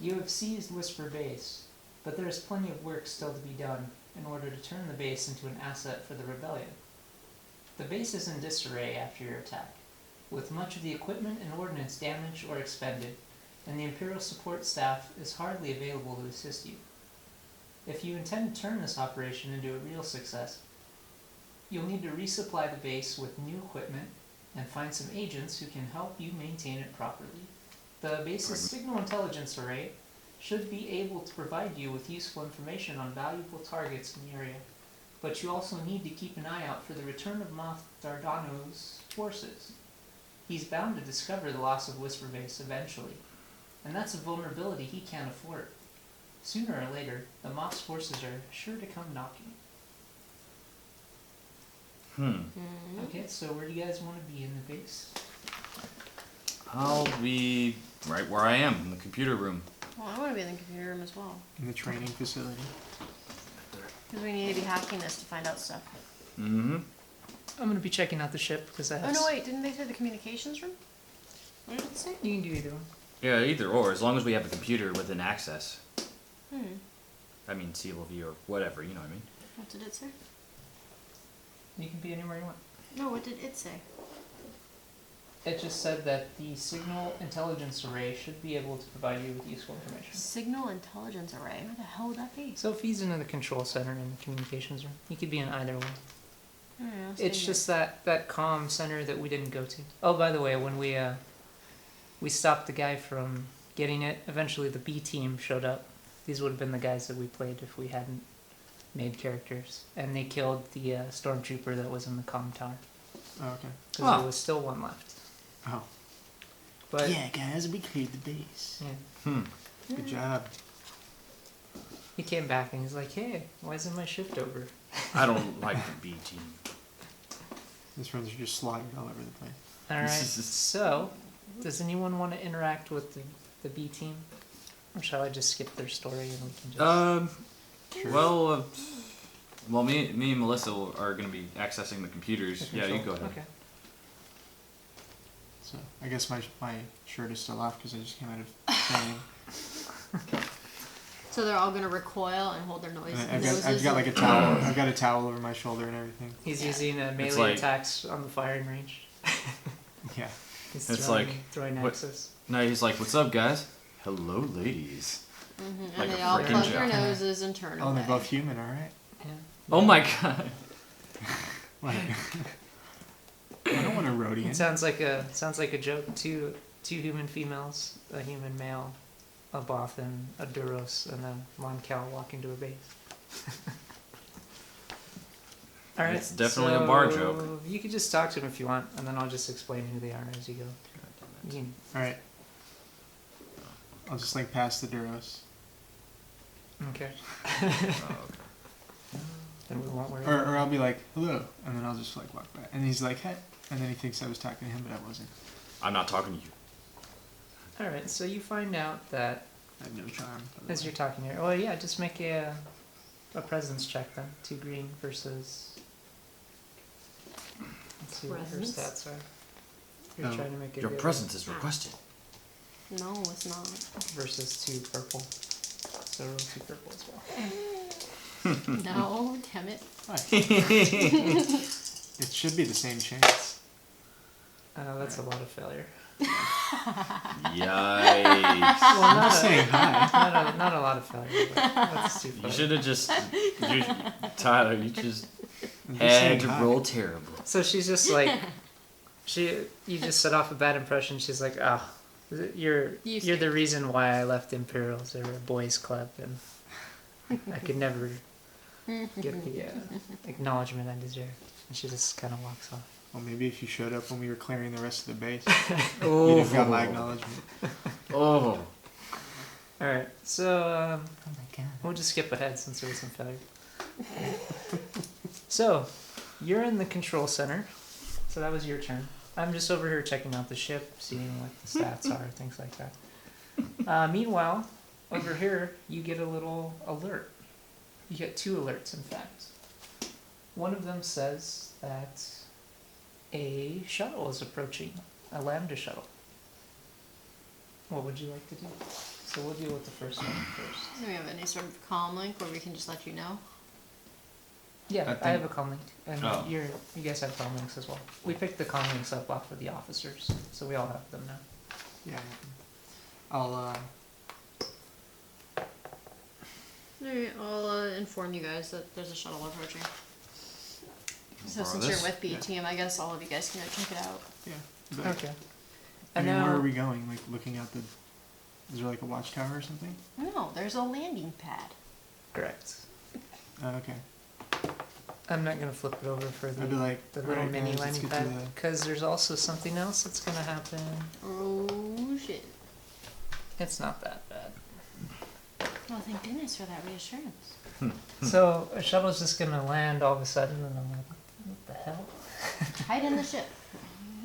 You have seized Whisper Base, but there is plenty of work still to be done in order to turn the base into an asset for the rebellion. The base is in disarray after your attack, with much of the equipment and ordnance damaged or expended, and the Imperial support staff is hardly available to assist you. If you intend to turn this operation into a real success, you'll need to resupply the base with new equipment and find some agents who can help you maintain it properly. The base's signal intelligence array should be able to provide you with useful information on valuable targets in the area, but you also need to keep an eye out for the return of Moff Dardano's forces. He's bound to discover the loss of Whisper Base eventually, and that's a vulnerability he can't afford. Sooner or later, the Moff's forces are sure to come knocking. Okay, so where do you guys want to be in the base? I'll be right where I am, in the computer room. Well, I want to be in the computer room as well. In the training facility. Because we need to be hacking this to find out stuff. I'm going to be checking out the ship because I have... Oh, no, wait. Didn't they say the communications room? What did it say? You can do either one. Yeah, either or, as long as we have a computer within access. Hmm. I mean, CLV or whatever, you know what I mean? What did it say? You can be anywhere you want. No, what did it say? It just said that the signal intelligence array should be able to provide you with useful information. Signal intelligence array? Where the hell would that be? So if he's in the control center in the communications room, he could be in either one. It's just that comm center that we didn't go to. Oh, by the way, when we stopped the guy from getting it, eventually the B team showed up. These would have been the guys that we played if we hadn't made characters. And they killed the stormtrooper that was in the comm tower. Oh, okay. Because there was still one left. Oh. But yeah, guys, we cleared the base. Yeah. Good job. He came back and he's like, hey, why isn't my shift over? I don't like the B team. These friends are just slaughtered all over the place. Alright, so, does anyone want to interact with the B team? Or shall I just skip their story and we can just... Sure. Well, me and Melissa are going to be accessing the computers. Yeah, you go ahead. Okay. So, I guess my shirt is still off because I just came out of training. So they're all gonna recoil and hold their noses. I've got like a towel. I've got a towel over my shoulder and everything. He's using melee attacks on the firing range. Yeah. He's it's throwing axes. No, he's like, what's up, guys? Hello, ladies. Mm-hmm. Like and they a all frickin' plug their joke. noses and turn away. Oh, they're both human, all right. Yeah. Oh my god. Like, I don't want a Rhodian. It sounds like a joke. Two human females, a human male, a Both and a Duros and a Moncal walking to a base. All right, It's definitely a bar joke. You could just talk to them if you want, and then I'll just explain who they are as you go. You can, All right. I'll just like pass the Duros. okay. Oh, okay. Then we won't worry. Or I'll be like, hello, and then I'll just like walk by. And he's like, hey. And then he thinks I was talking to him, but I wasn't. I'm not talking to you. All right, so you find out that I have no charm. as you're talking here. Well, yeah, just make a presence check then. 2 green versus. Let's see what her Presence? stats are. You're trying to make a Your good presence is requested. No, it's not. versus 2 purple. So roll 2 purple as well. No, damn it. It should be the same chance. That's a lot of failure. Yikes. Well, I'm just saying hi. not a lot of failure, but that's too far. You should have just... Tyler, you just I'm just had saying to hi. roll terrible. So she's just like, you just set off a bad impression. She's like, oh, you're the reason why I left Imperials. They were a boys' club, and I could never get the acknowledgement I deserve. And she just kind of walks off. Well, maybe if you showed up when we were clearing the rest of the base, Oh. you'd have got my acknowledgement. Oh. Alright, so Oh my god. we'll just skip ahead since there was some failure. So, you're in the control center. So that was your turn. I'm just over here checking out the ship, seeing what the stats are, things like that. Meanwhile, over here, you get a little alert. You get 2 alerts, in fact. One of them says that a shuttle is approaching, a Lambda shuttle. What would you like to do? So we'll deal with the first one first. Do we have any sort of comm link where we can just let you know? Yeah, I have a comm link, and Oh. you guys have comm links as well. We picked the comm links up off of the officers, so we all have them now. Yeah. I'll Alright, I'll inform you guys that there's a shuttle approaching. So Borrow since this? you're with B Yeah. team, I guess all of you guys can go check it out. yeah. But, Okay. I And mean, where now, are we going? Like looking out the. Is there like a watchtower or something? No, there's a landing pad. correct. Oh, okay. I'm not gonna flip it over for I'd be the like, little "Alright, mini guys, let's landing get to pad, the-" because there's also something else that's gonna happen. Oh shit. It's not that bad. Well, thank goodness for that reassurance. So a shuttle's just gonna land all of a sudden, and I'm like, what the hell? Hide in the ship.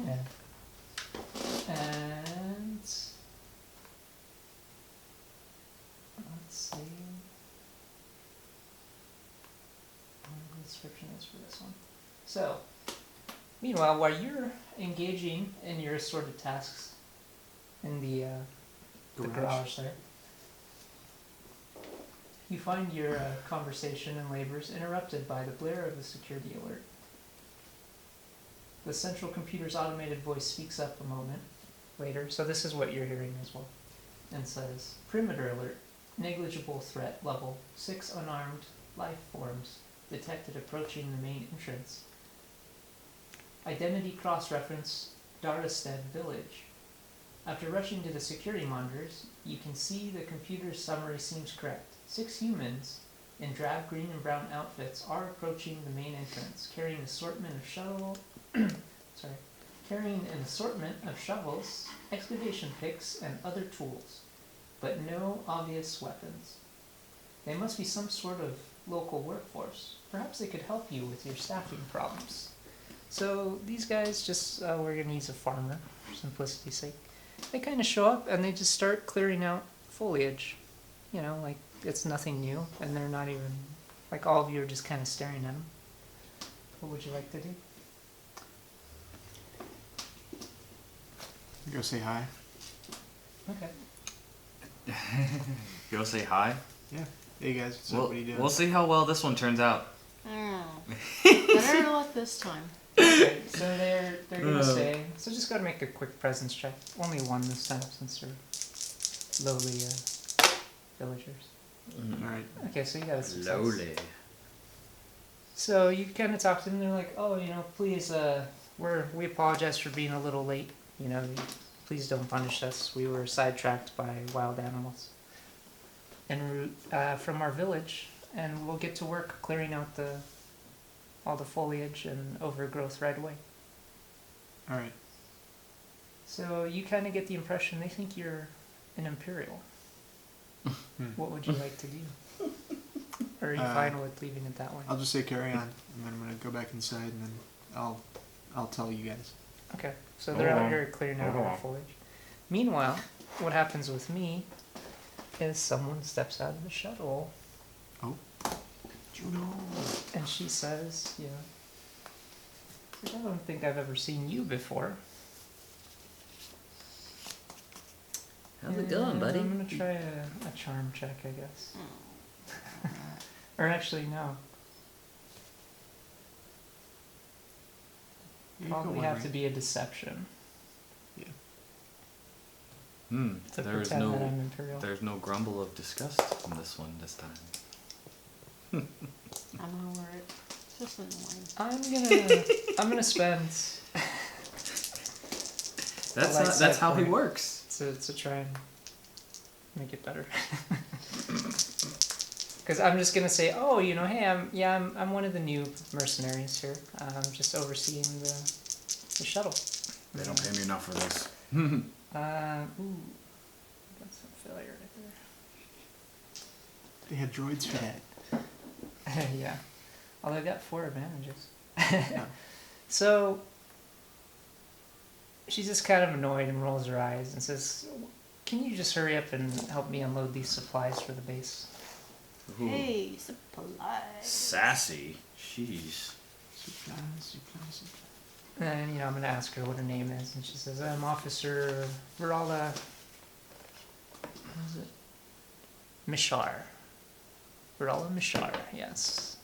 Yeah. And let's see. What the description is for this one. So, meanwhile, while you're engaging in your assorted tasks in the garage there, you find your conversation and labors interrupted by the blare of a security alert. The central computer's automated voice speaks up a moment later, so this is what you're hearing as well, and says, "Perimeter alert, negligible threat level, 6 unarmed life forms detected approaching the main entrance. Identity cross-reference, Darasted Village. After rushing to the security monitors, you can see the computer's summary seems correct. 6 humans in drab green and brown outfits are approaching the main entrance, carrying an assortment of shovels, excavation picks, and other tools, but no obvious weapons. They must be some sort of local workforce. Perhaps they could help you with your staffing problems." So these guys just, we're going to use a farmer for simplicity's sake. They kind of show up and they just start clearing out foliage. You know, like it's nothing new, and they're not even, like all of you are just kind of staring at them. What would you like to do? Go say hi. Okay. Go say hi. Yeah. Hey guys, what's up? What are you doing? We'll see how well this one turns out. Better luck this time. Okay, so they're gonna say, so just gotta make a quick presence check. Only one this time since they're lowly villagers. Alright. Okay, so you got a success. Slowly. So you kind of talk to them. They're like, "Oh, you know, please, we apologize for being a little late. You know, please don't punish us. We were sidetracked by wild animals en route from our village, and we'll get to work clearing out all the foliage and overgrowth right away." Alright. So you kind of get the impression they think you're an Imperial. What would you like to do? Or are you fine with leaving it that way? I'll just say carry on, and then I'm gonna go back inside, and then I'll tell you guys. Okay, so they're out here clearing out all the foliage. Meanwhile, what happens with me is someone steps out of the shuttle. Oh. Juno. And she says, you know, "I don't think I've ever seen you before." How's it going, buddy? I'm gonna try a charm check, I guess. Or actually, no. You got Probably one have right. to be a deception to There is pretend that I'm Imperial. there's no grumble of disgust in this one this time. I'm over it. It's just annoying. I'm gonna spend That's light not, side that's how he point. works. to try and make it better. Because I'm just gonna say, "Oh, you know, hey, I'm one of the new mercenaries here. I'm just overseeing the shuttle." They don't pay me enough for this. Ooh, that's a failure right They have droids for that. there. Yeah, although I got 4 advantages. Yeah. So she's just kind of annoyed and rolls her eyes and says, "Can you just hurry up and help me unload these supplies for the base?" Ooh. Hey, supplies. Sassy. Jeez. Supplies. And, you know, I'm going to ask her what her name is. And she says, "I'm Officer Virala." What is it? Mishar. Rala Mishar, yes.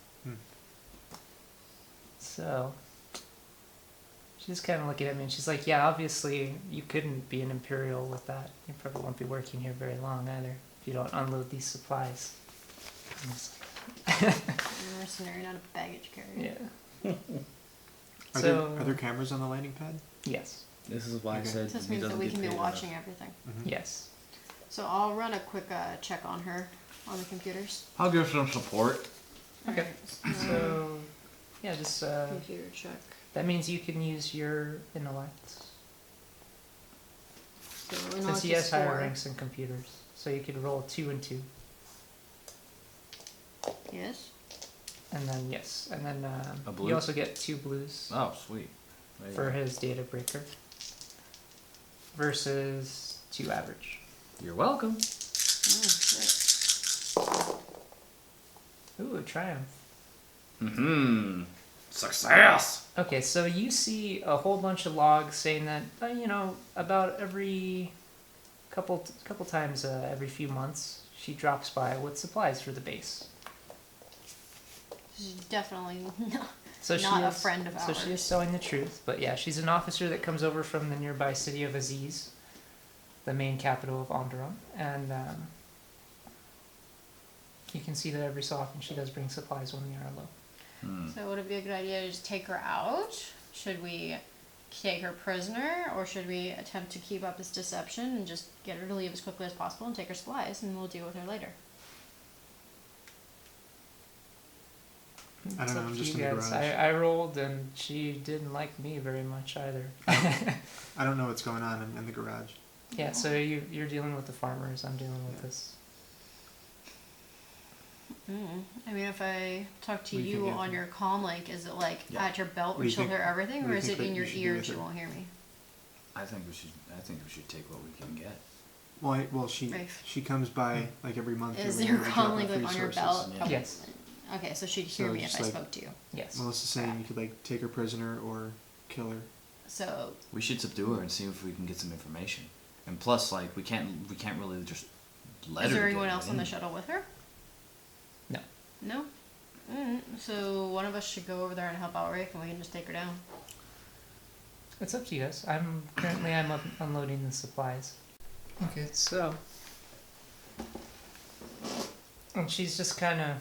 So, she's kind of looking at me and she's like, yeah, obviously you couldn't be an Imperial with that. You probably won't be working here very long either if you don't unload these supplies. I'm just like, You're a mercenary, not a baggage carrier. yeah. Are there cameras on the landing pad? Yes. This is why I Okay. said This he means that doesn't we get can be paid watching enough. everything. Yes. So I'll run a quick check on her on the computers. I'll give some support. Okay. Alright, So, yeah, just, computer check. that means you can use your intellect. So Since intellect he is has higher 4. ranks in computers. So you could roll 2 and 2. Yes. And then, yes. And then, A blue? you also get 2 blues Oh, sweet. There you for go. his data breaker. Versus 2 average. You're welcome. Oh, Ooh, a triumph. Mm-hmm. Success! Okay, so you see a whole bunch of logs saying that, about every couple times every few months, she drops by with supplies for the base. she's definitely not. So Not she a is, friend of So she is ours. telling the truth, but yeah, she's an officer that comes over from the nearby city of Aziz, the main capital of Onderon, and you can see that every so often she does bring supplies when they are low. So would it be a good idea to just take her out? Should we take her prisoner, or should we attempt to keep up this deception and just get her to leave as quickly as possible and take her supplies, and we'll deal with her later? I don't It's know, up I'm to just you in the guys. garage. I rolled and she didn't like me very much either. I don't know what's going on. I'm in the garage. Yeah, so you're dealing with the farmers, I'm dealing with this. I mean, if I talk to What do you you think, on Anthony? your comm link, is it like Yeah. at your belt What do where you she'll think- hear everything, what do or you is think it in that your you should do ear with and she her? won't hear me? I think we should take what we can get. Well, she Rafe. she comes by like every month. Is or your whatever to comm drop link off like on your resources. belt? Yeah. Yes. Okay, so she'd hear So me if just I like- spoke to you. Yes. Melissa's saying you could like take her prisoner or kill her. So We should subdue her and see if we can get some information. And plus, like, we can't really just let is her. there get anyone it else on in. the shuttle with her? No. No? So one of us should go over there and help out Rafe, and we can just take her down. It's up to you guys. I'm unloading the supplies. Okay, so and she's just kind of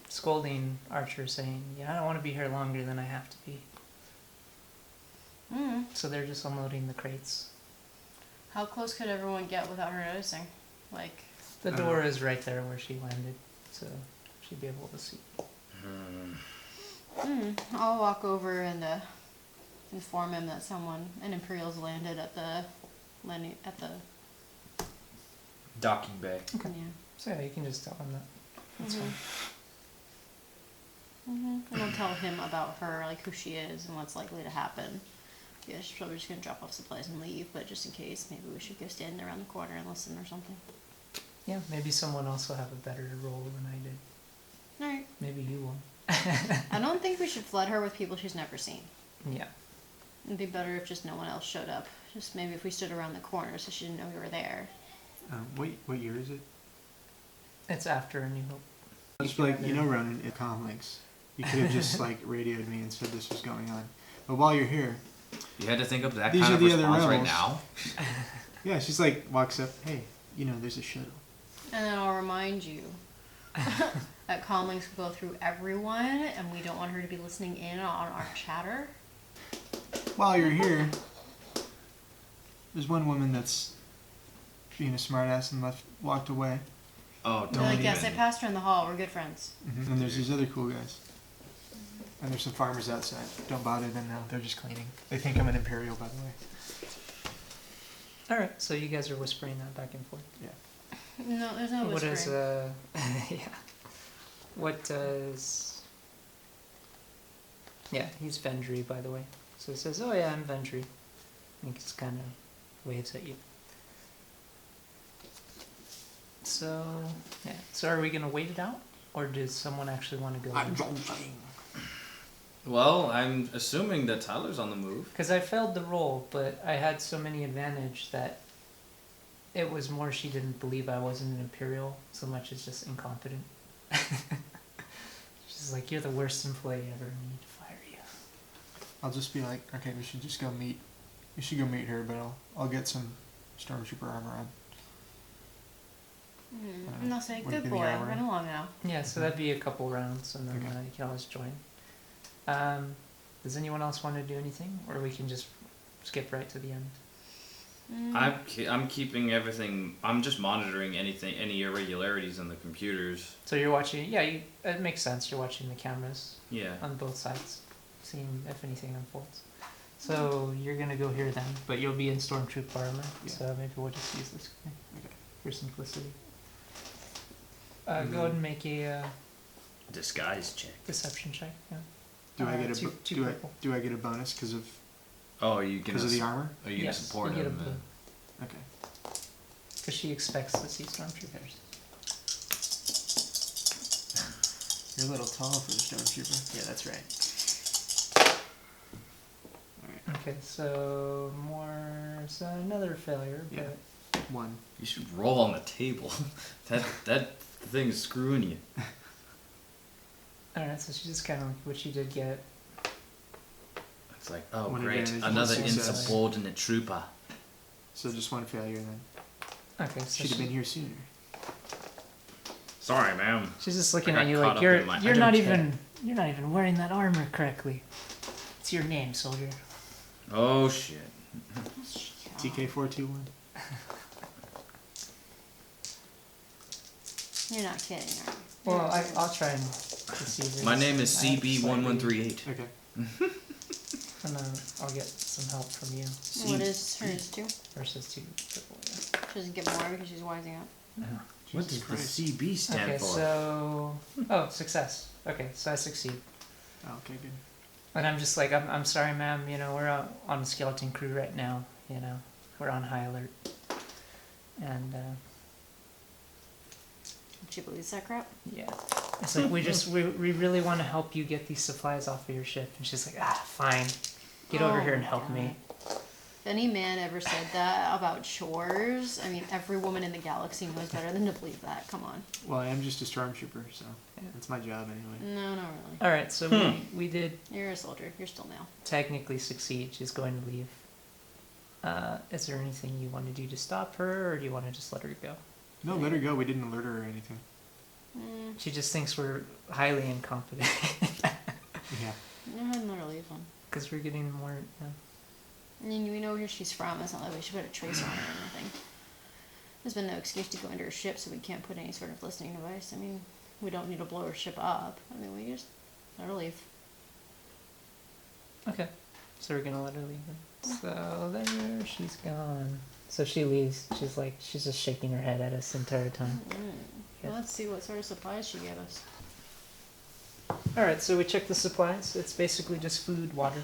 scolding Archer, saying, "Yeah, I don't want to be here longer than I have to be." So they're just unloading the crates. How close could everyone get without her noticing? Like, The door is right there where she landed, so she'd be able to see. I'll walk over and inform him that an Imperial's landed at the Docking bay. Okay. yeah. So yeah, you can just tell him that. That's fine. And I'll tell him about her, like who she is and what's likely to happen. Yeah, she's probably just gonna drop off supplies and leave, but just in case, maybe we should go stand around the corner and listen or something. Yeah, maybe someone else will have a better role than I did. Alright. Maybe you will. I don't think we should flood her with people she's never seen. Yeah. It'd be better if just no one else showed up. Just maybe if we stood around the corner so she didn't know we were there. What year is it? It's after A New Hope. Just like Ronan, in comm links, you could have just like radioed me and said this was going on. But while you're here, You had to think of that These kind are of the other response right rebels. now. yeah, she's like walks up. Hey, there's a shuttle. And then I'll remind you that comm links go through everyone, and we don't want her to be listening in on our chatter. While you're here, there's one woman that's being a smartass and walked away. Oh, Be don't like, even. yes, I passed her in the hall. We're good friends. And there's these other cool guys. And there's some farmers outside. Don't bother them now. They're just cleaning. They think I'm an Imperial, by the way. Alright, so you guys are whispering that back and forth. Yeah. No, there's no What whispering. is, yeah. What does... Yeah, he's Vendry, by the way. So he says, oh yeah, I'm Vendry. And he just kind of waves at you. So, yeah. So are we going to wait it out? Or does someone actually want to go in? Well, I'm assuming that Tyler's on the move. Because I failed the roll, but I had so many advantage that it was more she didn't believe I wasn't an Imperial so much as just incompetent. She's like, you're the worst employee ever, and we need to fire you. I'll just be like, okay, we should just go meet. We should go meet her, but I'll get some stormtrooper armor on. And I'll say, What do you good think boy, the hour? run along now. Yeah, so that'd be a couple rounds, and then Okay. you can always join. Does anyone else want to do anything, or we can just skip right to the end? I'm keeping everything. I'm just monitoring any irregularities in the computers. So you're watching. Yeah, it makes sense. You're watching the cameras Yeah. on both sides, seeing if anything unfolds. So you're gonna go here then, but you'll be in stormtrooper armor. Yeah. So maybe we'll just use this guy Okay. for simplicity. Go ahead and make a Disguise check. deception check. Yeah. Do I get a two do I purple. do I get a bonus because of Oh, are you gonna? the armor? Are you gonna Yes, support you get a him? blue. Okay. Because she expects to see stormtroopers. You're a little tall for the stormtrooper. Yeah, that's right. Okay, so another failure, Yeah. but One. You should roll on the table. that thing's screwing you. alright, so she just kind of what you did get. It's like, oh One great, advantage, another one success. insubordinate trooper. So just one failure then. Okay, so Should have been here sooner. Sorry, ma'am. she's just looking I at got you caught like up you're in my- I you're don't not care. even wearing that armor correctly. It's your name, soldier. Oh shit. TK421. You're not kidding, are you? Well, I'll try and deceive her. My name is I have CB1138. Okay. And then I'll get some help from you What is hers too? versus two purple. Yeah. She doesn't get more because she's wising up. What does Jesus Christ. the CB stand Okay, for? so success. Okay, so I succeed. Oh, okay, good. And I'm just like, I'm sorry, ma'am. You know, we're on a skeleton crew right now. You know, we're on high alert. And She believes that crap. yeah, it's like we really want to help you get these supplies off of your ship. And she's like, fine, get over Oh here and my help me. God. If any man ever said that about chores, I mean, every woman in the galaxy knows better than to believe that. Come on. Well, I am just a stormtrooper, so Yeah. that's my job anyway. No, not really. All right, so we did You're a soldier. You're still male. technically succeed. She's going to leave. Is there anything you want to do to stop her, or do you want to just let her go? No, let her go. We didn't alert her or anything. She just thinks we're highly incompetent Yeah. No, not really fun. because we're getting more. I mean, we know where she's from. It's not like we should put a tracer on her or anything. There's been no excuse to go into her ship, so we can't put any sort of listening device. I mean, we don't need to blow her ship up. I mean, we just let her leave. Okay, so we're gonna let her leave. Then. So there, she's gone. So she leaves. She's just shaking her head at us the entire time. Well, let's see what sort of supplies she gave us. All right, so we check the supplies. It's basically just food, water,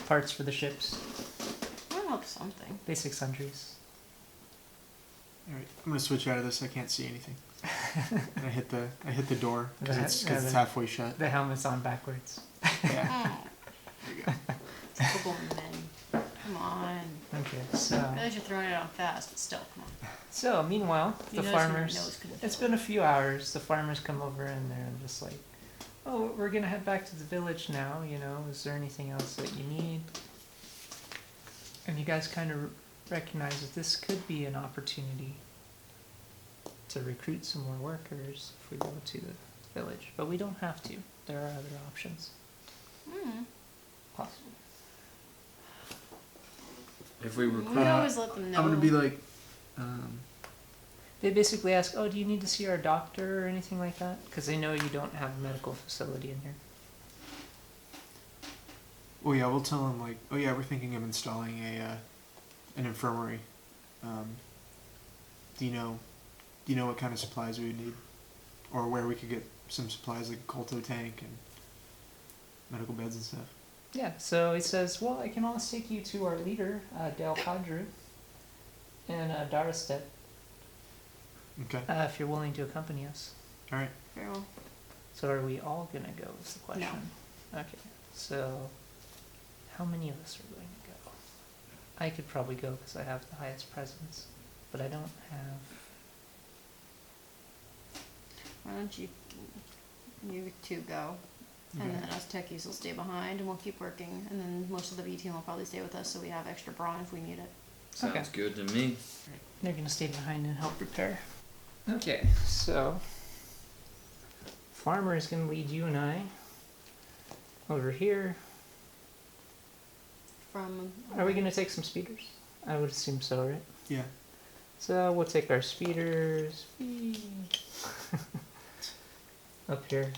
parts for the ships, That'll help something. basic sundries. Alright, I'm gonna switch out of this. I can't see anything. And I hit the door because it's Yeah, the- halfway shut. The helmet's on backwards. Yeah. Oh, There you go. typical men. Come on. Okay, I so realize you're throwing it on fast, but still, come on. meanwhile, You the notice when your farmers. nose could have It's filled. been a few hours. The farmers come over and they're just like, "Oh, we're gonna head back to the village now. You know, is there anything else that you need?" And you guys kind of recognize that this could be an opportunity to recruit some more workers if we go to the village, but we don't have to. There are other options possible. If we We recruit, always let them know. I'm gonna be like, They basically ask, "Oh, do you need to see our doctor or anything like that?" Because they know you don't have a medical facility in here. oh yeah, we'll tell them like, oh yeah, we're thinking of installing an infirmary. Do you know what kind of supplies we would need, or where we could get some supplies like a colto tank and medical beds and stuff? Yeah, so he says, "Well, I can always take you to our leader, Del Padre, in Darstedt, Okay. if you're willing to accompany us." All right. Very well. So are we all gonna go is the question. Okay, so how many of us are going to go? I could probably go because I have the highest presence. but I don't have. Why don't you two go, and Okay. then us techies will stay behind, and we'll keep working, and then most of the B team will probably stay with us, so we have extra brawn if we need it. Sounds Okay. good to me. They're gonna stay behind and help repair. Okay, so Farmer is gonna lead you and I over here. From Are we gonna take some speeders? I would assume so, right? Yeah. So we'll take our speeders up here.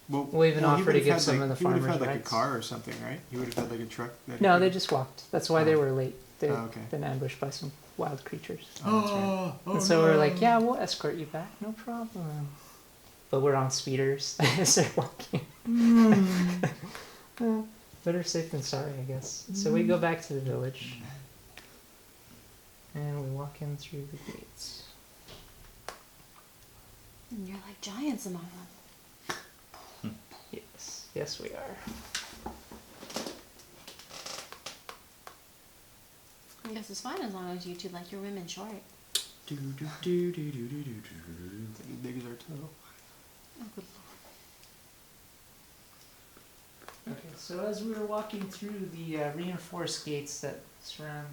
Well, We'll even he offer to would've give had, some like, of the he would have farmers had like rides. a car or something, right? He would have had like a truck. That No, he they could- just walked. That's why they Oh. were late. They'd Oh, okay. been ambushed by some wild creatures. Oh, that's right. And so we're like, yeah, we'll escort you back, no problem. But we're on speeders as they're walking. Well, better safe than sorry, I guess. So we go back to the village. And we walk in through the gates. and you're like giants among them. Yes, yes we are. I guess it's fine as long as you two like your women short. Big as our toe. Oh, good Okay, so as we were walking through the reinforced gates that surround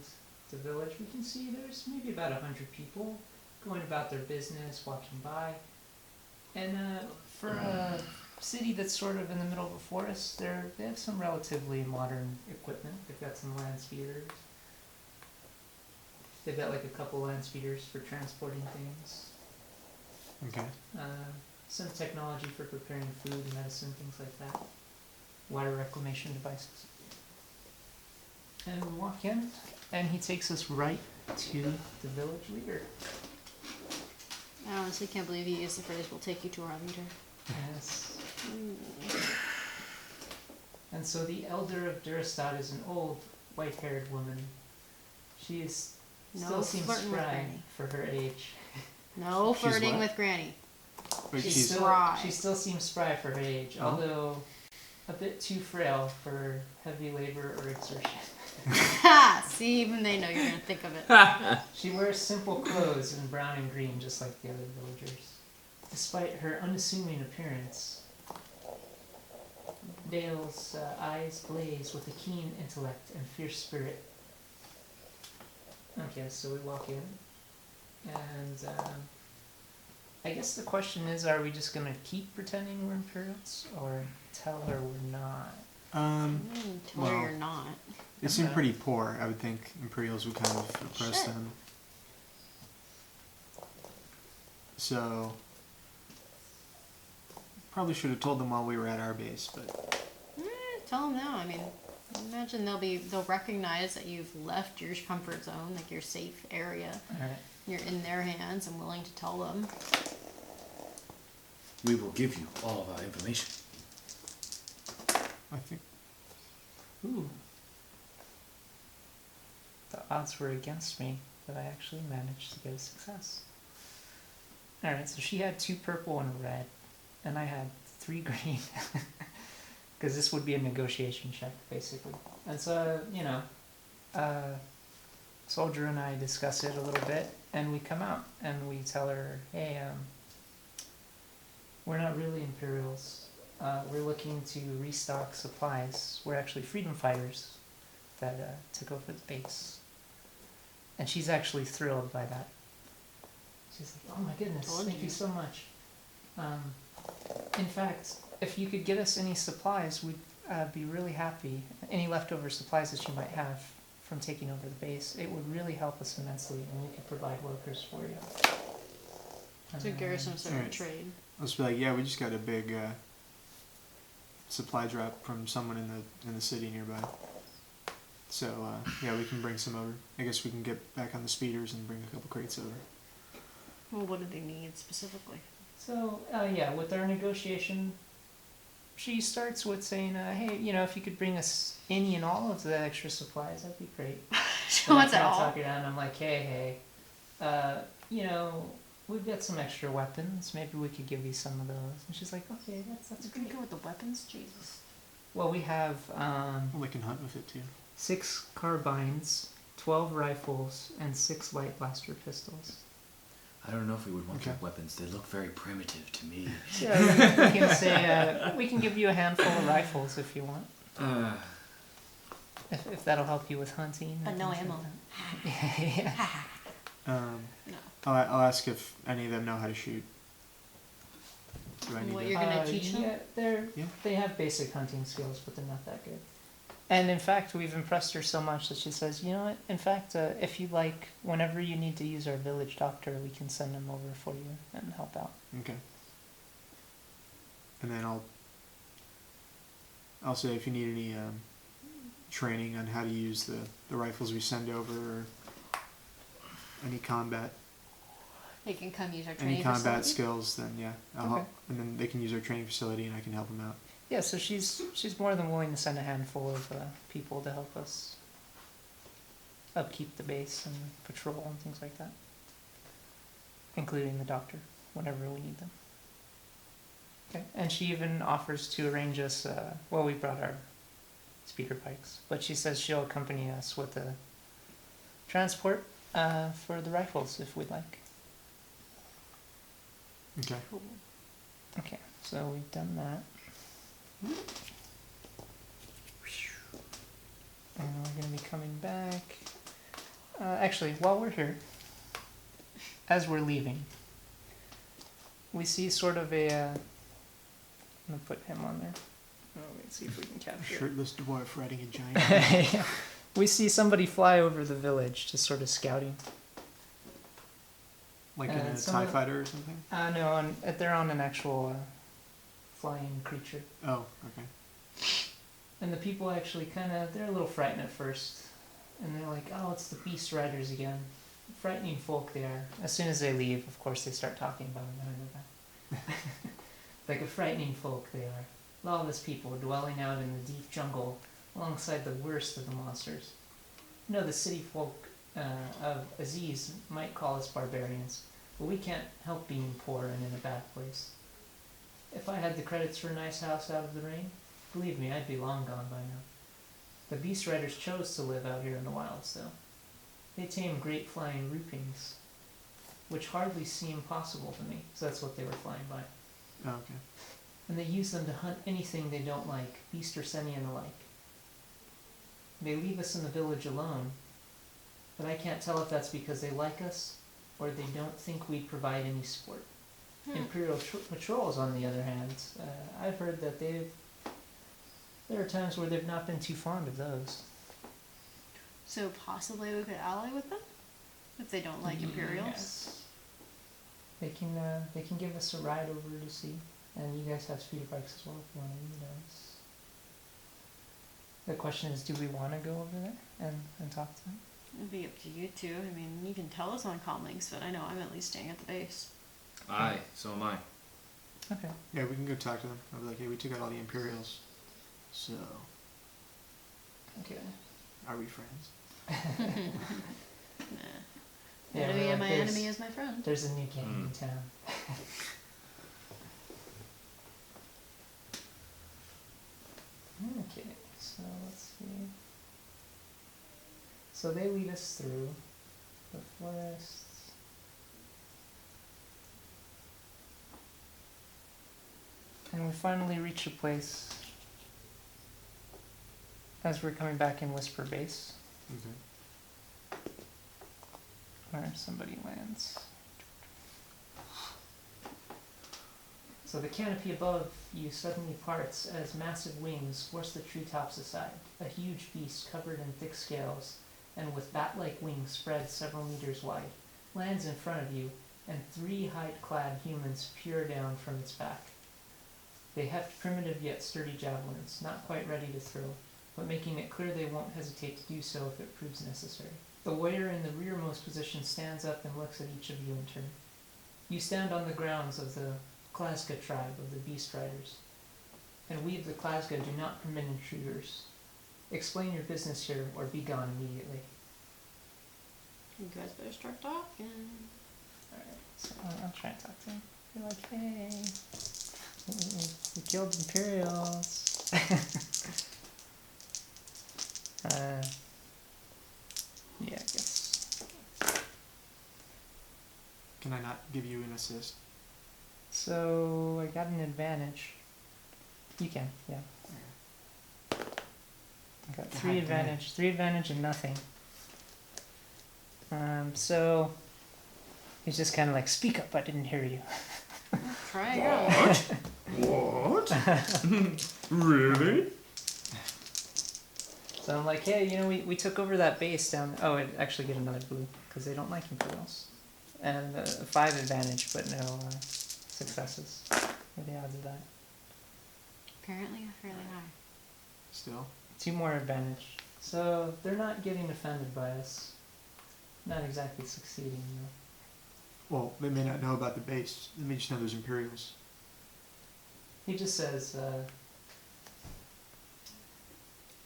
the village, we can see there's maybe about 100 people going about their business, walking by. And for a city that's sort of in the middle of a forest, they have some relatively modern equipment. They've got some land speeders. They've got like a couple land speeders for transporting things. Okay. Some technology for preparing food, medicine, things like that. Water reclamation devices. And we walk in, and he takes us right to the village leader. I honestly can't believe you used the phrase, we'll take you to our leader. Yes. And so the elder of Durastad is an old, white-haired woman. She is No still seems flirting with spry Granny. for her age. No She's flirting what? with Granny. Wait, She's she's spry. She still seems spry for her age, Oh. although a bit too frail for heavy labor or exertion. Ha! See, even they know you're gonna think of it. She wears simple clothes in brown and green, just like the other villagers. Despite her unassuming appearance, Dale's eyes blaze with a keen intellect and fierce spirit. Okay, so we walk in, and I guess the question is, are we just gonna keep pretending we're Imperials, or tell her we're not? Tell her Well, you're not. They seem Okay. pretty poor. I would think Imperials would kind of oppress Sure. them. So probably should have told them while we were at our base, but Tell them now. I mean, imagine they'll recognize that you've left your comfort zone, like your safe area. Alright. You're in their hands and willing to tell them. We will give you all of our information. I think Ooh. The odds were against me, but I actually managed to get a success. Alright, so she had 2 purple and a red, and I had 3 green. Because this would be a negotiation check, basically. And so, Soldier and I discuss it a little bit, and we come out, and we tell her, hey, we're not really Imperials. We're looking to restock supplies. We're actually freedom fighters that took over the base. And she's actually thrilled by that. She's like, oh my goodness, Told thank you. you so much. In fact, if you could get us any supplies, we'd be really happy. Any leftover supplies that you might have from taking over the base, it would really help us immensely, and we could provide workers for you. To garrison sort of Alright. trade. let's be like, yeah, we just got a big supply drop from someone in the city nearby. So yeah, we can bring some over. I guess we can get back on the speeders and bring a couple crates over. Well, what do they need specifically? So, yeah, with our negotiation, she starts with saying, hey, if you could bring us any and all of the extra supplies, that'd be great. She And I wants it kinda all. talk her down, I'm like, hey, we've got some extra weapons, maybe we could give you some of those. And she's like, okay, that's Did we great. go with the weapons? Jesus. Well, we have Well, they can hunt with it too. 6 carbines, 12 rifles, and 6 light blaster pistols. I don't know if we would want their Okay. weapons. They look very primitive to me. Yeah, we can say we can give you a handful of rifles if you want. If that'll help you with hunting. But and no things ammo. like that. Yeah. No. I'll ask if any of them know how to shoot. Do I need What to? you're gonna teach them? Yeah, Yeah. they have basic hunting skills, but they're not that good. And in fact, we've impressed her so much that she says, you know what, in fact, if you like, whenever you need to use our village doctor, we can send him over for you and help out. Okay. And then I'll say if you need any training on how to use the rifles we send over, or any combat They can come use our training any combat facility. skills, then yeah, I'll Okay. help, and then they can use our training facility, and I can help them out. Yeah, so she's more than willing to send a handful of people to help us upkeep the base and patrol and things like that, including the doctor whenever we need them. Okay, and she even offers to arrange us. Well, we brought our speeder bikes, but she says she'll accompany us with the transport for the rifles if we'd like. Okay. Cool. Okay, so we've done that. And we're going to be coming back. Actually, while we're here, as we're leaving, we see sort of a. I'm going to put him on there. Oh, let's see if we can capture it. Shirtless dwarf riding a giant. Yeah. We see somebody fly over the village, just sort of scouting. Like in a some TIE of- fighter or something? No, they're on an actual flying creature. Oh, okay. And the people actually they're a little frightened at first. And they're like, oh, it's the Beast Riders again. Frightening folk they are. As soon as they leave, of course, they start talking about them behind their back. Like a frightening folk they are. Lawless people dwelling out in the deep jungle alongside the worst of the monsters. You know, the city folk of Aziz might call us barbarians, but we can't help being poor and in a bad place. If I had the credits for a nice house out of the rain, believe me, I'd be long gone by now. The Beast Riders chose to live out here in the wilds, though. They tame great flying roopings, which hardly seem possible to me, so that's what they were flying by. Oh, okay. And they use them to hunt anything they don't like, beast or semi and the like. They leave us in the village alone, but I can't tell if that's because they like us or they don't think we'd provide any sport. Imperial patrols, on the other hand, I've heard that there are times where they've not been too fond of those. So possibly we could ally with them if they don't like Imperials. Yes. They can give us a ride over to see, and you guys have speeder bikes as well if you want to use those. The question is, do we want to go over there and talk to them? It'd be up to you two. I mean, you can tell us on comm links, but I know I'm at least staying at the base. Aye, so am I. Okay. Yeah, we can go talk to them. I'll be like, hey, we took out all the Imperials. So, Okay. are we friends? Nah. Yeah, Enemy we're of like, my there's- enemy is my friend. There's a new gang in town. Okay, so let's see. So they lead us through the forests. And we finally reach a place as we're coming back in Whisper Base Okay. where somebody lands. So the canopy above you suddenly parts as massive wings force the treetops aside. A huge beast covered in thick scales and with bat-like wings spread several meters wide lands in front of you, and 3 hide-clad humans peer down from its back. They heft primitive yet sturdy javelins, not quite ready to throw, but making it clear they won't hesitate to do so if it proves necessary. The warrior in the rearmost position stands up and looks at each of you in turn. You stand on the grounds of the Klazga tribe of the Beast Riders, and we of the Klazga do not permit intruders. Explain your business here, or be gone immediately. You guys better start talking. Alright, so I'll try and talk to him. Be like, hey, we killed Imperials. Yeah, an assist? So I got an advantage. You can, yeah. I got three God damn. advantage, and nothing. So he's just kind of like, speak up, I didn't hear you. Try again. What? Really? So I'm like, hey, you know, we took over that base down. Oh, I'd actually get another blue because they don't like Imperials. And 5 advantage, but no successes. What are the odds of that? Apparently fairly high. Still? 2 more advantage. So they're not getting offended by us. Not exactly succeeding, though. Well, they may not know about the base. They may just know there's Imperials. He just says,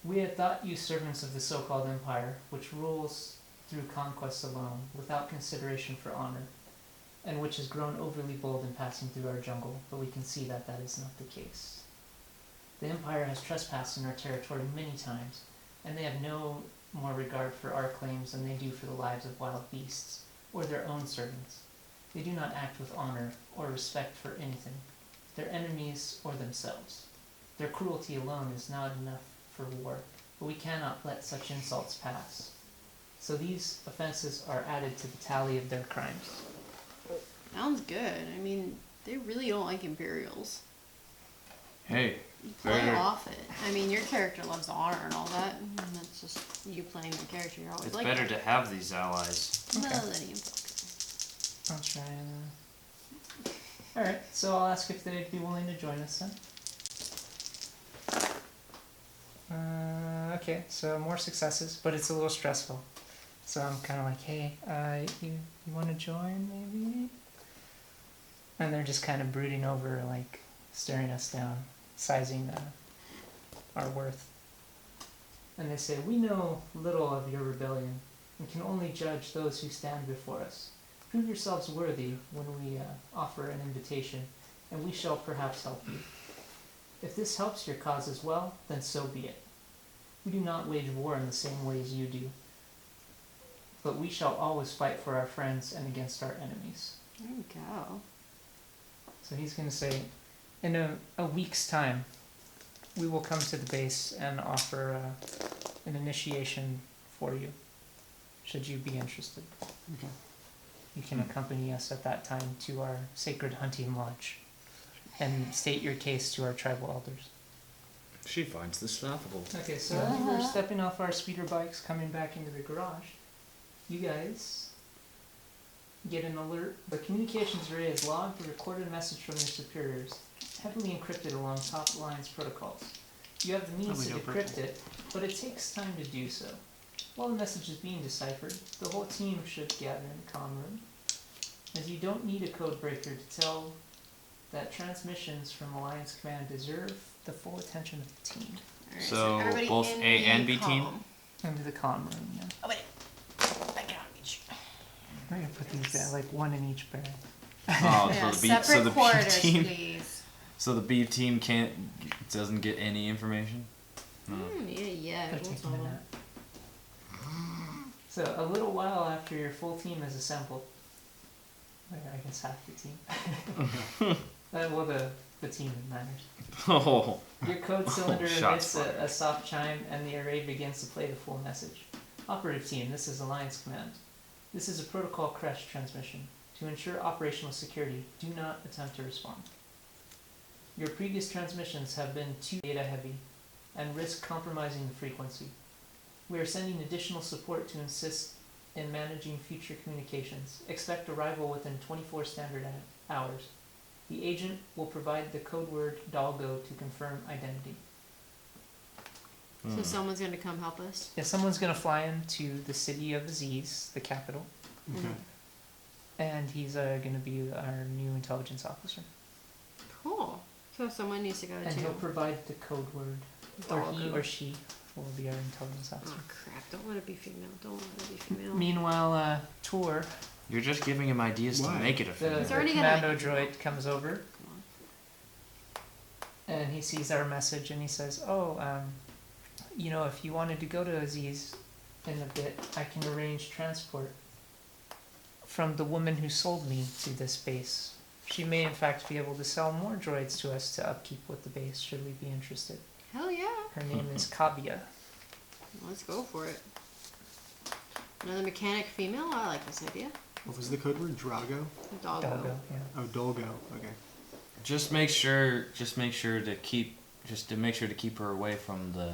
we had thought you servants of the so-called empire, which rules through conquest alone, without consideration for honor, and which has grown overly bold in passing through our jungle, but we can see that that is not the case. The empire has trespassed in our territory many times, and they have no more regard for our claims than they do for the lives of wild beasts, or their own servants. They do not act with honor or respect for anything, their enemies or themselves. Their cruelty alone is not enough for war, but we cannot let such insults pass. So these offenses are added to the tally of their crimes. Sounds good. I mean, they really don't like Imperials. Hey, You play Better- off it. I mean, your character loves honor and all that. And that's just you playing the character. You're always it's like better that. to have these allies. Okay. Millennium Falcon. I'll try and... Alright, so I'll ask if they'd be willing to join us then. Okay, so more successes, but it's a little stressful. So I'm kind of like, hey, you want to join, maybe? And they're just kind of brooding over, like, staring us down, sizing our worth. And they say, we know little of your rebellion, and can only judge those who stand before us. Prove yourselves worthy when we offer an invitation, and we shall perhaps help you. If this helps your cause as well, then so be it. We do not wage war in the same ways you do, but we shall always fight for our friends and against our enemies. There you go. So he's going to say, in a week's time, we will come to the base and offer an initiation for you, should you be interested. Okay. You can accompany us at that time to our sacred hunting lodge and state your case to our tribal elders. She finds this laughable. Okay, so we were stepping off our speeder bikes, coming back into the garage. You guys get an alert. The communications array has logged a recorded message from your superiors, heavily encrypted along top lines protocols. You have the means to Probably no decrypt it, but it takes time to do so. While the message is being deciphered, the whole team should gather in the comm room, as you don't need a code breaker to tell that transmissions from Alliance Command deserve the full attention of the team. Alright, So, everybody both in A and the B team? column. Into the comm room, yeah. Oh wait, back out of each. We're gonna put these like one in each barrel. Oh, Yeah, so the B, separate so the B quarters, team, please. so the B team doesn't get any information. No. Yeah. They're We'll taking solve a them. nap. So a little while after your full team is assembled, or I guess half the team. Well, the team matters. Oh, Your code cylinder Shots emits fired. a soft chime, and the array begins to play the full message. Operative team, this is Alliance Command. This is a protocol crash transmission. To ensure operational security, do not attempt to respond. Your previous transmissions have been too data heavy and risk compromising the frequency. We are sending additional support to assist in managing future communications. Expect arrival within 24 standard hours. The agent will provide the code word Dalgo to confirm identity. So someone's gonna come help us. Yeah, someone's gonna fly into the city of Aziz, the capital, Okay. and he's gonna be our new intelligence officer. Cool. So someone needs to go And to. he'll provide the code word, or he Dalgo. or she will be our intelligence officer. Oh crap! Don't let it be female. Don't let it be female. Meanwhile, Tor, you're just giving him ideas Why? to make it a the, film. He's the already gonna commando make it. droid, comes over, Come on. and he sees our message, and he says, "Oh, you know, if you wanted to go to Aziz in a bit, I can arrange transport from the woman who sold me to this base. She may in fact be able to sell more droids to us to upkeep with the base, should we be interested. Hell yeah. Her name is Kavia. Let's go for it. Another mechanic female? I like this idea. What was the code word? Drago? Doggo. Doggo, yeah. Oh, Dolgo. Okay. Just make sure to keep her away from the,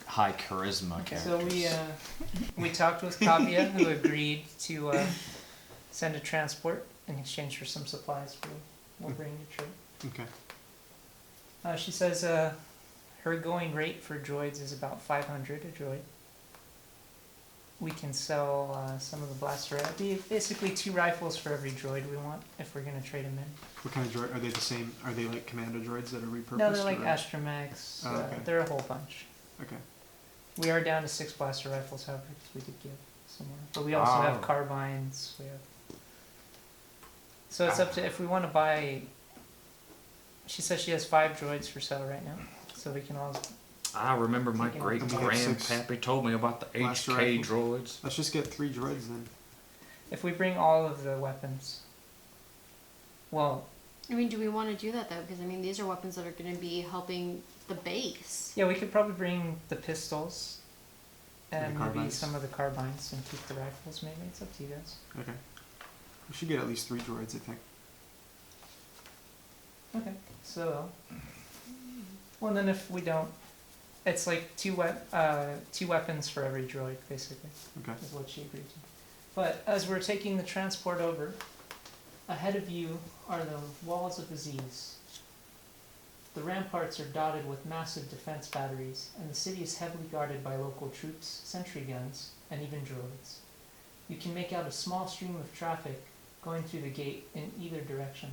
high charisma characters. So we talked with Kavia, who agreed to send a transport in exchange for some supplies we'll bring to trade. Okay. She says her going rate for droids is about 500 a droid. We can sell some of the blaster. It'd be basically 2 rifles for every droid we want if we're gonna trade them in. What kind of droid? Are they the same? Are they like commando droids that are repurposed? No, they're like or? astromechs. Oh, okay. They're a whole bunch. Okay. We are down to 6 blaster rifles, however, because we did give some more. But we also have Wow. carbines. We have. So it's up to if we want to buy. She says she has 5 droids for sale right now, so we can all. I remember my Okay. great And we have 6 grandpappy told me about the blaster HK rifles. droids. Let's just get 3 droids then. If we bring all of the weapons. Well, I mean, do we want to do that though? Because I mean, these are weapons that are going to be helping the base. yeah, we could probably bring the pistols. And And the maybe carbines. some of the carbines and keep the rifles. Maybe it's up to you guys. Okay. We should get at least 3 droids, I think. Okay, so. Well, then if we don't, it's like 2 weapons for every droid, basically, Okay. is what she agreed to. But as we're taking the transport over, ahead of you are the walls of Aziz. The ramparts are dotted with massive defense batteries, and the city is heavily guarded by local troops, sentry guns, and even droids. You can make out a small stream of traffic going through the gate in either direction,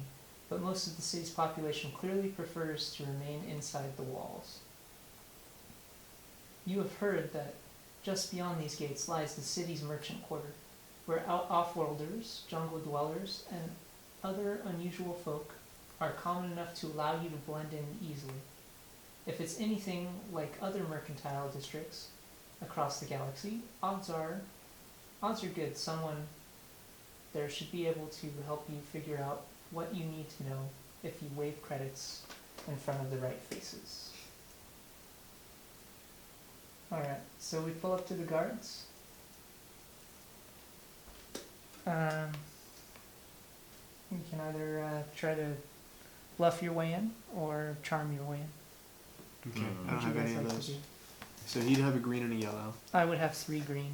but most of the city's population clearly prefers to remain inside the walls. You have heard that just beyond these gates lies the city's merchant quarter, where off-worlders, jungle dwellers, and other unusual folk are common enough to allow you to blend in easily. If it's anything like other mercantile districts across the galaxy, odds are good someone there should be able to help you figure out what you need to know if you wave credits in front of the right faces. Alright, so we pull up to the guards. You can either try to bluff your way in or charm your way in. Okay. Mm. I don't What have you any guys of like to those. do? So he'd have a green and a yellow. I would have 3 green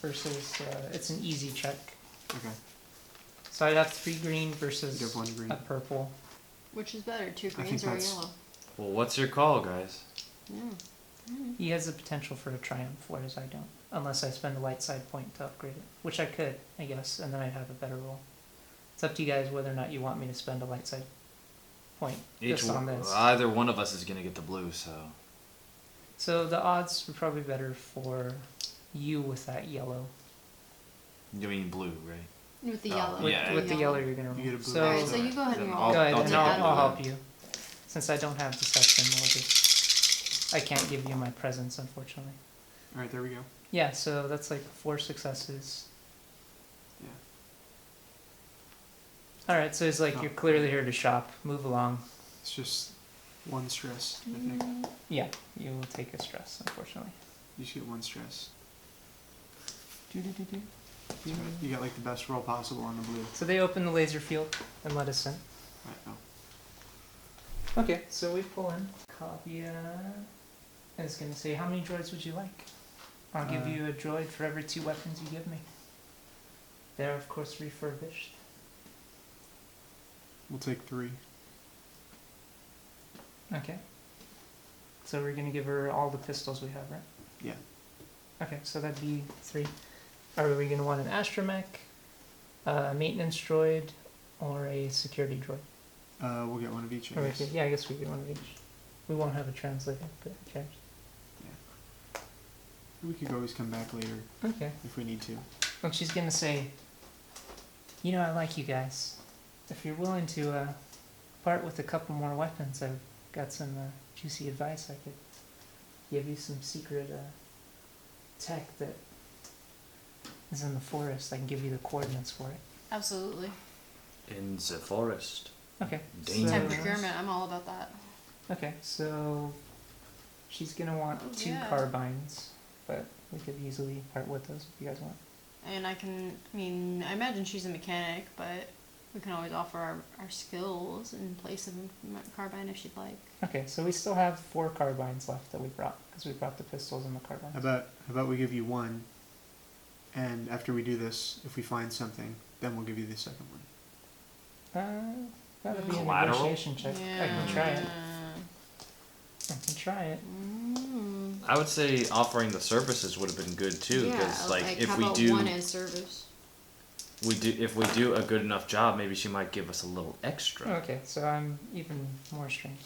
versus it's an easy check. Okay. So I'd have 3 green You'd versus have 1 green. a purple. Which is better, 2 think greens or a that's- yellow? Well, what's your call, guys? Yeah. He has the potential for a triumph, whereas I don't. Unless I spend a light side point to upgrade it. Which I could, I guess, and then I'd have a better roll. It's up to you guys whether or not you want me to spend a light side point just on this. Either one of us is gonna get the blue, so. So the odds were probably better for you with that yellow. You mean blue, right? With the Oh, yellow. With, yeah. with the yellow you're gonna roll. You get a blue. So, Alright, so you go ahead and Then roll. go ahead I'll and take I'll, that I'll one. help you. Since I don't have deception, we'll just... I can't give you my presence, unfortunately. Alright, there we go. Yeah, so that's like 4 successes. Yeah. Alright, so it's like Oh. you're clearly here to shop. Move along. It's just 1 stress, I think. Yeah, you will take a stress, unfortunately. You just get 1 stress. Doo-doo-doo-doo. That's right. You got like the best roll possible on the blue. So they open the laser field and let us in. Right, oh. Okay, so we pull in. Kavia is going to say, how many droids would you like? I'll give you a droid for every 2 weapons you give me. They're, of course, refurbished. We'll take 3. Okay. So we're going to give her all the pistols we have, right? Yeah. Okay, so that'd be 3. Are we going to want an astromech, a maintenance droid, or a security droid? We'll get 1 of each, I Or we guess. could, yeah, I guess we get one of each. We won't have a translator, but who cares? We could always come back later Okay. if we need to. And she's gonna say, you know, I like you guys. If you're willing to part with a couple more weapons, I've got some juicy advice I could give you, some secret tech that is in the forest. I can give you the coordinates for it. Absolutely. In the forest. Okay. Dangerous. Tech procurement, I'm all about that. Okay, so she's gonna want Oh, 2 yeah. carbines, but we could easily part with those if you guys want. And I mean, I imagine she's a mechanic, but we can always offer our skills in place of a carbine if she'd like. Okay, so we still have 4 carbines left that we brought, because we brought the pistols and the carbines. How about we give you one, and after we do this, if we find something, then we'll give you the second one. That'd be a Collateral? negotiation check. I can try it. I can try it. Mm. I would say offering the services would have been good too, because like if how we about do, one as service? if we do a good enough job, maybe she might give us a little extra. Okay, so I'm even more strength.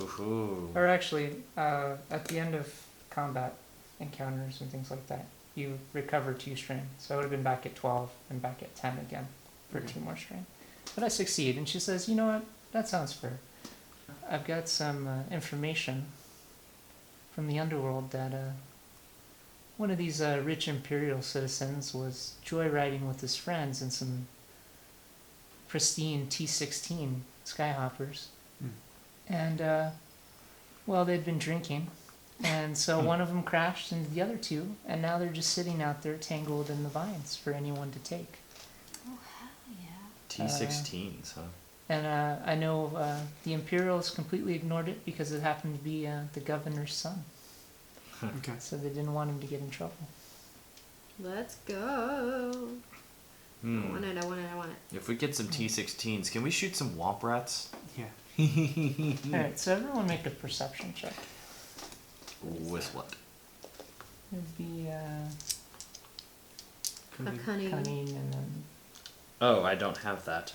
Ooh. Or actually, at the end of combat encounters and things like that, you recover 2 strain. So I would have been back at 12 and back at 10 again for 2 more strain. But I succeed, and she says, you know what, that sounds fair. I've got some information from the underworld that one of these rich imperial citizens was joyriding with his friends in some pristine T-16 skyhoppers. And, well, they'd been drinking, and so one of them crashed into the other 2, and now they're just sitting out there tangled in the vines for anyone to take. Oh hell yeah! T-16s, huh? And I know the Imperials completely ignored it because it happened to be the governor's son, Okay. so they didn't want him to get in trouble. Let's go. I want it. I want it. I want it. If we get some T-16s, can we shoot some womp rats? Yeah. Alright, so everyone make a perception check. With what? It'd be A Cunning. cunning. cunning, and then Oh, I don't have that.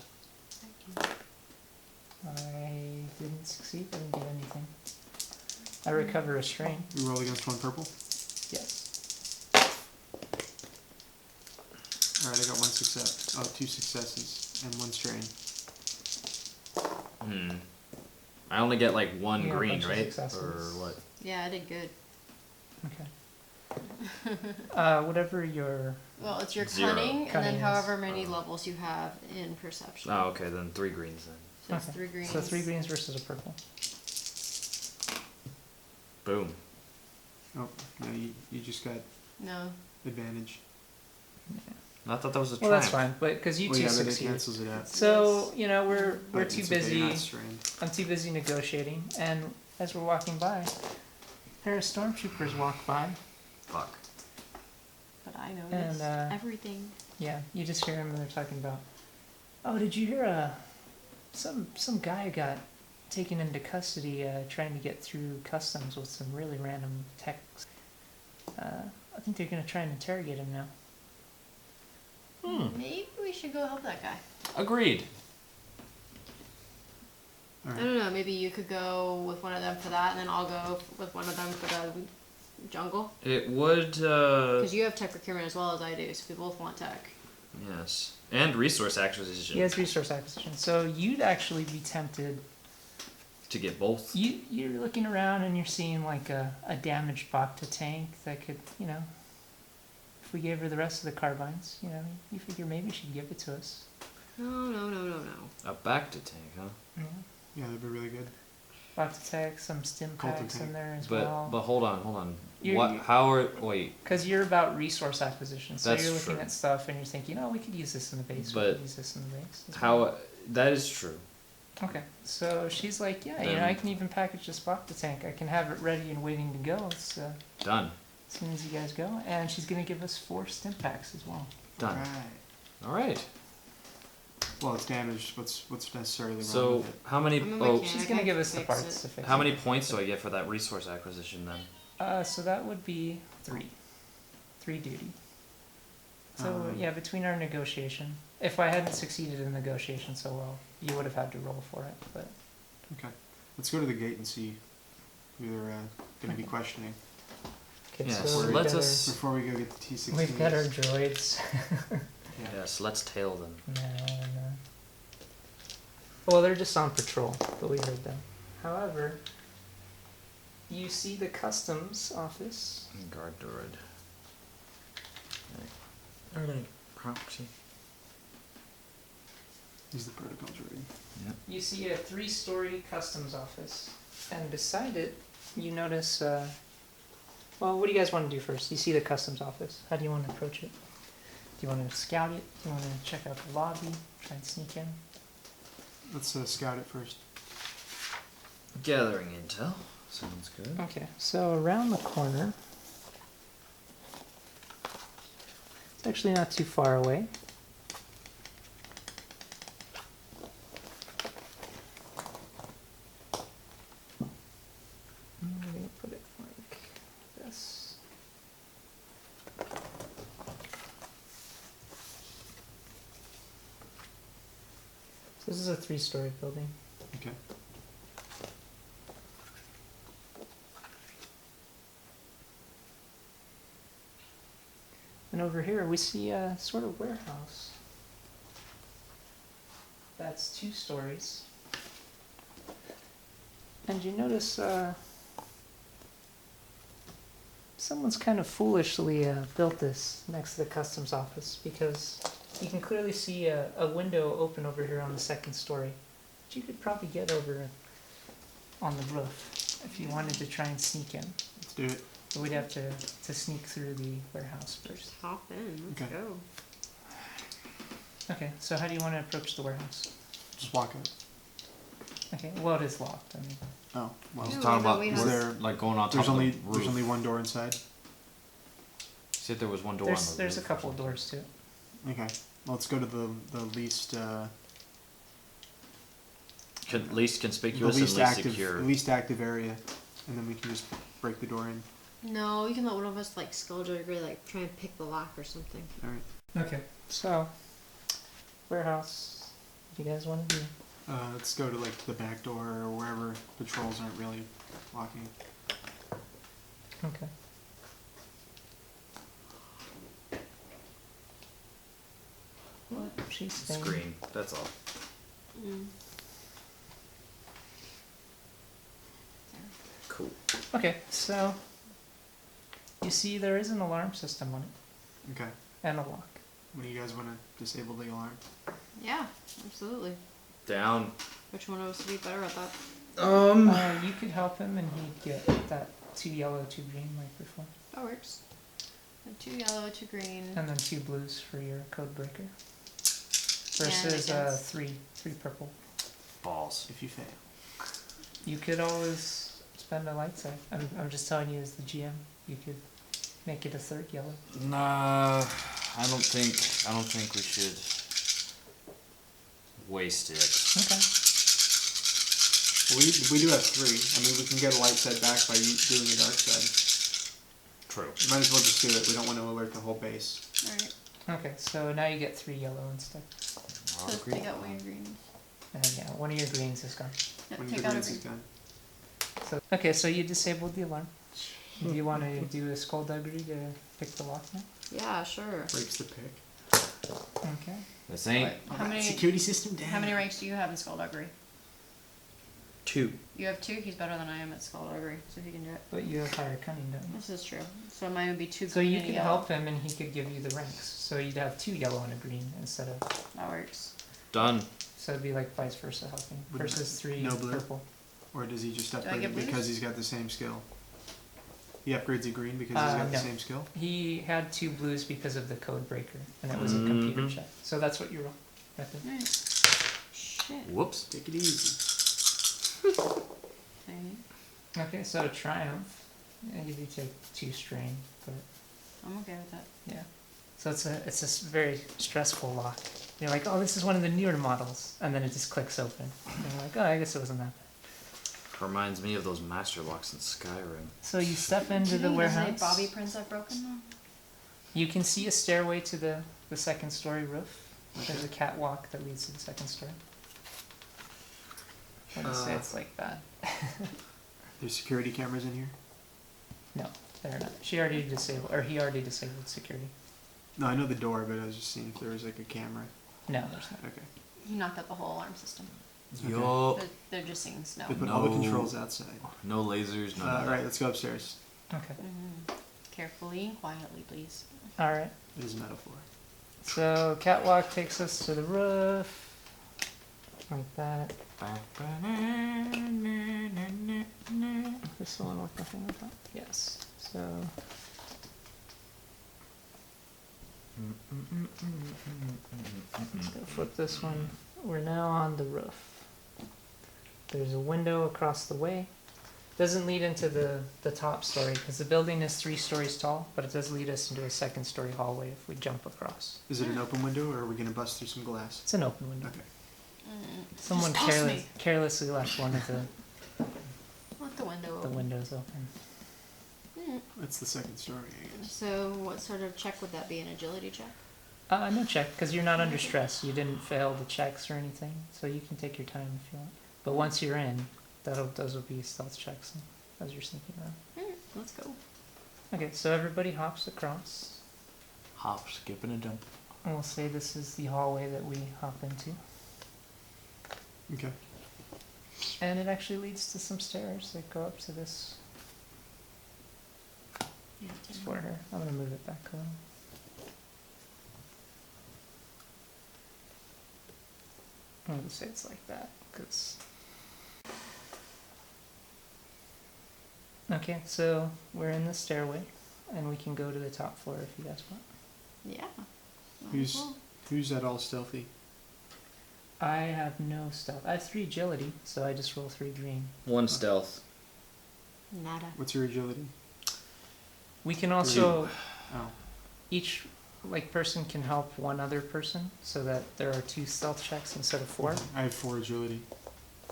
I didn't succeed. I didn't get anything. I recover a strain. We roll against 1 purple. Yes. All right, I got 1 success. Oh, 2 successes and 1 strain. I only get like 1 Yeah, a green, bunch of right? successes. Or what? Yeah, I did good. Okay. Whatever your Well, it's your 0. cunning, and Cunning then is- however many levels you have in perception. Oh, okay, then 3 greens then. So it's Okay. 3 greens. So 3 greens versus a purple. Boom. Oh, no, you just got No. advantage. I thought that was a Well, that's triumph. fine, but because you Well, two yeah, but it succeeded. cancels it out. So you know we're But too it's okay, you're busy. not strained. I'm too busy negotiating, and as we're walking by, a pair of stormtroopers walk by. Fuck. But I noticed And, everything. Yeah, you just hear them and they're talking about, oh, did you hear some guy got taken into custody trying to get through customs with some really random texts. I think they're gonna try and interrogate him now. Maybe we should go help that guy. Agreed. All I right. don't know. Maybe you could go with one of them for that, and then I'll go with one of them for the jungle. It would, Because you have tech procurement as well as I do, so we both want tech. yes. And resource acquisition. He has resource acquisition, so you'd actually be tempted. To get both. You're looking around and you're seeing like a damaged Bacta tank that could, you know, if we gave her the rest of the carbines, you know, you figure maybe she'd give it to us. No. A back to tank, huh? Yeah. Yeah, that'd be really good. Bacta tank, some stim Colton packs in tank. there as But well. hold on. You're- How are wait? Because you're about resource acquisition, so That's you're looking true. at stuff and you're thinking, oh, we could use this in the base. We But could use this in the base. as well. How that is true. Okay, so she's like, yeah, you know, Then- I can even package this Bacta tank. I can have it ready and waiting to go. It's, Done. as soon as you guys go, and she's gonna give us 4 stim packs as well. Done. Right. All right. Well, it's damaged. What's necessarily wrong So with it? how many? I'm a Oh, mechanic. She's gonna I give can us the fix parts it. to fix how it. many points do I get for that resource acquisition then? So that would be 3. 3 duty. So Um, yeah, between our negotiation, if I hadn't succeeded in negotiation so well, you would have had to roll for it. But Okay. Let's go to the gate and see who they're going to be questioning okay, Yeah, so so we've let's got us- before we go get the T16. we've got our droids. Yeah. Yes. Let's tail them. Well, they're just on patrol, but we heard them. However, you see the customs office. Guard droid. Everything proxy. Is the protocols ready? You see a 3-story customs office, and beside it, you notice. Well, what do you guys want to do first? You see the customs office. How do you want to approach it? Do you want to scout it? Do you want to check out the lobby? Try and sneak in? Let's scout it first. Gathering intel. Sounds good. Okay, so around the corner. It's actually not too far away. I'm gonna put it like this. So this is a 3-story building. Okay. And over here we see a sort of warehouse. That's 2 stories. And you notice someone's kind of foolishly built this next to the customs office, because you can clearly see a window open over here on the 2nd story. But you could probably get over on the roof if you wanted to try and sneak in. Let's do it. But we'd have to sneak through the warehouse first. Just hop in. Let's Okay. go. Okay, so how do you want to approach the warehouse? Just walk out. Okay, well, it is locked. I mean, Oh, well. I was No, talking no, about we Is have- there? like going on top There's of only the roof. there's only one door inside. Said there was one door on the there's a roof. couple of doors too. Okay. Well, let's go to the least Least conspicuous and least active secure. least active area, and then we can just break the door in. No, you can let one of us like skullduggery, like try and pick the lock or something. All right. Okay. So, warehouse. What do you guys want to do? Let's go to like the back door or wherever patrols aren't really locking. Okay. What? She's saying. Screen. That's all. Mm. Cool. Okay, so you see there is an alarm system on it Okay. and a lock. When do you guys want to disable the alarm? Yeah, absolutely. Down. Which one of us would be better at that? You could help him, and he'd get that 2 yellow, 2 green like before, That works. And 2 yellow, 2 green. and then 2 blues for your code breaker. Yeah, Versus makes sense. 3 purple. Balls. If you fail. You could always spend a light side. I'm just telling you as the GM. You could make it a 3rd yellow. Nah, I don't think we should waste it. Okay. We do have 3. I mean, we can get a light side back by doing a dark side. True. Might as well just do it. We don't want to alert the whole base. Alright. Okay, so now you get 3 yellow instead. I'll So agree take with out one that. of your greens. And yeah, one of your greens is gone. Yep, When the take out a greens is green. done. So okay, so you disabled the alarm. Do you want to do a skullduggery to pick the lock now? Yeah, sure. Breaks the pick. Okay. This ain't How many Security system down. how many ranks do you have in skullduggery? 2. You have 2. He's better than I am at skullduggery, so he can do it. But you have higher cunning, don't you? This is true. So mine would be 2 So green you and a could yellow. help him, and he could give you the ranks. So you'd have 2 yellow and a green instead of. That works. Done. So it'd be like vice versa helping Wouldn't- versus 3 no blue? purple. Or does he just I upgrade get it blues? because he's got the same skill? He upgrades a green because he's got the No. same skill? He had 2 blues because of the code breaker, and it was a computer Mhm. check. So that's what you roll. Right there. Nice. Shit. Whoops. Take it easy. Okay. Okay, so triumph. Yeah, you do take 2 strain, but I'm okay with that. yeah. So it's a very stressful lock. You're like, oh, this is one of the newer models, and then it just clicks open. And you're like, oh, I guess it wasn't that bad. Reminds me of those master locks in Skyrim. So you step into the There's any warehouse. bobby pins I've broken though? You can see a stairway to the 2nd story roof. There's Okay. a catwalk that leads to the 2nd story. I would say it's like that. There's security cameras in here? No, they're not. He already disabled security. No, I know the door, but I was just seeing if there was like a camera. No, there's not. Okay. He knocked out the whole alarm system. Yo. They're just seeing snow. They put all the No. controls outside. No lasers, no. Alright, let's go upstairs. Okay. Carefully and quietly, please. All right. It is a metaphor. So catwalk takes us to the roof, like that. This one with nothing on top. Yes. So. Let's go flip this one. We're now on the roof. There's a window across the way. Doesn't lead into the top story because the building is 3 stories tall, but it does lead us into a 2nd story hallway if we jump across. Is it an open window, or are we gonna bust through some glass? It's an open window. Okay. Someone Just toss me. carelessly left one of Let the window the open. windows open. That's the 2nd story, I guess. So what sort of check would that be? An agility check? No check, because you're not under stress. You didn't fail the checks or anything, so you can take your time if you want. But once you're in, those will be stealth checks as you're sneaking around. Let's go. Okay, so everybody hops across. Hop, skip, and a jump. And we'll say this is the hallway that we hop into. Okay. And it actually leads to some stairs that go up to this Yeah, floor here. I'm going to move it back a little. I'm going to say it's like that, because... Okay, so we're in the stairway, and we can go to the top floor if you guys want. Yeah. Who's at all stealthy? I have no stealth. I have 3 agility, so I just roll 3 green. 1 stealth. Nada. What's your agility? We can also... Oh. Each person can help one other person, so that there are 2 stealth checks instead of 4. I have 4 agility.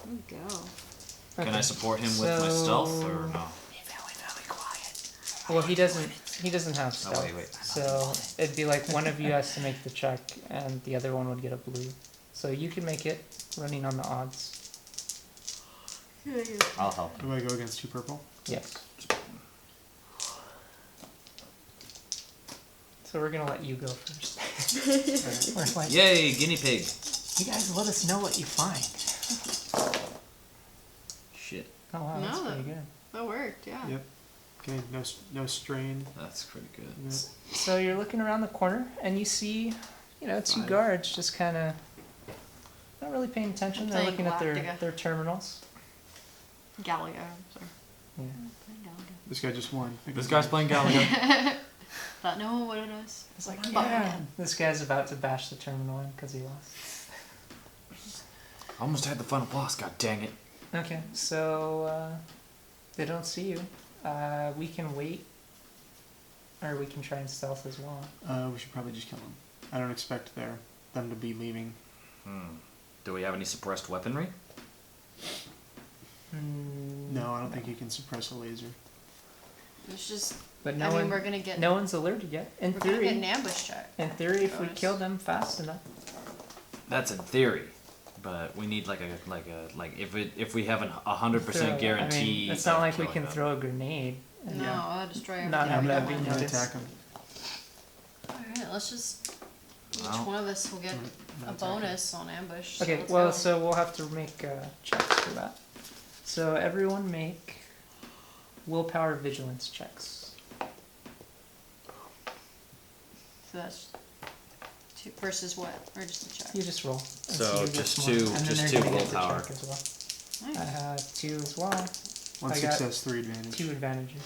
There we go. Can I support him with my stealth or no? Well, he doesn't have stealth. Oh, wait. So it'd be like one of you has to make the check, and the other one would get a blue. So you can make it, running on the odds. I'll help. Do I go against 2 purple? Yes. So we're gonna let you go first. We're like, Yay, guinea pig. you guys let us know what you find. Shit, Oh wow, that's No. pretty good. That worked, yeah. Yep. Okay, no strain. that's pretty good. Yeah. So you're looking around the corner, and you see, 2 5. guards just kind of not really paying attention. They're Playing looking at Galactica. their terminals. Galaga, sorry. Yeah. This guy just won. This guy's playing Galaga. Thought no one would have noticed. It's like, But- yeah, this guy's about to bash the terminal in because he lost. Almost had the final boss, god dang it. Okay, so they don't see you. We can wait, or we can try and stealth as well. We should probably just kill him. I don't expect them to be leaving. Do we have any suppressed weaponry? No, I don't think you can suppress a laser. It's just, But we're gonna get, no one's alerted yet. In we're gonna get an theory, ambush check. if we bonus. kill them fast enough. That's in theory, but we need like if we have 100% guarantee. I mean, it's not of like we killing can them. throw a grenade. No, I'll destroy everything. Not have we that don't be want. I'm gonna noticed. attack him. Alright, let's just, each Well. one of us will get I'm a gonna attack him. bonus on ambush. Okay, let's well, go. so we'll have to make checks for that. So everyone make willpower vigilance checks. So that's 2 versus what? Or just a check? You just roll. and So see who just gets more, two- and then just they're 2 gonna get the willpower. check as well. I Nice. have 2 as well. 1 I got success, 3 advantage. 2 advantages.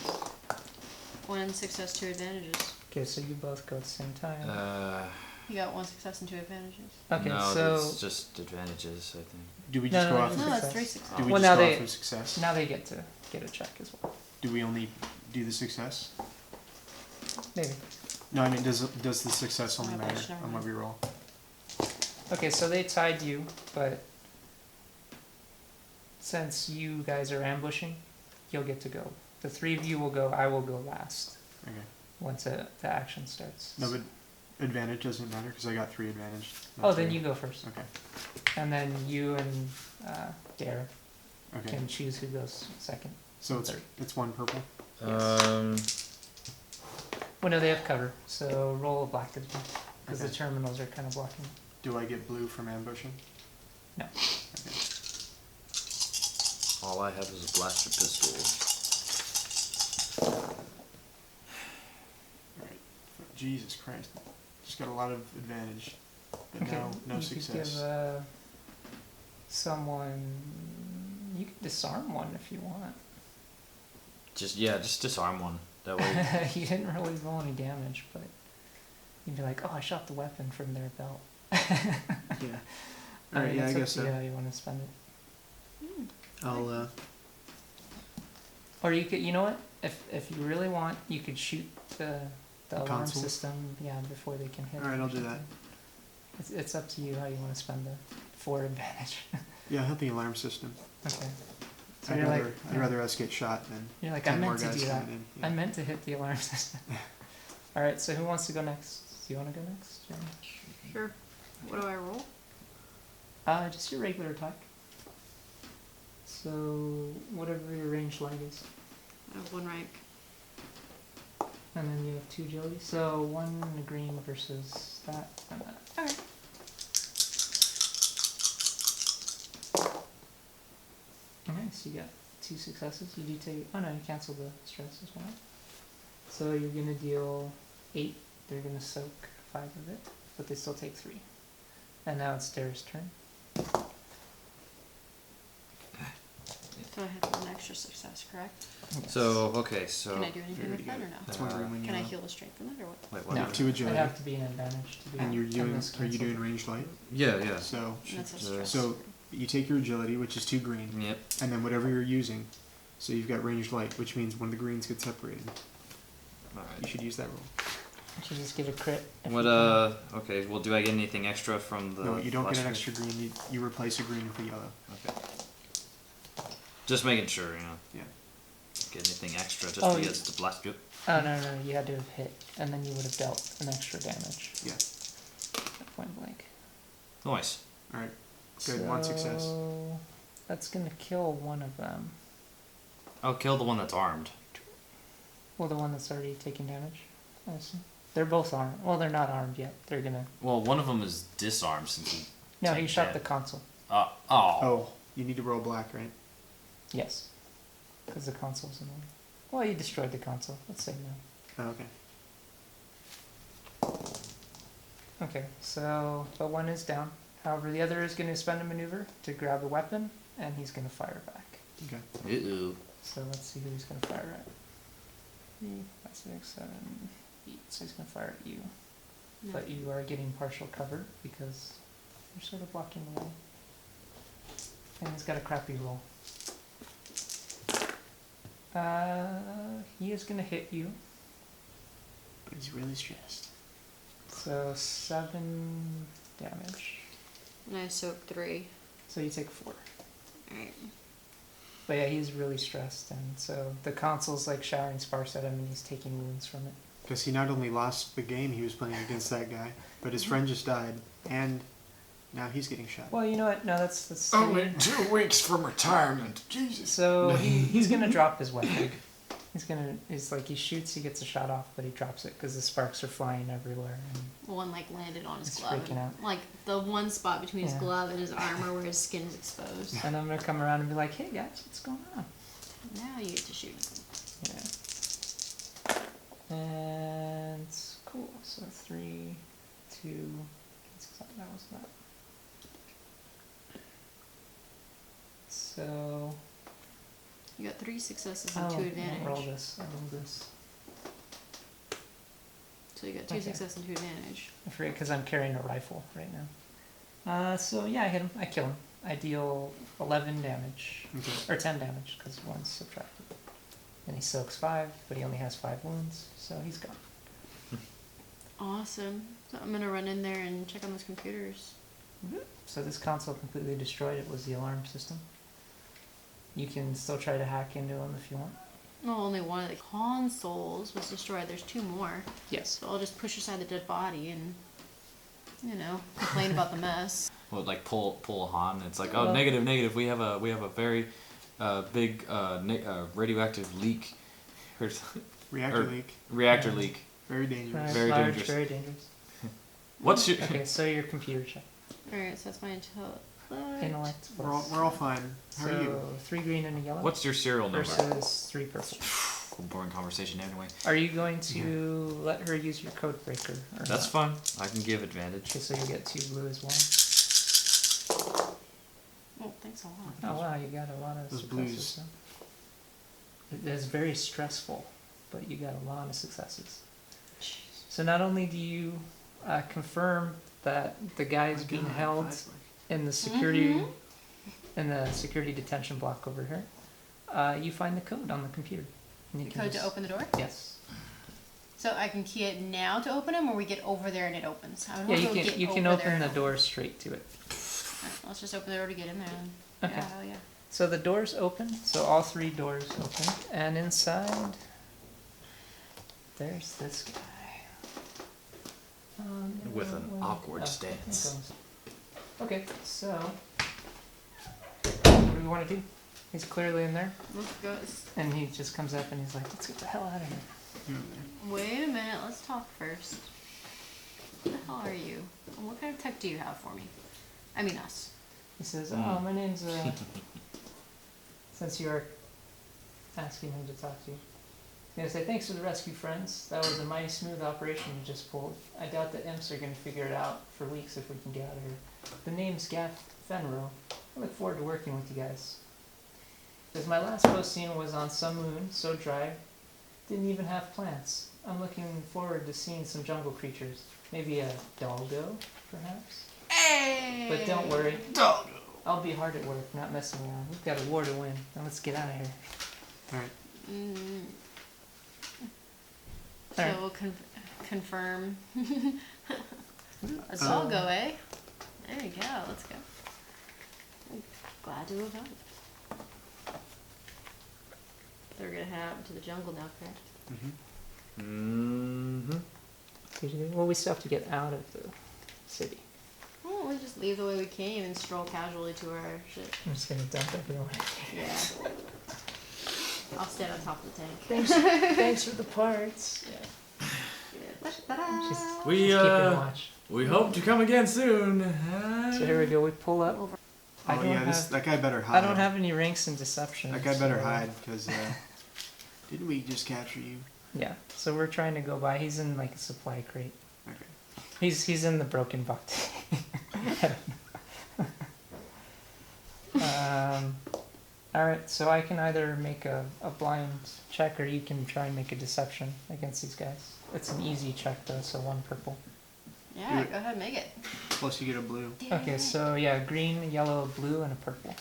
1 success, 2 advantages. Okay, so you both go at the same time. You got 1 success and 2 advantages. Okay, no, so it's just advantages, I think. Do we No, just no, go no, off? no. No, Of, that's 3 success. success. do we Well, just now go they- off of success? now they get to get a check as well. Do we only do the success? Maybe. No, I mean, does the success only Oh, matter gosh, never on what mind. we roll? Okay, so they tied you, but since you guys are ambushing, you'll get to go. The 3 of you will go. I will go last Okay. once the action starts. No, but advantage doesn't matter because I got 3 advantage. not Oh, then 2. you go first, Okay. and then you and Dare Okay. can choose who goes second. So it's third. 1 purple. Well, no, they have cover, so roll a black as well, because Okay. the terminals are kind of blocking. Do I get blue from ambushing? No. Okay. All I have is a blaster pistol. Alright. Jesus Christ. Just got a lot of advantage, but Okay, no you success. could give someone. You could disarm one if you want. Just disarm one. That way. You didn't really roll any damage, but you'd be like, oh, I shot the weapon from their belt. Yeah. All right. Yeah, I it's guess up to you so. how you want to spend it. I'll. Or you could, you know what? If you really want, you could shoot the alarm console? system, before they can hit. All right, it or I'll do that. something. It's up to you how you want to spend the 4 advantage. Yeah, I'll hit the alarm system. Okay. So I'd you're rather, like, I'd rather us get shot than you're like, 10 I more meant to guys do that. coming in. I Yeah. meant to hit the alarm system. All right. So who wants to go next? Do you want to go next? Or? Sure. What do I roll? Just your regular attack. So whatever your range light is, I have 1 rank. and then you have 2 agility. So 1 green versus that and that. Okay. Okay, so you got 2 successes. You do take. Oh no, you cancel the stress as well. So you're gonna deal 8. They're gonna soak 5 of it, but they still take 3. And now it's Dara's turn. So I have 1 extra success, correct? Yes. So okay, so Can I do anything Very with that good. or no? That's one green when Can I you heal the strength from it or what? wait, what? No, You have 2 it'd agility. have to be an advantage to be. And you're doing. unless Are you canceled. doing ranged light? Yeah. So. That's a uh, stress. So you take your agility, which is 2 green, Yep. and then whatever you're using. So you've got ranged light, which means one of the greens gets separated. All You right. should use that roll. You should just give a crit. if What you can. Okay. Well, do I get anything extra from the? No, you don't get an last extra green. You replace a green with a yellow. Okay. Just making sure, Yeah. Get anything extra just Oh, because it's a blast good. Oh no, you had to have hit, and then you would have dealt an extra damage. Yeah. At point blank. Nice. All right. Good. 1 success. So that's gonna kill one of them. I'll kill the one that's armed. Well, the one that's already taking damage. I assume. They're both armed. Well, they're not armed yet. They're gonna. Well, one of them is disarmed since he. No, he shot Yeah. the console. Oh. Oh, you need to roll black, right? Yes. Because the console's in the way. Well, you destroyed the console. Let's say no. Oh, okay. Okay, so but one is down. However, the other is going to spend a maneuver to grab a weapon, and he's going to fire back. Okay. Uh-oh. So let's see who he's going to fire at. 3, 5, 6, 7, 8. So he's going to fire at you. No. But you are getting partial cover because you're sort of blocking the way. And he's got a crappy roll. He is going to hit you. But he's really stressed. So 7 damage. And I soak 3. So you take 4. Alright. But yeah, he's really stressed, and so the console's like showering sparks at him, and he's taking wounds from it. Because he not only lost the game he was playing against that guy, but his friend just died, and now he's getting shot. Well, you know what? No, that's Only 2 weeks from retirement. Jesus. So he's gonna drop his weapon. He's like he shoots, he gets a shot off, but he drops it because the sparks are flying everywhere. And One like landed on his He's glove. freaking out. Like the one spot between his Yeah. glove and his armor where his skin is exposed. and I'm gonna come around and be like, hey guys, what's going on? Now you get to shoot him. Yeah. And cool. So 3, 2. That was that. So. You got 3 successes Oh, and 2 I didn't advantage. roll this. I rolled this. So you got 2 Okay. success and 2 advantage. I forget because I'm carrying a rifle right now. So yeah, I hit him. I kill him. I deal 11 damage. Okay. Or 10 damage because 1's subtracted. And he soaks 5, but he only has 5 wounds, so he's gone. Awesome. So I'm gonna run in there and check on those computers. So this console completely destroyed. It was the alarm system. You can still try to hack into them if you want. No, only one of the consoles was destroyed. There's 2 more. Yes. So I'll just push aside the dead body and, complain about the mess. Well, like pull a Han. It's like, Well- oh, negative. We have a very big radioactive leak. Reactor Or- leak. Reactor Yeah. leak. Very dangerous. Very large, dangerous. very dangerous. What's your? Okay, so your computer check. Alright, so that's my intellect. Intellect. We're all fine. How so are you? 3 green and a yellow. What's your serial number? versus 3 purple. boring conversation anyway. Are you going to let her use your code breaker? Or That's not? fine. I can give advantage. Okay, so you'll get 2 blue as well. Oh, thanks a lot. Oh wow, you got a lot of Those successes. blues. Huh? It is very stressful, but you got a lot of successes. So not only do you confirm that the guy is being held in the security detention block over here, you find the code on the computer. And you The can code to just- open the door? Yes. So I can key it now to open them, or we get over there and it opens? I would Yeah, hope you it would can get you can over there open and the door straight to it. Alright, let's just open the door to get in there then. Okay. Yeah, hell yeah. So the doors open. So all 3 doors open, and inside there's this guy. With an awkward here stance. it goes. Okay, so what do we want to do? He's clearly in there, Let's go. and he just comes up and he's like, "Let's get the hell out of here." Wait a minute, let's talk first. Who the hell are you? And what kind of tech do you have for me? I mean us. He says, "Oh, my name's since you're asking him to talk to you." He's gonna say, "Thanks for the rescue, friends. That was a mighty smooth operation you just pulled. I doubt the imps are gonna figure it out for weeks if we can get out of here. The name's Gaff Fenro. I look forward to working with you guys." Because my last post scene was on some moon, so dry, didn't even have plants. I'm looking forward to seeing some jungle creatures. Maybe a doggo, perhaps? Hey! But don't worry. I'll be hard at work, not messing around. We've got a war to win. Now let's get out of here. Alright. Mm. Alright. So we'll confirm. Let's all go, eh? There you go, let's go. I'm glad to have helped. They're gonna head out into the jungle now, correct? Mm-hmm. Well, we still have to get out of the city. Well, we'll just leave the way we came and stroll casually to our ship. I'm just gonna dump everyone. Yeah. I'll stand on top of the tank. Thanks for the parts. Yeah. Ta-da! Just We keeping watch. we hope to come again soon. So here we go. We pull up. Over. I Oh don't yeah, have. that guy better hide. I don't have any ranks in deception. That guy better so- hide, because didn't we just capture you? Yeah. So we're trying to go by. He's in like a supply crate. Okay. He's in the broken box. All right. So I can either make a blind check, or you can try and make a deception against these guys. It's an easy check though, so 1 purple. Yeah, go ahead, make it. Plus you get a blue. Okay, so yeah, green, yellow, blue, and a purple.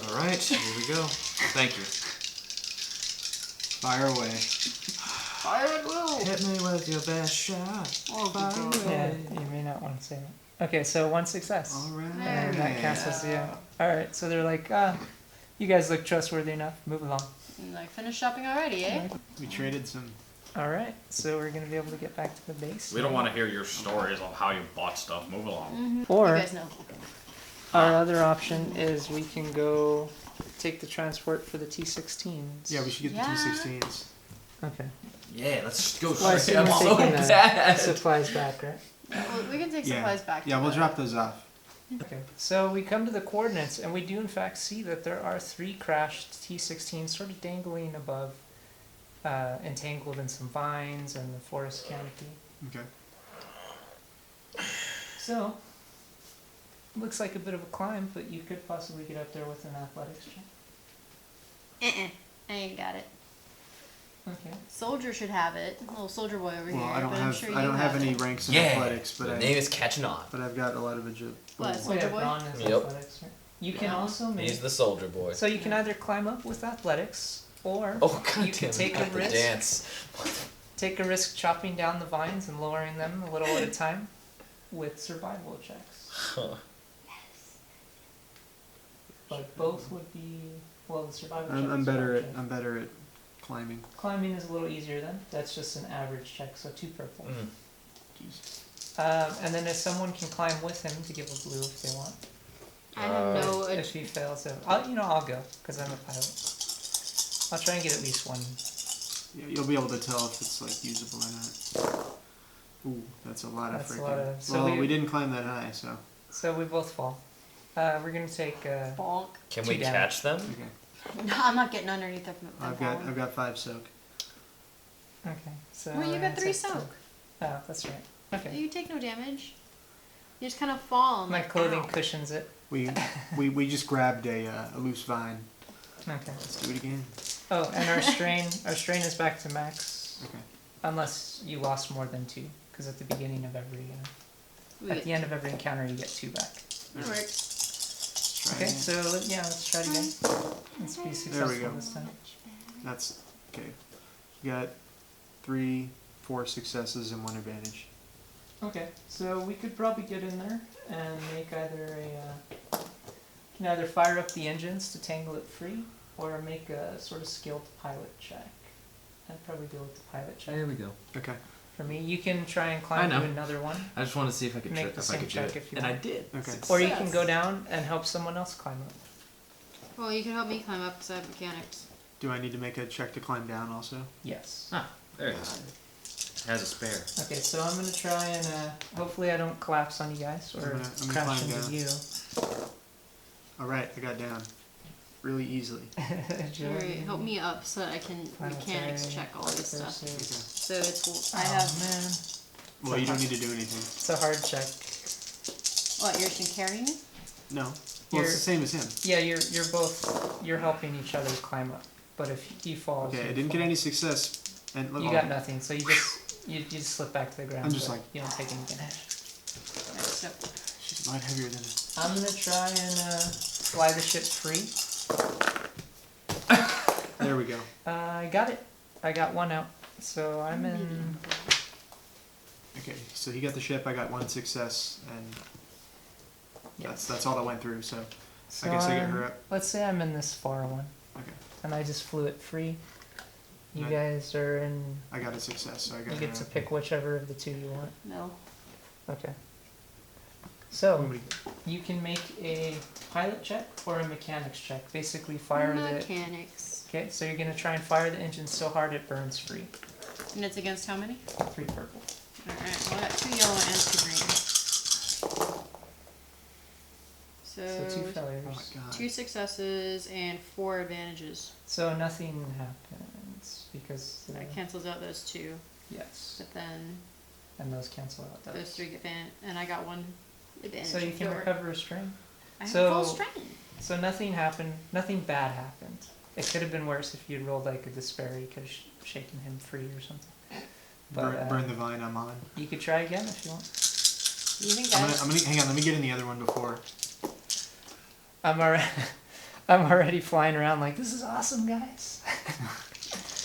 All right, here we go. Thank you. Fire away. Fire at will! Hit me with your best shot. Fire Yeah, away. you may not want to say that. Okay, so 1 success. Alright. And that cancels the out. Alright, so they're like, you guys look trustworthy enough. Move along. Like, finished shopping already, eh? We traded some. Alright, so we're going to be able to get back to the base. We don't want to hear your stories of how you bought stuff. Move along. You Or guys know. our other option is we can go take the transport for the T-16s. Yeah, we should get Yeah. the T-16s. Okay. Yeah, let's go. Well, I straight. assume I'm we're so taking the bad. supplies back, right? Well, we can take Yeah. supplies back. Yeah, to we'll the- drop those off. Okay, so we come to the coordinates, and we do in fact see that there are 3 crashed T-16s sort of dangling above, entangled in some vines and the forest canopy. Okay. So, looks like a bit of a climb, but you could possibly get up there with an athletics check. I ain't got it. Okay. Soldier should have it. Little soldier boy over Well, here. I don't but I'm have sure I you don't have any it. ranks in Yeah, athletics, the but name is catching on. I've got a lot of agility. What? Oh Soldier yeah, boy? Braun is Yep. athletics, right? You can Yeah. also make. He's the soldier boy. So you can either climb up with athletics, or Oh god you damn can it! take a Not the risk. dance. Take a risk chopping down the vines and lowering them a little at a time with survival checks. Huh. But both would be the survival check. I'm is better at option. I'm better at climbing. Climbing is a little easier then. That's just an average check, so 2 purple. Mm. Jeez. And then if someone can climb with him to give a blue if they want. I have no. If he fails, I'll go because I'm a pilot. I'll try and get at least 1. Yeah, you'll be able to tell if it's like usable or not. Ooh, that's a lot That's of a freaking. lot of- so well, we- we didn't climb that high, so So we both fall. We're gonna take. Bonk. Can 2 we damage. catch them? Okay. No, I'm not getting underneath them. I've got 5 soak. Okay, so. Well, you we're got gonna 3 take soak. Oh, that's right. Okay. You take no damage. You just kind of fall. And My like, clothing ow. cushions it. We just grabbed a loose vine. Okay. Let's do it again. Oh, and our strain is back to max. Okay. Unless you lost more than 2, because at the beginning of every, at the end of every encounter, you get 2 back. That works. Try Okay, again. so let's try it again. Let's be successful go. this time. That's okay. You got 3, 4 successes and 1 advantage. Okay, so we could probably get in there and make either a. You can either fire up the engines to tangle it free, or make a sort of skilled pilot check. I'd probably go with the pilot check. There we go. Okay. For me, you can try and climb I to know. another one, I just wanted to see if I could Make trick the if I same could do check it, if you and I want. did. Okay. or you can Success. go down and help someone else climb up. Well, you can help me climb up because I have mechanics. Do I need to make a check to climb down also? Yes. Ah, there it is. Has a spare. Okay, so I'm gonna try and hopefully I don't collapse on you guys or I'm gonna crash climb into down. you. Alright, I got down. Really easily. Alright, help me up so that I can mechanics Planetary check all this stuff. versus- Okay. So it's I Oh, have man, Well, you don't need to do anything. it's a hard check. what yours can carry me. No. Well, You're- it's the same as him. Yeah, you're helping each other climb up. But if he falls, Okay, I you didn't get fall. any success. And look, You got nothing, so you just slip back to the ground. I'm just but like- you don't take any damage. Alright, so She's a lot heavier than us. I'm gonna try and fly the ship free. There we go. I got it. I got 1 out. So I'm in. Okay, so he got the ship, I got 1 success, and Yes. that's all that went through, so So I guess I get I'm- her up. Let's say I'm in this far one, Okay. and I just flew it free. You Right. guys are in. I got a success, so I got You her get to up. pick whichever of the 2 you want. no. Okay. So Nobody- you can make a pilot check or a mechanics check. Basically, fire the. Mechanics. Okay, so you're gonna try and fire the engine so hard it burns free. And it's against how many? 3 purple. Alright, well I got 2 yellow and 2 green. So 2 failures. Oh my god. 2 successes and 4 advantages. So nothing happens because That cancels out those 2, yes, but then and those cancel out those. those 3 get banned, and I got 1 advantage. So you can Four. recover a strain. I have so- full strain. So nothing happened. Nothing bad happened. It could have been worse if you'd rolled like a despair. You could have shaken him free or something. But Burn the vine I'm on. you could try again if you want. You think I'm guys? gonna hang on, let me get in the other one before. I'm already, I'm already flying around like this is awesome, guys.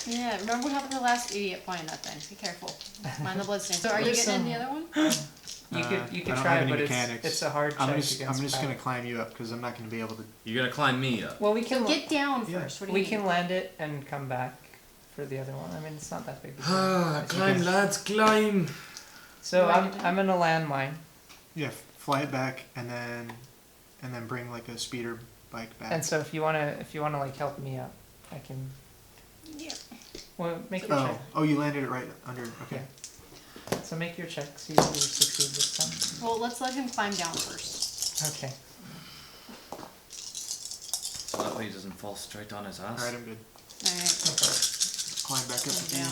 Yeah, remember what happened to the last idiot flying that thing? Be careful. Mind the bloodstains. So are you There's getting in some- the other one? You I could don't try have it, any but mechanics. it's a hard check I'm against. just gonna pilot. climb you up because I'm not gonna be able to. You're gonna climb me up. Well, we So can get down Yeah. first. What do you we mean? can land it and come back for the other one. I mean, it's not that big. a deal. Ah, It's climb, okay. lads, climb. So What do I I'm do? I'm gonna land mine, Yeah, fly it back and then bring like a speeder bike back. and so if you wanna like help me up, I can. Yeah. Well, make your check. Oh, you landed it right under. Okay. So make your check. See if you succeed this time. Well, let's let him climb down first. Okay. So that way he doesn't fall straight on his ass. All right, I'm good. Alright. Climb back up Climb again.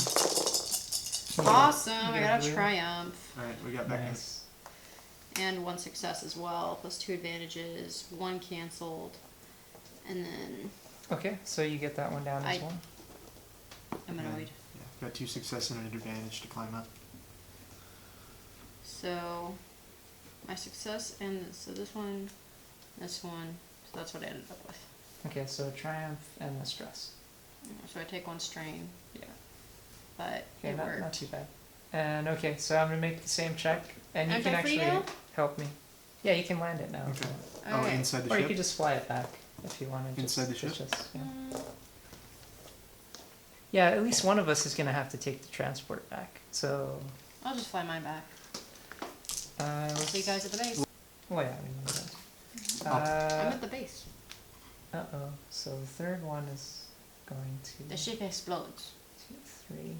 down. Awesome. I Yeah, got a blue. triumph. All right, we got back Nice. And 1 success as well, plus 2 advantages, 1 canceled. And then Okay, so you get that one down as I- well. I'm Yeah. annoyed. Yeah, got 2 success and an advantage to climb up. So my success and so this one, so that's what I ended up with. Okay, so triumph and the stress. So I take 1 strain, Yeah. but Okay, it not worked. too bad. And okay, so I'm gonna make the same check, and you Am can I free actually now? help me. Yeah, you can land it now. if you Okay. want. Oh, Alright. inside the Or you ship. could just fly it back if you wanted. Inside the ship? Yeah. Mm, Yeah, at least one of us is gonna have to take the transport back. So, I'll just fly mine back. let's See you guys at the base. Oh yeah, I remember that. I'm at the base. Uh-oh. So the third one is going to The ship explodes. 2, 3.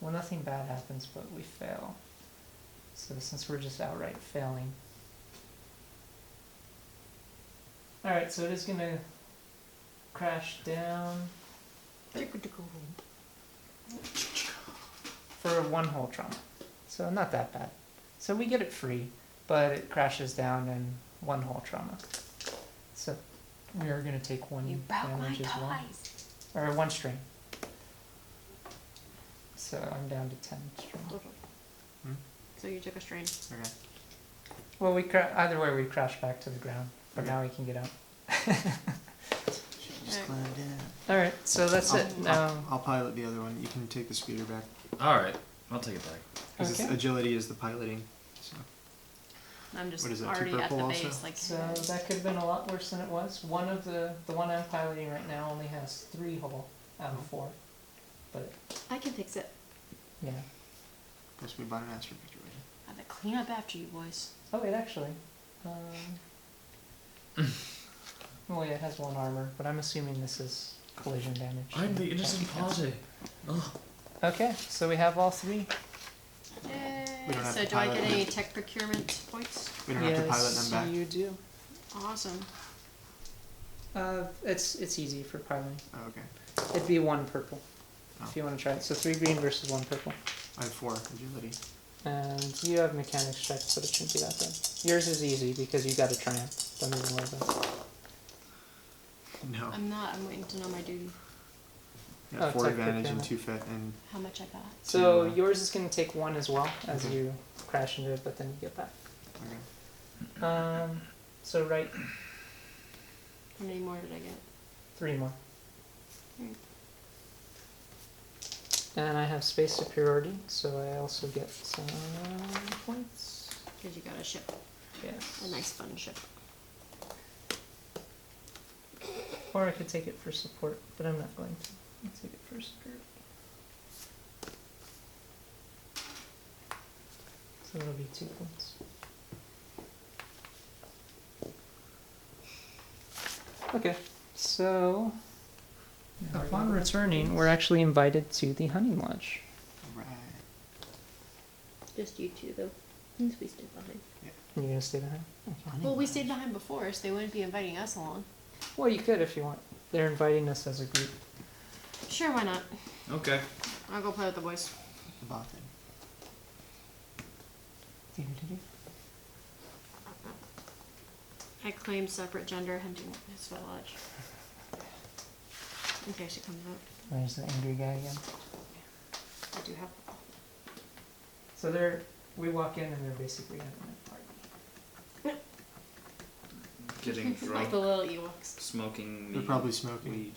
Well, nothing bad happens, but we fail. So since we're just outright failing, Alright, so it is gonna crash down for one hole trauma. So not that bad. So we get it free, but it crashes down in one hole trauma. So we are gonna take one You broke my damage as well. toys. Or one strain. So I'm down to 10 strain. So you took a strain. Okay. Well, either way we crash back to the ground, but Okay. now we can get out. Just Alright. climbed in. Alright, so that's it. Now, I'll pilot the other one. You can take the speeder back. Alright, I'll take it back. Because Okay. agility is the piloting. So I'm just What is that, two already at the purple base. also? Like, so that could have been a lot worse than it was. One of the one I'm piloting right now only has 3 hull out of 4. But I can fix it. yeah. guess we bought an ass refrigerator. I have to clean up after you boys. Oh wait, actually. Oh yeah, it has 1 armor, but I'm assuming this is collision damage. I'm the so innocent can't be party. counted. Okay, so we have all 3. Yay. We don't have So to do I pilot get them. any tech procurement points? We don't have to pilot them back. you do. Awesome. It's easy for piloting. Oh, okay. It'd be 1 purple Oh. if you want to try it. So 3 green versus 1 purple. I have 4 agility. And you have mechanics check, but it shouldn't be that bad. Yours is easy because you got a triumph. Don't even worry about it. No. I'm not. I'm waiting to know my duty. Yeah, Oh, 4 tech advantage and procurement. 2 fit and How much I got. So To, yours is going to take 1 as well as Okay. you crash into it, but then you get back. okay. So right, How many more did I get? 3 more. Hmm. And I have space superiority, so I also get some points. Because you got a ship. Yes. A nice fun ship. Or I could take it for support, but I'm not going to. I'll take it for superiority. So it'll be 2 points. Okay, so upon returning, we're actually invited to the hunting lodge. Alright. Just you two, though. Since we stayed behind. Are you gonna stay behind? Okay. Well, we stayed behind before, so they wouldn't be inviting us along. Well, you could if you want. They're inviting us as a group. Sure, why not? Okay. I'll go play with the boys. Bothan. I claim separate gender hunting his village. In case it comes out. There's the angry guy again. I do have. So we walk in and they're basically having a party. Getting Like drunk, the little Ewoks. smoking They're meat, probably smoking. weed.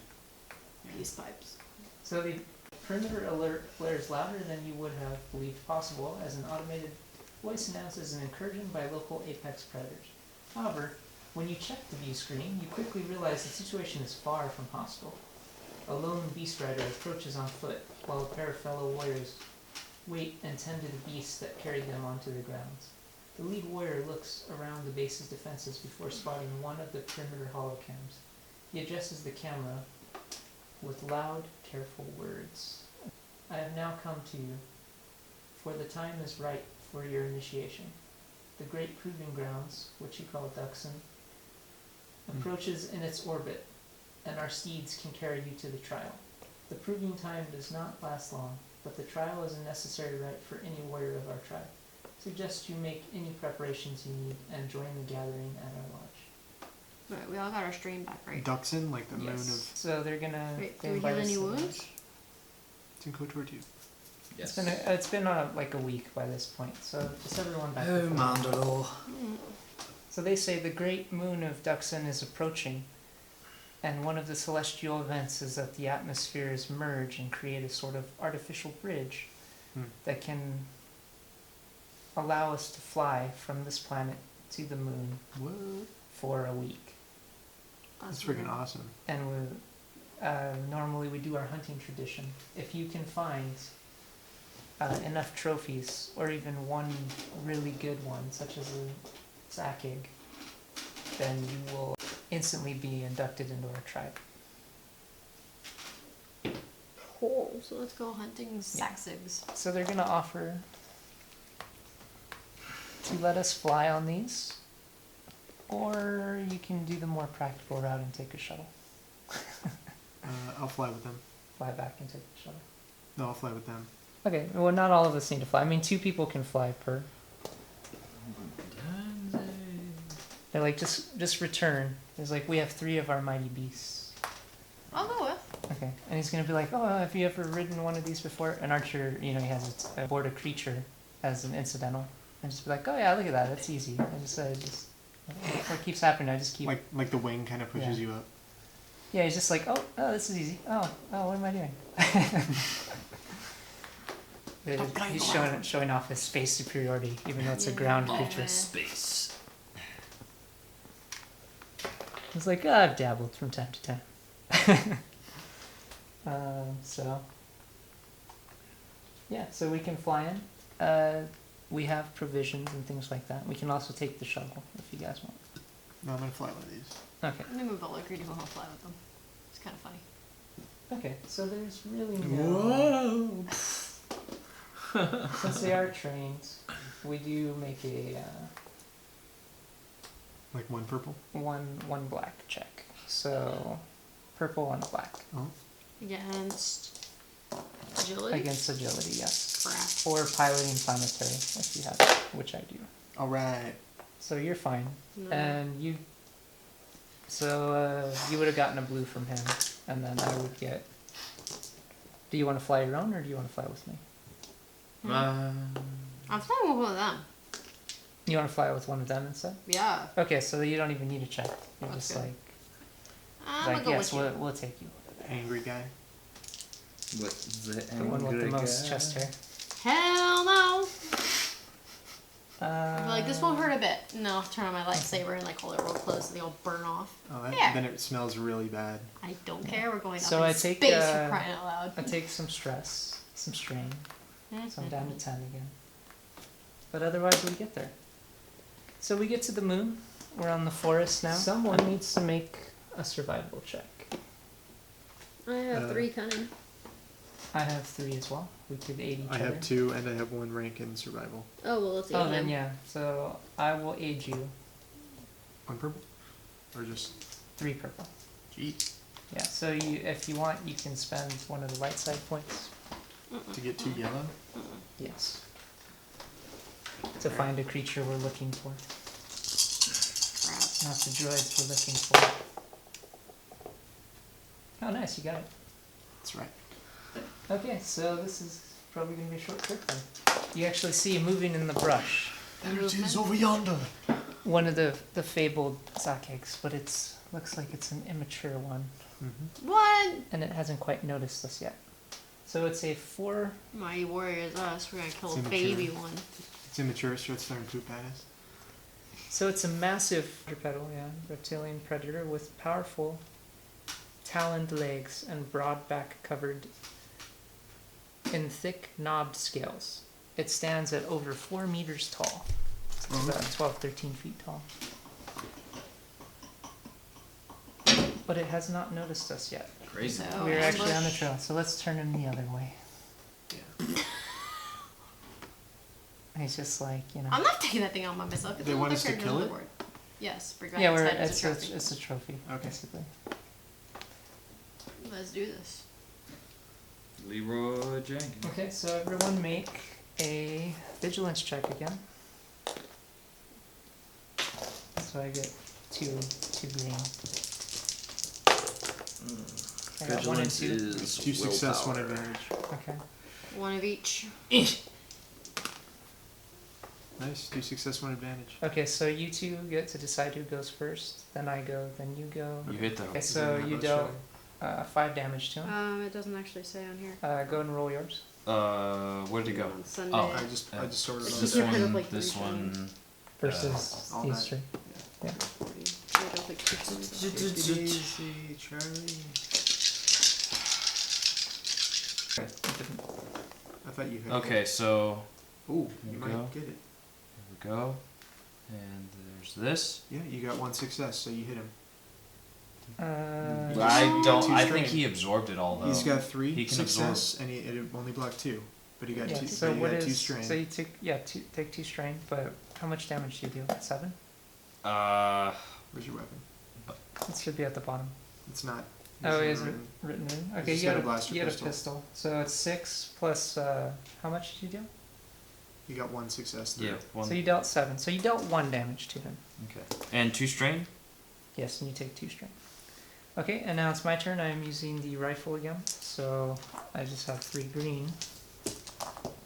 Peace pipes. So the perimeter alert flares louder than you would have believed possible as an automated voice announces an incursion by local apex predators. However, when you check the view screen, you quickly realize the situation is far from hostile. A lone beast rider approaches on foot, while a pair of fellow warriors wait and tend to the beasts that carried them onto the grounds. The lead warrior looks around the base's defenses before spotting one of the perimeter holocams. He adjusts the camera with loud, careful words. I have now come to you, for the time is right for your initiation. The great proving grounds, which you call Duxon, approaches in its orbit, and our steeds can carry you to the trial. The proving time does not last long, but the trial is a necessary rite for any warrior of our tribe. Suggest you make any preparations you need and join the gathering at our lodge. Right, we all got our stream back, right? Duxon, like the moon of. So they're gonna. Wait, they do we invite heal us any to the wounds? lodge. It's in KOTOR 2. Yes. It's been like a week by this point, so just everyone back. Oh, to full. Mandalore. Mm. So they say the great moon of Duxon is approaching, and one of the celestial events is that the atmospheres merge and create a sort of artificial bridge that can allow us to fly from this planet to the moon What? for a week. That's freaking awesome. And normally we do our hunting tradition. If you can find enough trophies, or even one really good one, such as a sack egg, then you will instantly be inducted into our tribe. Cool. So let's go hunting saxigs. So they're going to offer to let us fly on these or you can do the more practical route and take a shuttle. I'll fly with them. Fly back and take the shuttle. No, I'll fly with them. Okay, well, not all of us need to fly. I mean, 2 people can fly per. They're like, just return. There's like, we have 3 of our mighty beasts. I'll go with. Okay, and he's gonna be like, oh, have you ever ridden one of these before? An archer, you know, he has aboard a creature as an incidental, and just be like, oh yeah, look at that, that's easy. And just what keeps happening, I just keep. Like the wing kind of pushes you up. Yeah, he's just like, oh, this is easy. Oh, what am I doing? He's showing off his space superiority, even though it's a ground creature. Space. It's like, I've dabbled from time to time. So, yeah, so we can fly in. We have provisions and things like that. We can also take the shuttle if you guys want. No, I'm gonna fly one of these. Okay. Let me move all agree to go fly with them. It's kind of funny. Okay, so there's really no... Whoa! Since they are trained, we do make a Like 1 purple. one black check. So, purple and black. Oh. Against agility? Against agility, yes. Crap. Or piloting planetary, if you have it, which I do. All right. So you're fine. No. And you... So, you would have gotten a blue from him, and then I would get... Do you want to fly your own, or do you want to fly with me? I'm flying with one of them. You want to fly with one of them instead? Yeah. Okay, so you don't even need to check. You're That's just good. like... I'm gonna Like, go yes, with you. we'll take you. Angry guy. The The one with the most chest hair. Hell no! I'm like, this won't hurt Uh, a bit. And then I'll turn on my lightsaber and like hold it real close so they all burn off. Oh, that, Yeah. then it smells really bad. I don't care, we're going up So in I take, space for crying out loud. I take some stress, some strain, so I'm down to 10 again. But otherwise we get there. So we get to the moon. We're on the forest now. Someone needs to make a survival check. I have 3 cunning. I have 3 as well. We could aid each I other. have 2, and I have 1 rank in survival. Oh, well, let's Oh, then yeah. So I will aid you. 1 purple? Or just... 3 purple. Gee. Yeah, so you, if you want, you can spend one of the light side points. To get 2 yellow? Yes. To find a creature we're looking for. Crap. Not the droids we're looking for. Oh, nice, you got it. That's right. Okay, so this is probably going to be a short trip then. You actually see moving in the brush There it is, over yonder! one of the fabled Zakegs, but it's looks like it's an immature one, Mm-hmm. What? and it hasn't quite noticed us yet. So it's a 4... Mighty warriors us. We're gonna kill a It's baby immature. one. It's immature, so it's throwing poop at us. So it's a massive quadrupedal, reptilian predator with powerful taloned legs and broad back covered in thick knobbed scales. It stands at over 4 meters tall. It's about 12, 13 feet tall. But it has not noticed us yet. Crazy. So- We're actually on the ambush. trail, so let's turn in the other way. Yeah. And he's just like, I'm not taking that thing out by myself. They want us to kill it? Yes, bring Yeah, back we're, its head as a trophy. it's a trophy, Okay. basically. Let's do this. Leroy Jenkins. Okay, so everyone make a vigilance check again. So I get two green. I got 1 and 2. is 2 success, 1 willpower. advantage. Okay. One of each. Nice, 2 success, 1 advantage. Okay, so you 2 get to decide who goes first. Then I go, then you go. You hit the. Okay, so you dealt 5 damage to him. It doesn't actually say on here. Go and roll yours. Where did it go? On Sunday. Oh, I just sorted It's those just This your out. head of, one. like, This 3 one. Versus all these that. 3. Yeah. 40. I don't think it's Easy, Charlie. I thought you had Okay, so it. Ooh, There you we might go. get it. here we go. And there's this. Yeah, you got 1 success, so you hit him. Uh, You I don't. Two I strain. think he absorbed it all though. He's got 3 He can success, and it only blocked 2. But he got yeah, 2. so but he what got 2 is... strain. So you take 2 strain, but how much damage do you do? 7? Where's your weapon? It should be at the bottom. It's not. Oh, It's is not it written. written in? I Okay, just you got got a blaster you got a pistol. pistol. So it's 6 plus, how much did you deal? You got 1 success through. Yeah, one. So you dealt 7. So you dealt 1 damage to him. Okay. And 2 strain? Yes, and you take 2 strain. Okay, and now it's my turn. I am using the rifle again. So I just have 3 green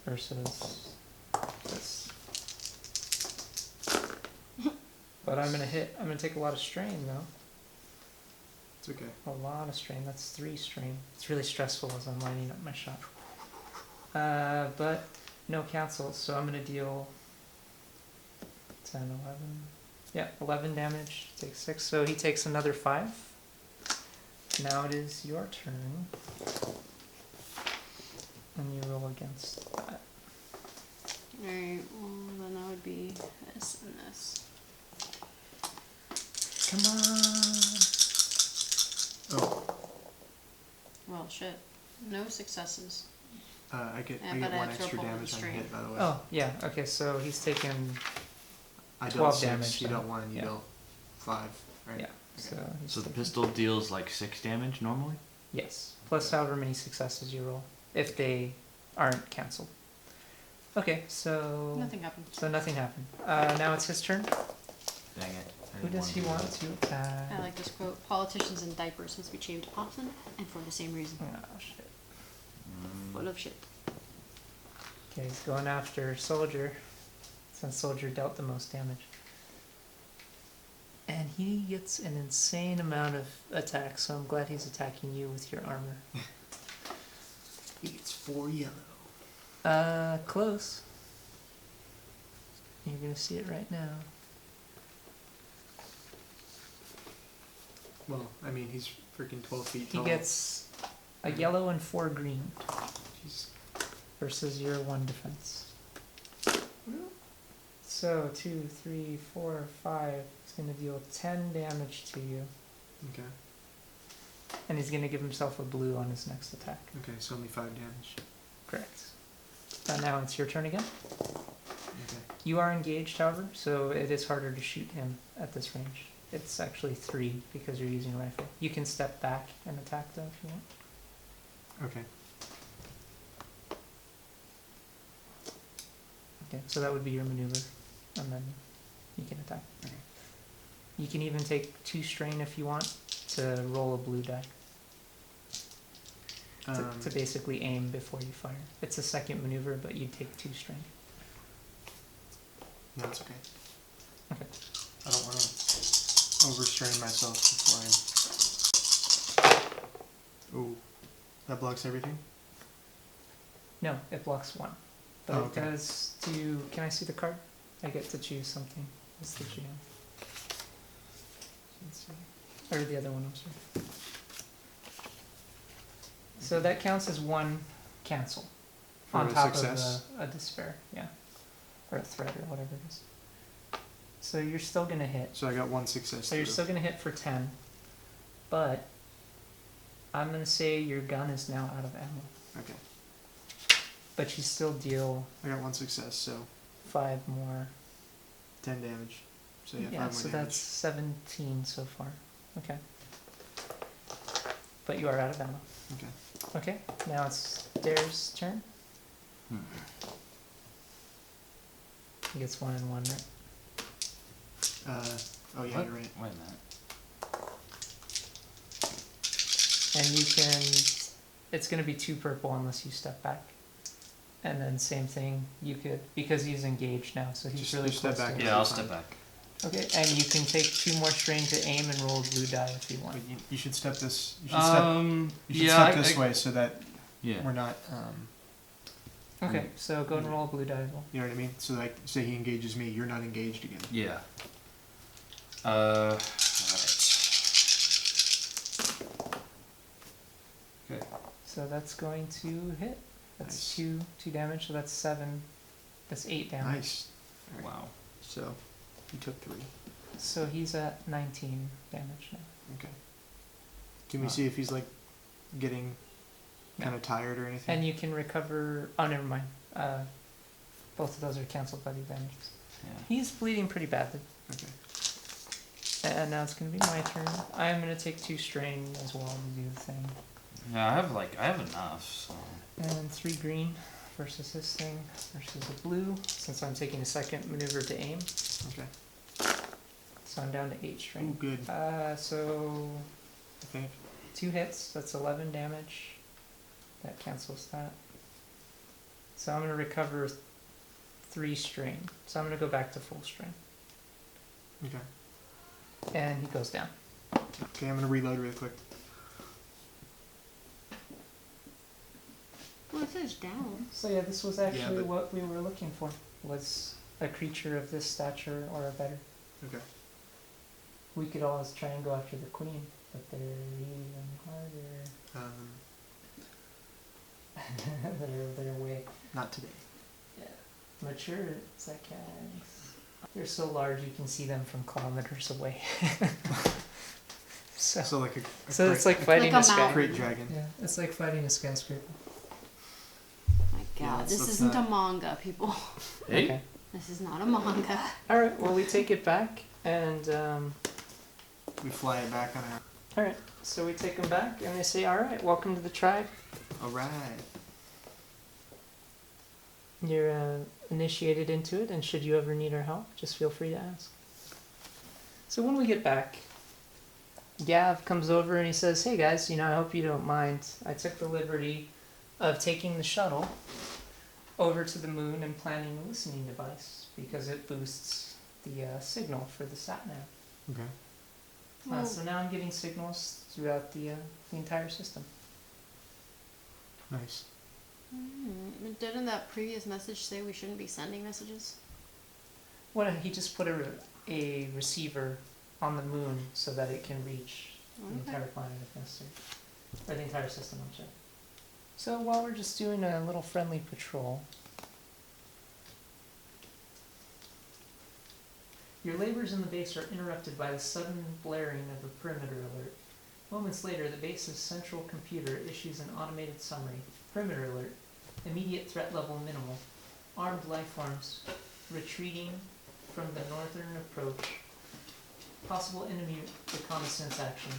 versus this. But I'm gonna hit. I'm gonna take a lot of strain though. It's okay. A lot of strain. That's 3 strain. It's really stressful as I'm lining up my shot. But no cancels, so I'm gonna deal 10, 11. Yeah, 11 damage. Takes 6, so he takes another 5. Now it is your turn. And you roll against that. Alright, well then that would be this and this. Come on. Oh, Well, shit. No successes. I get Yeah, I but get I 1 have to extra roll the damage on strain. hit, by the way. Oh, yeah, okay, so he's taken, I dealt 12 6, damage you then. dealt 1, you Yeah. dealt 5, right? yeah, Okay. so he's So the taken- pistol deals like 6 damage normally? Yes, plus however many successes you roll, if they aren't cancelled. Okay, so... Nothing happened. So nothing happened. Now it's his turn. Dang it. I Who didn't does wanna he do want that. to attack? I like this quote. Politicians in diapers must be shaved often and for the same reason. Oh, shit. Full of shit. Okay, he's going after Soldier, since Soldier dealt the most damage. And he gets an insane amount of attack, so I'm glad he's attacking you with your armor. He gets 4 yellow. Close. You're gonna see it right now. Well, I mean, he's freaking 12 feet He tall. gets a yellow and 4 green Jeez. versus your 1 defense. So 2, 3, 4, 5. He's gonna deal 10 damage to you, Okay. and he's gonna give himself a blue on his next attack. Okay, so only 5 damage. Correct. Now it's your turn again. Okay. You are engaged, however, so it is harder to shoot him at this range. It's actually 3 because you're using a rifle. You can step back and attack though if you want. Okay. Okay, so that would be your maneuver, and then you can attack. Okay. You can even take 2 strain if you want to roll a blue die to basically aim before you fire. It's a second maneuver, but you take 2 strain. No, it's okay. Okay. I don't want to overstrain myself before I'm... Ooh. That blocks everything? No, it blocks 1, but Oh, it okay. does do. Can I see the card? I get to choose something. What's the GM? Let's see. Or the other one, I'm sorry. So that counts as 1 cancel For on a top success? of a despair, yeah, or a threat or whatever it is. So you're still gonna hit. So I got 1 success So you're through. still gonna hit for 10, but I'm gonna say your gun is now out of ammo, Okay. but you still deal I got 1 success, so 5 more. 10 damage. So yeah, 5 Yeah, more so damage. that's 17 so far. Okay. But you are out of ammo. Okay. Okay, now it's Dare's turn. He gets 1 and 1, right? Oh yeah, What? you're right. Wait a minute. And you can, it's going to be 2 purple unless you step back. And then same thing, you could, because he's engaged now, so he's Just really step close back to and it. Yeah, I'll fine. step back. Okay, and you can take 2 more strain to aim and roll a blue die if you want. But you should step this. You should step. You should yeah, step this way so that Yeah. we're not. Okay, so go and roll a blue die as well. You know what I mean? So like, say he engages me, you're not engaged again. Yeah. Alright. Okay. So that's going to hit. That's Nice. 2 damage, so that's 7. That's 8 damage. Nice. Alright. Wow. So he took 3. So he's at 19 damage now. Okay. Can we see if he's like getting kind of tired or anything? And you can recover. Oh, never mind. Both of those are cancelled by the advantages. Yeah. He's bleeding pretty badly. Okay. And now it's gonna be my turn. I'm gonna take 2 strain as well to do the thing. Yeah, I have enough. So. And 3 green versus this thing versus a blue. Since I'm taking a second maneuver to aim, Okay. so I'm down to 8 Oh, strain. good. So I think. 2 hits. That's 11 damage. That cancels that. So I'm gonna recover 3 strain. So I'm gonna go back to full strain. Okay. And he goes down. Okay, I'm gonna reload really quick. Well, it says down. So yeah, this was actually but- what we were looking for. Was a creature of this stature or a better. Okay. We could always try and go after the queen, but they're even harder. they're way Not today. mature seconds. They're so large you can see them from kilometers away. so So like so it's like fighting Like a a mountain. great dragon. Yeah, it's like fighting a skyscraper. My Yeah, God, let's- this let's isn't not- a manga, people. Hey. Okay. This is not a manga. All right. Well, we take it back, and We fly it back on our. all right. So we take them back, and they say, "All right, welcome to the tribe. All right. You're initiated into it, and should you ever need our help, just feel free to ask." So when we get back, Gav comes over and he says, "Hey guys, I hope you don't mind. I took the liberty of taking the shuttle over to the moon and planting a listening device because it boosts the signal for the sat nav. Okay. Well, So now I'm getting signals throughout the entire system." Nice. Didn't that previous message say we shouldn't be sending messages? Well, he just put a receiver on the moon so that it can reach the Okay. entire planet if necessary. Or the entire system, I'm sorry. So while we're just doing a little friendly patrol, your labors in the base are interrupted by the sudden blaring of a perimeter alert. Moments later, the base's central computer issues an automated summary. Perimeter alert. Immediate threat level minimal. Armed life forms retreating from the northern approach. Possible enemy reconnaissance action.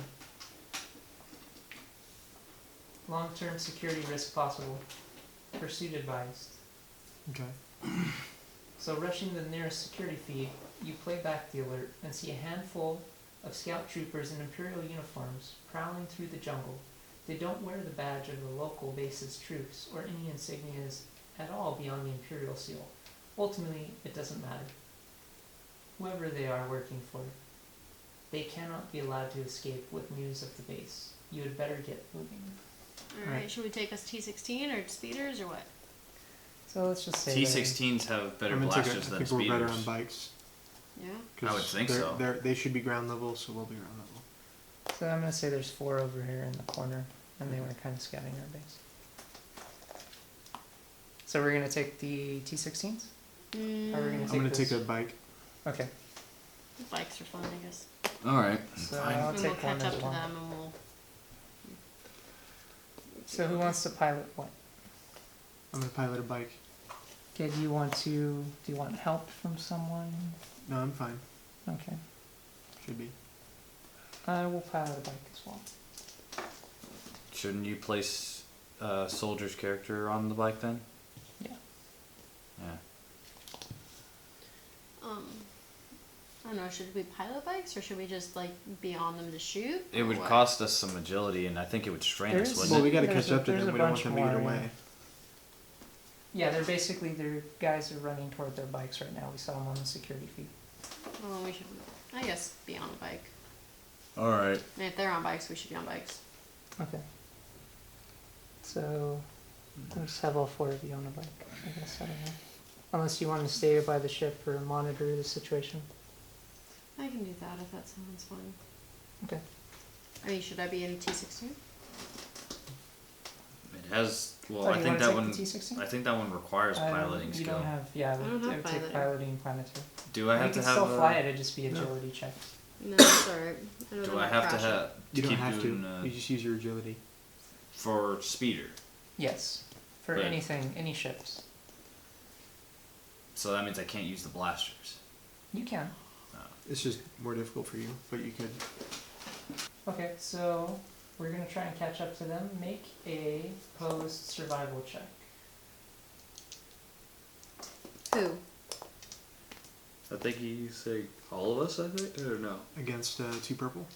Long-term security risk possible. Pursuit advised. Okay. So rushing to the nearest security feed, you play back the alert and see a handful of scout troopers in Imperial uniforms prowling through the jungle. They don't wear the badge of the local base's troops or any insignias at all beyond the Imperial seal. Ultimately, it doesn't matter. Whoever they are working for, they cannot be allowed to escape with news of the base. You had better get moving. Alright, should we take us T-16 or speeders or what? So let's just say T-16s have better I'm gonna take blasters I than think we're better speeders. on bikes. Yeah? 'Cause I would think they're- so. They should be ground level, so we'll be ground level. So I'm gonna say there's 4 over here in the corner, and they were kind of scouting our base. So we're gonna take the T-16s? Or we're gonna I'm take gonna this? take a bike. Okay, Bikes are fun, I guess. All right. so Fine. I'll And we'll take one catch up as to well. them and we'll... So who wants to pilot what? I'm gonna pilot a bike. Okay, do you want help from someone? No, I'm fine. Okay, Should be. I will pilot a bike as well. Shouldn't you place a soldier's character on the bike then? Yeah. Yeah. I don't know, should we pilot bikes or should we just like be on them to shoot? It or would what? cost us some agility, and I think it would strain There us, is- wouldn't Well, it? we gotta There's catch a- up to there's them. a We don't want bunch them to get more, away. Yeah, they're basically, their guys are running toward their bikes right now. We saw them on the security feed. Well, we should, I guess, be on a bike. All right. And if they're on bikes, we should be on bikes. Okay. So, we'll just have all 4 of you on a bike, I guess, I don't know. Unless you want to stay by the ship or monitor the situation. I can do that if that sounds fun. Okay. I mean, should I be in T-16? It has. Well, Oh, I you think wanna that take one. the T-16? I think that one requires piloting you skill. don't have, yeah, I don't have it would take piloting. piloting and planetary. Do I have you to can have? still fly it, it'd just be agility check. No, it's alright. I don't Do know I about have to crashing. have? You don't keep have doing, to. You just use your agility. for speeder. Yes. For Right. anything, any ships. So that means I can't use the blasters. You can. Oh. It's just more difficult for you, but you could. Okay, so we're gonna try and catch up to them. Make a posed survival check. Who? I think you say all of us, I think? Or no? Against 2 purple?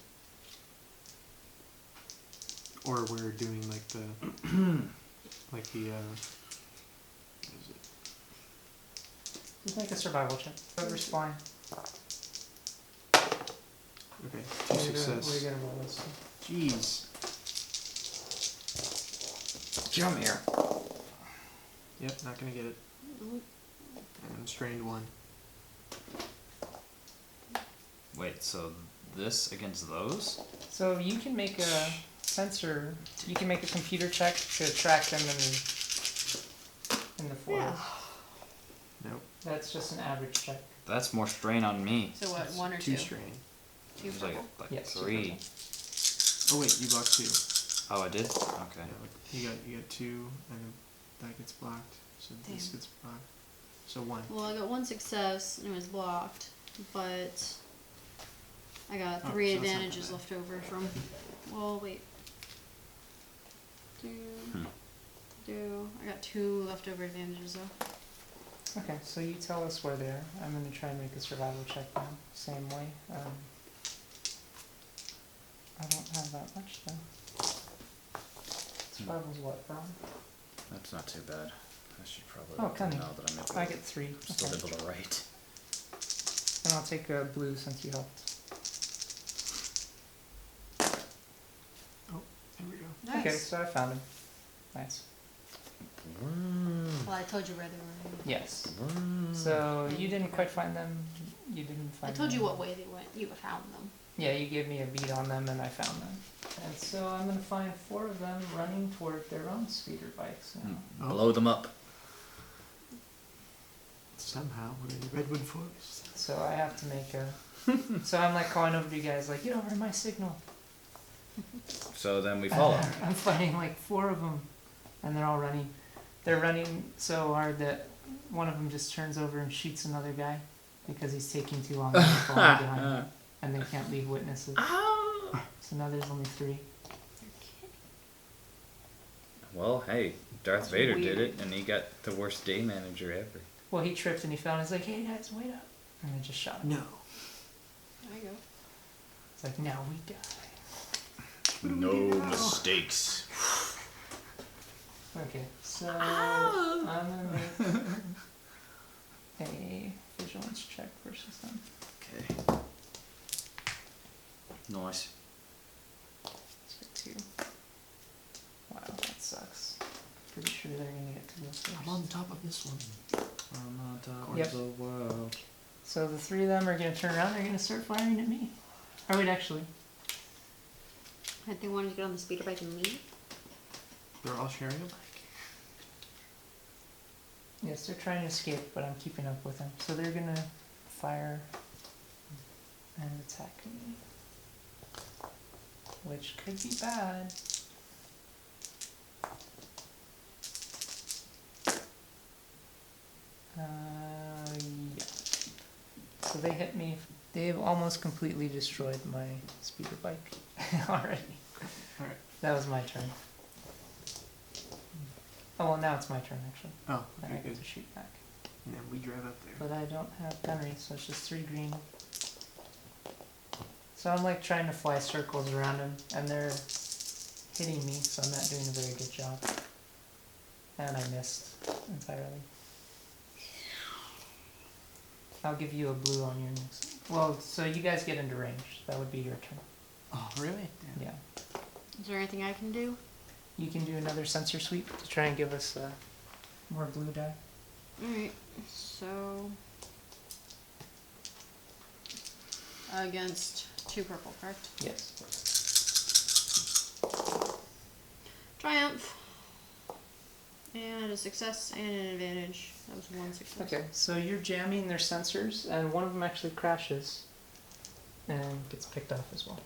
Or we're doing like the what is it? Just make a survival check. Whoever's flying. Okay, 2 success. We're gonna roll this. Jeez. Come here. Yep, not gonna get it. And strained 1. Wait, so this against those? So you can make a sensor. You can make a computer check to track them in the forest. Nope. That's just an average check. That's more strain on me. So what? That's 1 or 2 2? strain. 2 It was like, purple? like Yes, 3. Oh wait, you blocked 2. Oh, I did? Okay. Yeah, you got 2, and then that gets blocked. So this Damn. gets blocked. So 1. Well, I got 1 success and it was blocked, but I got Oh, 3 so that's not advantages that left over from. Well, wait. I got 2 leftover advantages though. Okay, so you tell us where they are. I'm gonna try and make a survival check now. Same way. I don't have that much though. Survival's what, Brown? That's not too bad. I should probably Oh, cunning. know that I'm able, I get 3. still Okay. able to write. And I'll take a blue since you helped. There we go. Nice. Okay, so I found him. Nice. Well, I told you where they were. Yes. So you didn't quite find them. You didn't I find told you them. what way they went. You found them. Yeah, you gave me a beat on them and I found them. And so I'm gonna find 4 of them running toward their own speeder bikes now. Oh. Blow them up. Somehow we're in the Redwood Forest. So I have to make a. So I'm like calling over to you guys, like, get over to my signal. So then we follow. I'm fighting like 4 of them, and they're all running. They're running so hard that one of them just turns over and shoots another guy because he's taking too long to follow behind him, and they can't leave witnesses. So now there's only 3. Well, hey, Darth That's Vader did weird. it, and he got the worst day manager ever. Well, he tripped and he fell, and he's like, hey guys, wait up. And they just shot him. No. There you go. It's like, now we die. No mistakes. Okay, so I'm gonna make a vigilance check versus them. Okay. Nice. Let's get 2. Wow, that sucks. Pretty sure they're gonna get to go first. I'm on top of this one. I'm on top Yep. of the world. So the 3 of them are gonna turn around, they're gonna start firing at me. Oh wait, actually. I think they wanted to get on the speeder bike and leave. They're all sharing a bike. Yes, they're trying to escape, but I'm keeping up with them. So they're gonna fire and attack me. Which could be bad. Yeah. So they hit me. They've almost completely destroyed my speeder bike already. Alright. That was my turn. Oh, well, now it's my turn, actually. Oh, Then I okay, get good. to shoot back. And then we drive up there. But I don't have gunnery, so it's just 3 green. So I'm like trying to fly circles around them, and they're hitting me, so I'm not doing a very good job. And I missed entirely. I'll give you a blue on your next. Well, so you guys get into range. That would be your turn. Oh, really? Yeah. Is there anything I can do? You can do another sensor sweep to try and give us more blue die. Alright, so. Against 2 purple, correct? Yes. Triumph! And a success and an advantage. That was 1 success. Okay, so you're jamming their sensors, and one of them actually crashes and gets picked off as well.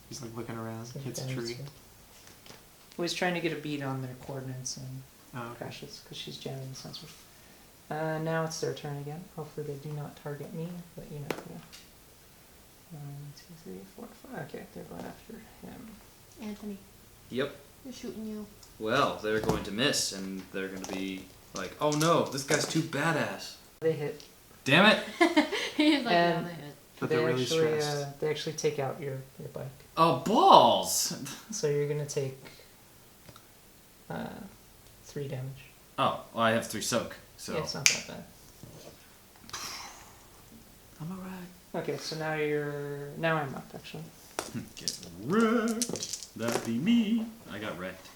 He's like looking around, So hits a that is tree. good. Well, he's trying to get a beat on their coordinates and Oh, okay. crashes because she's jamming the sensors. Now it's their turn again. Hopefully they do not target me, but you never know. 1, 2, 3, 4, 5. Okay, they're going after him. Anthony, Yep. they're shooting you. Well, they're going to miss, and they're going to be like, oh no, this guy's too badass. They hit. Damn it! He's like, And- no, they hit. But they're really stressed. They actually take out your bike. Oh, balls! So you're gonna take 3 damage. Oh, well, I have 3 soak, so. Yeah, it's not that bad. I'm alright. Okay, so now I'm up actually. Get wrecked. That'd be me. I got wrecked.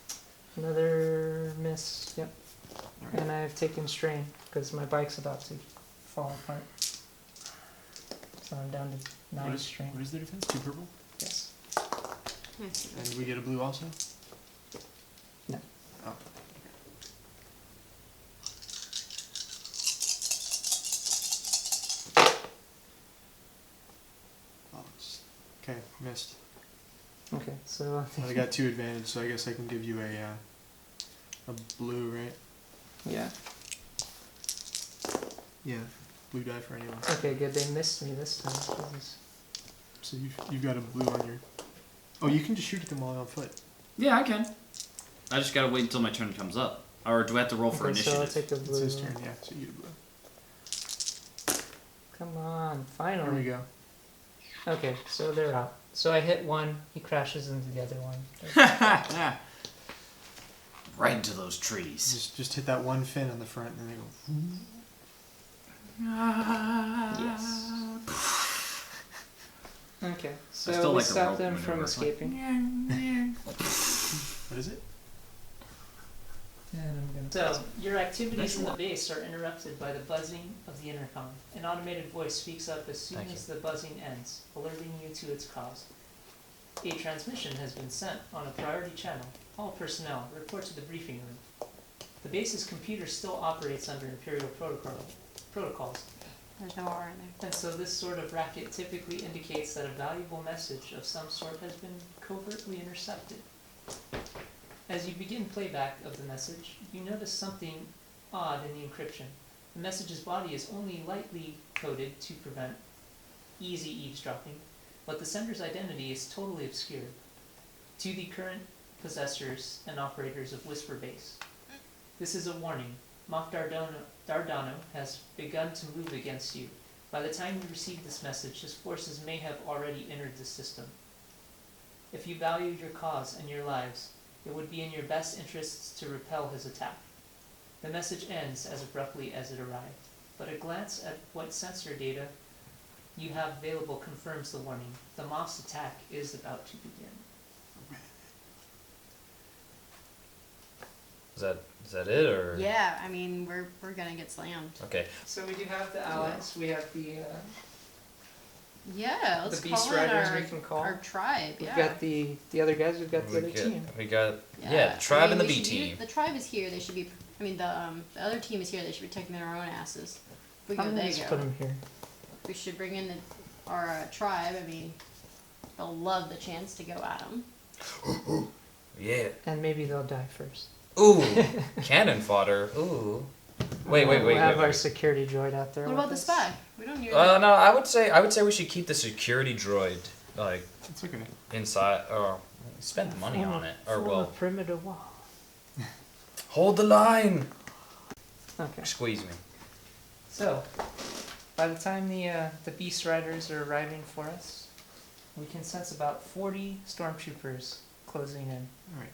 Another miss. Yep. Alright. And I've taken strain because my bike's about to fall apart. So I'm down to 9 strain. What is their defense? 2 purple? Yes. And we get a blue also? No. Oh. Oh, okay, missed. Okay, so Well, I got 2 advantage, so I guess I can give you a blue, right? yeah. Yeah, blue die for anyone. Okay, good. They missed me this time. Jesus. So you've got a blue on your. Oh, you can just shoot at them while on foot. Yeah, I can. I just gotta wait until my turn comes up. Or do I have to roll for Okay, so I'll initiative? take a It's blue. his turn, yeah. So you get a blue. Come on, There we finally. go. Okay, so they're out. So I hit one. He crashes into the other one. Right into those trees. Just hit that one fin on the front, and then they go. Yes. Okay, so still we like a stop rope them from maneuver. escaping. What is it? And I'm gonna. So your activities in the base are interrupted by the buzzing of the intercom. An automated voice speaks up as soon Thank as the buzzing ends, alerting you to its cause. A transmission has been sent on a priority channel. All personnel report to the briefing room. The base's computer still operates under Imperial protocols, There's no R in there. and so this sort of racket typically indicates that a valuable message of some sort has been covertly intercepted. As you begin playback of the message, you notice something odd in the encryption. The message's body is only lightly coded to prevent easy eavesdropping, but the sender's identity is totally obscured to the current possessors and operators of Whisper Base. This is a warning. Moff Dardano has begun to move against you. By the time you receive this message, his forces may have already entered the system. If you value your cause and your lives, it would be in your best interests to repel his attack. The message ends as abruptly as it arrived, but a glance at what sensor data you have available confirms the warning. The Moff's attack is about to begin. Is that it or? Yeah, I mean, we're gonna get slammed. Okay. So we do have the allies. We have the Yeah, let's Beast call in Riders we can call. our tribe. We've Yeah. got the other guys. We've got the other team. We got yeah, tribe and the we B should team. use- the tribe is here. They should be. I mean, the other team is here. They should be taking their own asses. If we go, I'm gonna they just go. put them here. We should bring in our tribe. I mean, they'll love the chance to go at them. Yeah. And maybe they'll die first. Ooh, cannon fodder. Ooh. Wait. We'll have our security droid out there. What with about the us. spy? We don't need. No, I would say we should keep the security droid like It's okay. inside or spend the money on it or Form a well perimeter wall. hold the line. Okay. Squeeze me. So, by the time the Beast Riders are arriving for us, we can sense about 40 stormtroopers closing in. All right.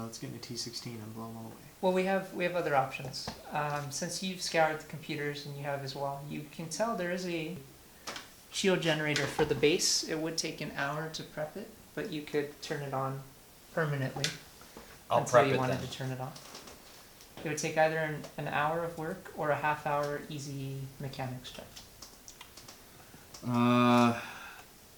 Let's get into T16 and blow them all away. Well, we have other options. Since you've scoured the computers and you have as well, you can tell there is a shield generator for the base. It would take an hour to prep it, but you could turn it on permanently I'll until prep you it wanted then. to turn it off. It would take either an hour of work or a half-hour easy mechanics check.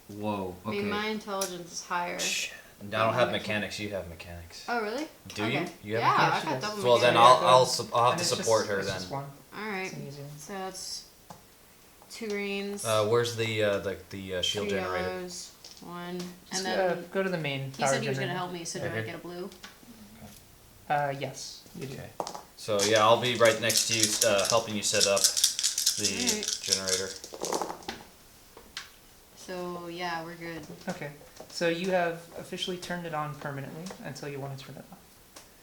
Whoa. I Okay. mean, my intelligence is higher. Shit. I don't have mechanics. You have mechanics. Oh, really? Do okay. you? You have Yeah, mechanics? I've got Yes, she double Well, then mechanics. I'll have And to it's support just, her it's then. just one. All right. It's an easy one. So that's 2 greens. Where's the shield 2 generator? yellows, 1, Just, and then go to the main he power said he was gonna generator. help me. So do Right I here? get a blue? Yes, you do. Okay. So yeah, I'll be right next to you, helping you set up the Alright. generator. So yeah, we're good. Okay. So you have officially turned it on permanently until you want to turn it off.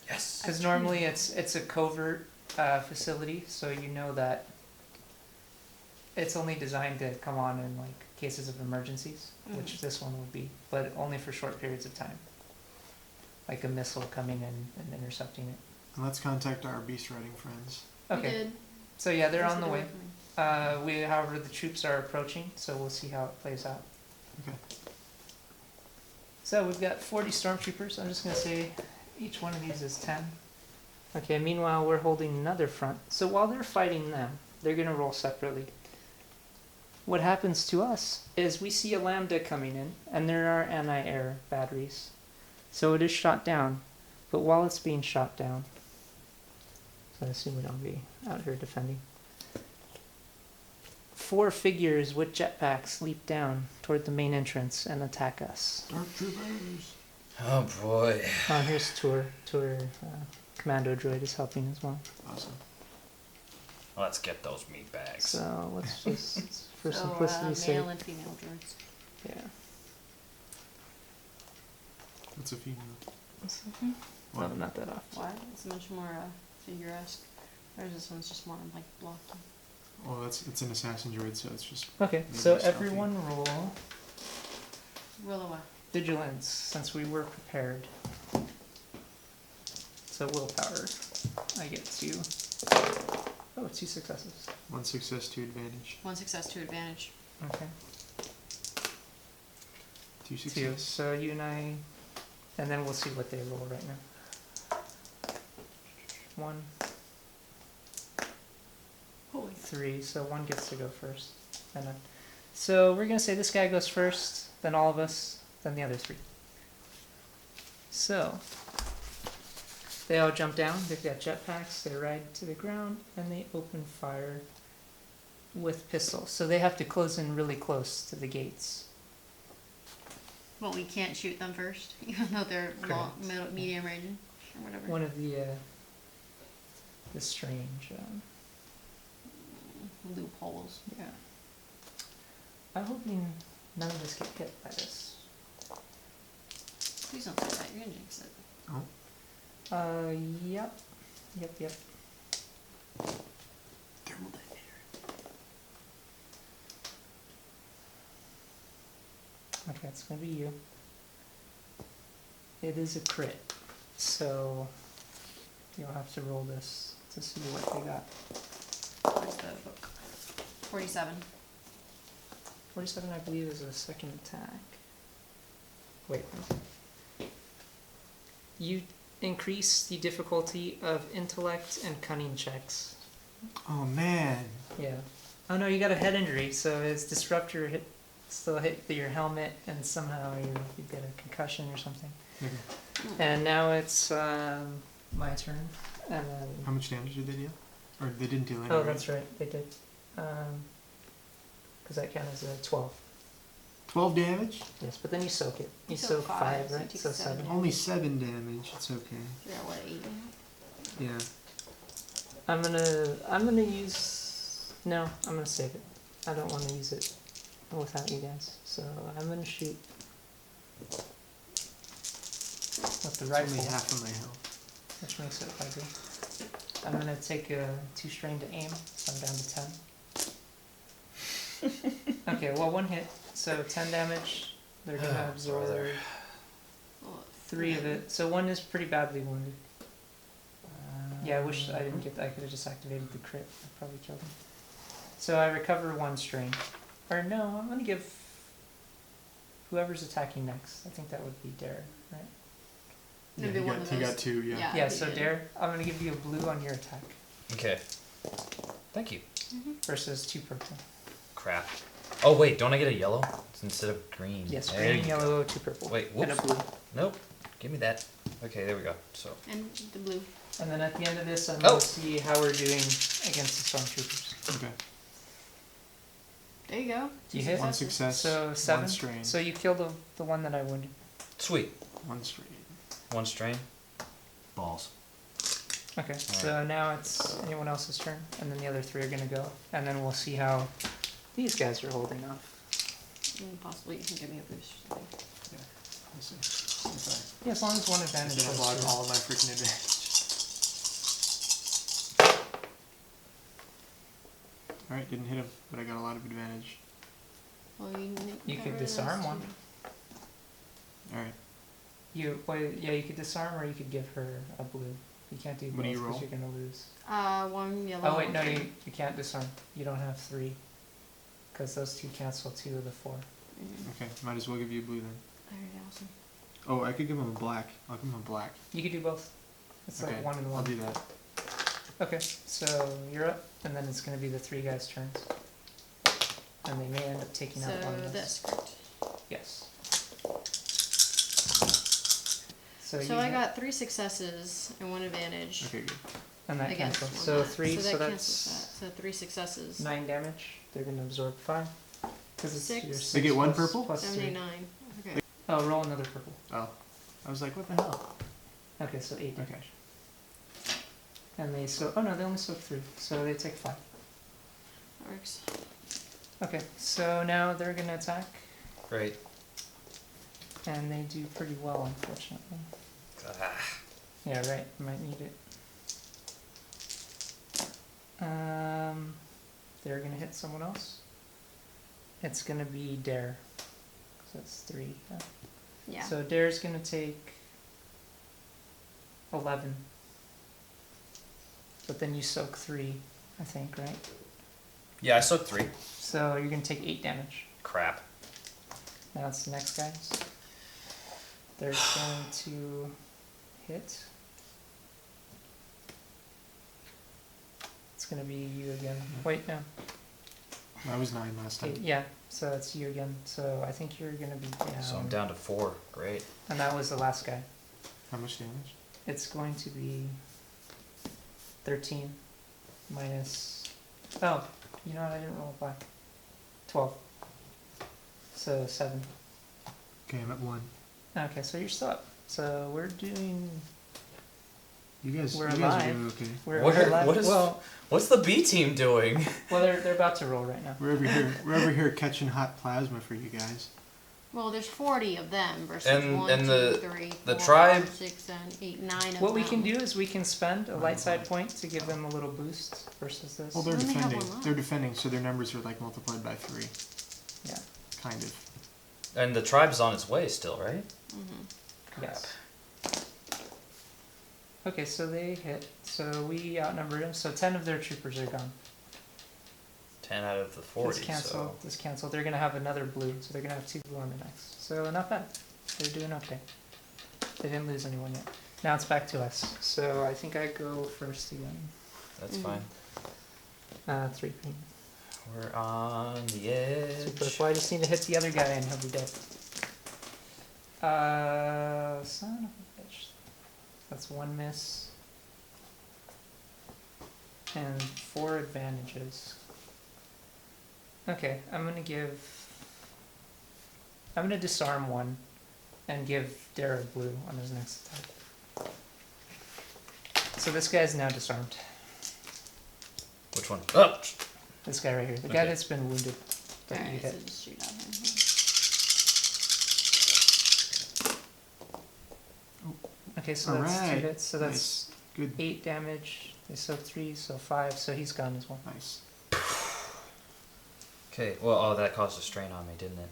Yes. Because normally it's a covert facility, so you know that it's only designed to come on in like cases of emergencies, which this one would be, but only for short periods of time. Like a missile coming in and intercepting it. And let's contact our beast riding friends. We Okay. did. So yeah, they're That's on the what way. However, the troops are approaching, so we'll see how it plays out. Okay. So we've got 40 stormtroopers. I'm just gonna say each one of these is 10. Okay, meanwhile we're holding another front. So while they're fighting them, they're gonna roll separately. What happens to us is we see a lambda coming in, and there are anti-air batteries. So it is shot down, but while it's being shot down, so I assume we don't be out here defending. 4 figures with jetpacks leap down toward the main entrance and attack us. Dark troopers. Oh boy. Here's Tour. Commando droid is helping as well. Awesome. Let's get those meat bags. So let's just, for So, simplicity's sake, male and female droids. yeah. What's a female? No, not that off. Why? It's much more figure-esque. Whereas this one's just more like blocky. Well, it's an assassin droid, so it's just Okay, maybe so stealthy. everyone roll Willowa. vigilance since we were prepared. So willpower. I get 2. Oh, 2 successes. 1 success, 2 advantage. 1 success, 2 advantage. Okay. 2 2. success. So you and I, and then we'll see what they roll right now. 1, Holy. 3. So 1 gets to go first. And then, so we're gonna say this guy goes first, then all of us, then the other 3. So they all jump down. They've got jetpacks. They ride to the ground and they open fire with pistols. So they have to close in really close to the gates. But we can't shoot them first, even though they're long, Correct. medium range or whatever. One of the strange, Loopholes. yeah. I'm hoping none of us get hit by this. Please don't say that. You're gonna jinx it. Oh, Yep. thermal detonator. Okay, it's gonna be you. It is a crit, so you'll have to roll this to see what they got. Where's the book? 47. 47, I believe, is a second attack. Wait. You increase the difficulty of intellect and cunning checks. Oh man. Yeah. Oh no, you got a head injury, so his disruptor still hit your helmet, and somehow you get a concussion or something. Okay. And now it's my turn, and then. How much damage did they deal? Or they didn't deal any, Oh, right? that's right, they did. Because that counts as a 12. 12 damage? Yes, but then you soak it. You You soak soak 5, five, so right? you take So 7. 7. Only 7 damage. It's okay. You're at what, 8 now? Yeah. I'm gonna use. No, I'm gonna save it. I don't want to use it without you guys. So I'm gonna shoot with the It's rifle, only half of my health. which makes it harder. I'm gonna take a 2 strain to aim, so I'm down to 10. Okay, well 1 hit, so 10 damage. They're gonna absorb brother. Oh, 3 of it. So 1 is pretty badly wounded. Yeah, I wish I didn't get that. I could have just activated the crit. I probably killed him. So I recover 1 strain. Or no, I'm gonna give whoever's attacking next. I think that would be Dare, right? Yeah, Maybe he one got, of he those. got 2, yeah. Yeah. Yeah, so Dare, I'm gonna give you a blue on your attack Okay. Thank you. versus 2 purple. Crap. Oh wait, don't I get a yellow instead of green? Yes, There green, you go. yellow, 2 purple. Wait, And a whoops. blue. Nope. Give me that. Okay, there we go. So. And the blue. And then at the end of this, I'm Oh. gonna see how we're doing against the stormtroopers. Okay. There you go. You 2 hit? 1 successes. success, So 1 7. strain. So you killed the one that I wounded. Sweet. 1 strain. 1 strain. Balls. Okay, so now it's anyone else's turn, and then the other three are gonna go, and then we'll see how these guys are holding off. And possibly you can give me a boost or something. Let's see. If Yeah, as long as one I advantage can goes block through. all of my freaking advantage. Alright, didn't hit him, but I got a lot of advantage. Well, You got could rid of disarm those one. two. Alright. Yeah, you could disarm or you could give her a blue. You can't do What both do you because roll? you're gonna lose. One yellow. Oh wait, no, one you can't disarm. You don't have 3. Because those 2 cancel 2 of the 4. green. Okay, might as well give you a blue then. Alright, awesome. Oh, I could give him a black. I'll give him a black. You could do both. It's Okay, like 1 and I'll 1. do that. Okay, so you're up, and then it's gonna be the 3 guys' turns. And they may end up taking So out one of us. this, correct. Yes. So, So you I hit- got 3 successes and 1 advantage Okay, good. and that against cancels. one So that. 3, so so that that's cancels that. So 3 successes. 9 damage. They're gonna absorb 5. Because it's Six. your They 6 get 1 plus- purple? plus 3. 79. Okay. Oh, roll another purple. Oh. I was like, what the hell? Okay, so 8 damage. Okay. And they oh no, they only soak 3, so they take 5. That works. Okay, so now they're gonna attack, Great. and they do pretty well, unfortunately. Ah. Yeah, right. Might need it. They're gonna hit someone else. It's gonna be Dare. 'Cause that's 3. Yeah. Yeah. So Dare's gonna take 11. But then you soak 3, I think, right? Yeah, I soaked 3. So you're gonna take 8 damage. Crap. Now it's the next guys. They're going to hit. It's gonna be you again. Wait, no. I was 9 last time. Yeah, so it's you again. So I think you're gonna be down. So I'm down to 4. Great. And that was the last guy. How much damage? It's going to be 13 minus. Oh, you know what? I didn't roll a black. 12. So 7. Okay, I'm at 1. Okay, so you're still up. So we're doing. You guys, We're you guys are alive. doing okay. We're What are- alive. what is- Well, What's the B team doing? they're about to roll right now. We're over here. We're over here catching hot plasma for you guys. Well, there's 40 of them versus And- 1, and 2, the- 3, the 4, tribe- 5, 6, 7, 8, 9 of What we them. can do is we can spend a light side point to give them a little boost versus this. Well, they're They only have defending. one They're left. defending, so their numbers are like multiplied by 3. Yeah. Kind of. And the tribe's on its way still, right? Mm-hmm. Yes. Okay, so they hit. So we outnumbered them. So 10 of their troopers are gone. 10 out of the 40. This canceled. This canceled. They're gonna have another blue, so they're gonna have 2 blue on the next. So not bad. They're doing okay. They didn't lose anyone yet. Now it's back to us. So I think I go first again. That's Mhm. fine. 3 green. We're on the edge. Super. Well, I just need to hit the other guy and he'll be dead. Son of a bitch. That's 1 miss. And 4 advantages. Okay, I'm gonna disarm 1 and give Dara blue on his next attack. So this guy's now disarmed. Which one? Oh! This guy right here. The guy Okay. that's been wounded. That you Alright, hit. so just shoot at him. Okay, so that's 2 Alright. hits. So that's Nice. Good. 8 damage. They soak 3, so 5. So he's gone as well. Nice. Okay, well, oh, that caused a strain on me, didn't it?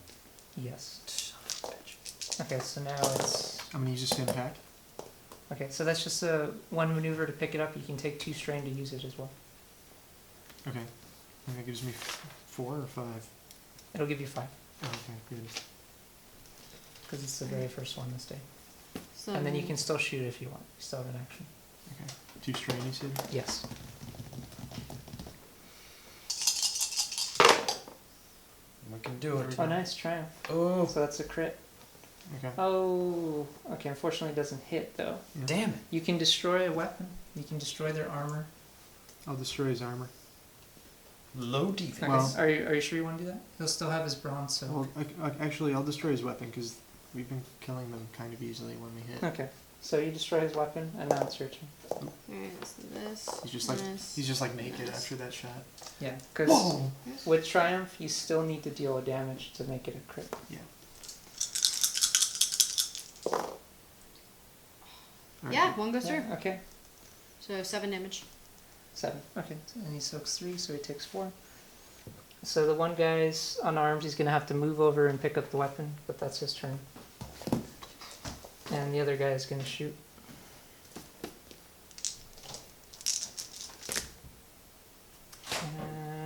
Yes. Son of a bitch. Okay, so now it's. I'm gonna use a stim pack. Okay, so that's just a 1 maneuver to pick it up. You can take 2 strain to use it as well. Okay. And that gives me 4 or 5. It'll give you 5 Oh, okay, good. because it's the very first one this day. So And then you can still shoot it if you want. You still have an action. Okay. 2 strain, you said? Yes. We can do it. Oh, nice triumph. Oh, So that's a crit. Okay. Oh, okay. Unfortunately, it doesn't hit though. damn it. You can destroy a weapon. You can destroy their armor. I'll destroy his armor. Low defense. Okay. Well- Are you sure you want to do that? He'll still have his bronze, so. Well, actually, I'll destroy his weapon because we've been killing them kind of easily when we hit. Okay. So you destroy his weapon, and now it's your turn. Alright, so this. He's just like naked this. after that shot. Yeah, because Whoa! with Triumph, you still need to deal damage to make it a crit. Yeah. Yeah, one goes through. Yeah, okay. So 7 damage. 7. Okay. And he soaks 3, so he takes 4. So the one guy's unarmed, he's gonna have to move over and pick up the weapon, but that's his turn. And the other guy is gonna shoot.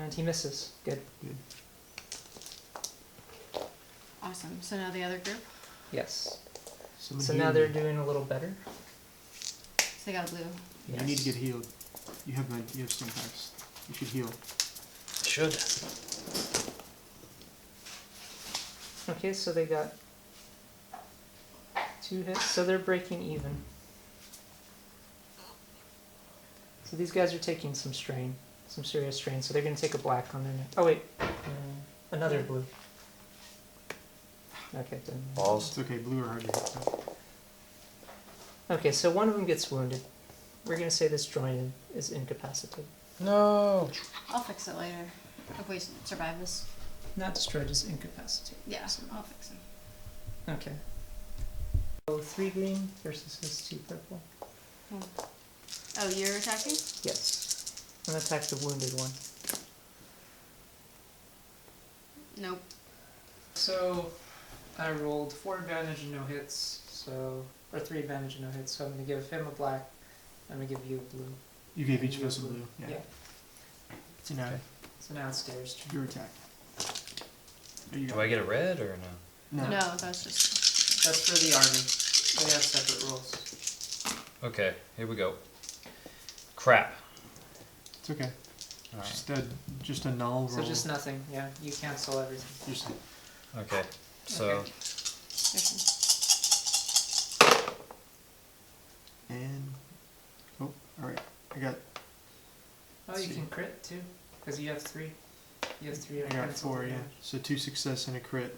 And he misses. Good. Awesome. So now the other group. Yes. Someone So heal now me. they're doing a little better. So they got a blue. You need to get healed. You have stim packs. You should heal. Should. Okay, so they got 2 hits, so they're breaking even. So these guys are taking some strain, some serious strain, so they're going to take a black on their neck. Oh wait, another blue. Okay, then. Balls. It's okay, blue or hard to hit. Okay, so one of them gets wounded. We're going to say this joint is incapacitated. No. I'll fix it later. If we survive this. Not destroyed, is incapacitated. Yeah, I'll fix it. Okay. So 3 green versus his 2 purple. Oh, you're attacking? Yes. I'm going to attack the wounded one. Nope. So I rolled 4 advantage and no hits, so or 3 advantage and no hits. So I'm gonna give him a black. I'm gonna give you a blue. You gave each of us a blue. Yeah. Yeah. So now So now it's Dara's turn. your attack. There you go. Do I get a red or no? No, that's just. That's for the army. They have separate rules. Okay, here we go. Crap. It's okay. Alright. Just a null roll. So just nothing. Yeah, you cancel everything. Just Okay, so Okay. and oh, all right. I got Oh, you See. can crit too, because you have 3. You have 3. I got 4. Yeah. So 2 success and a crit.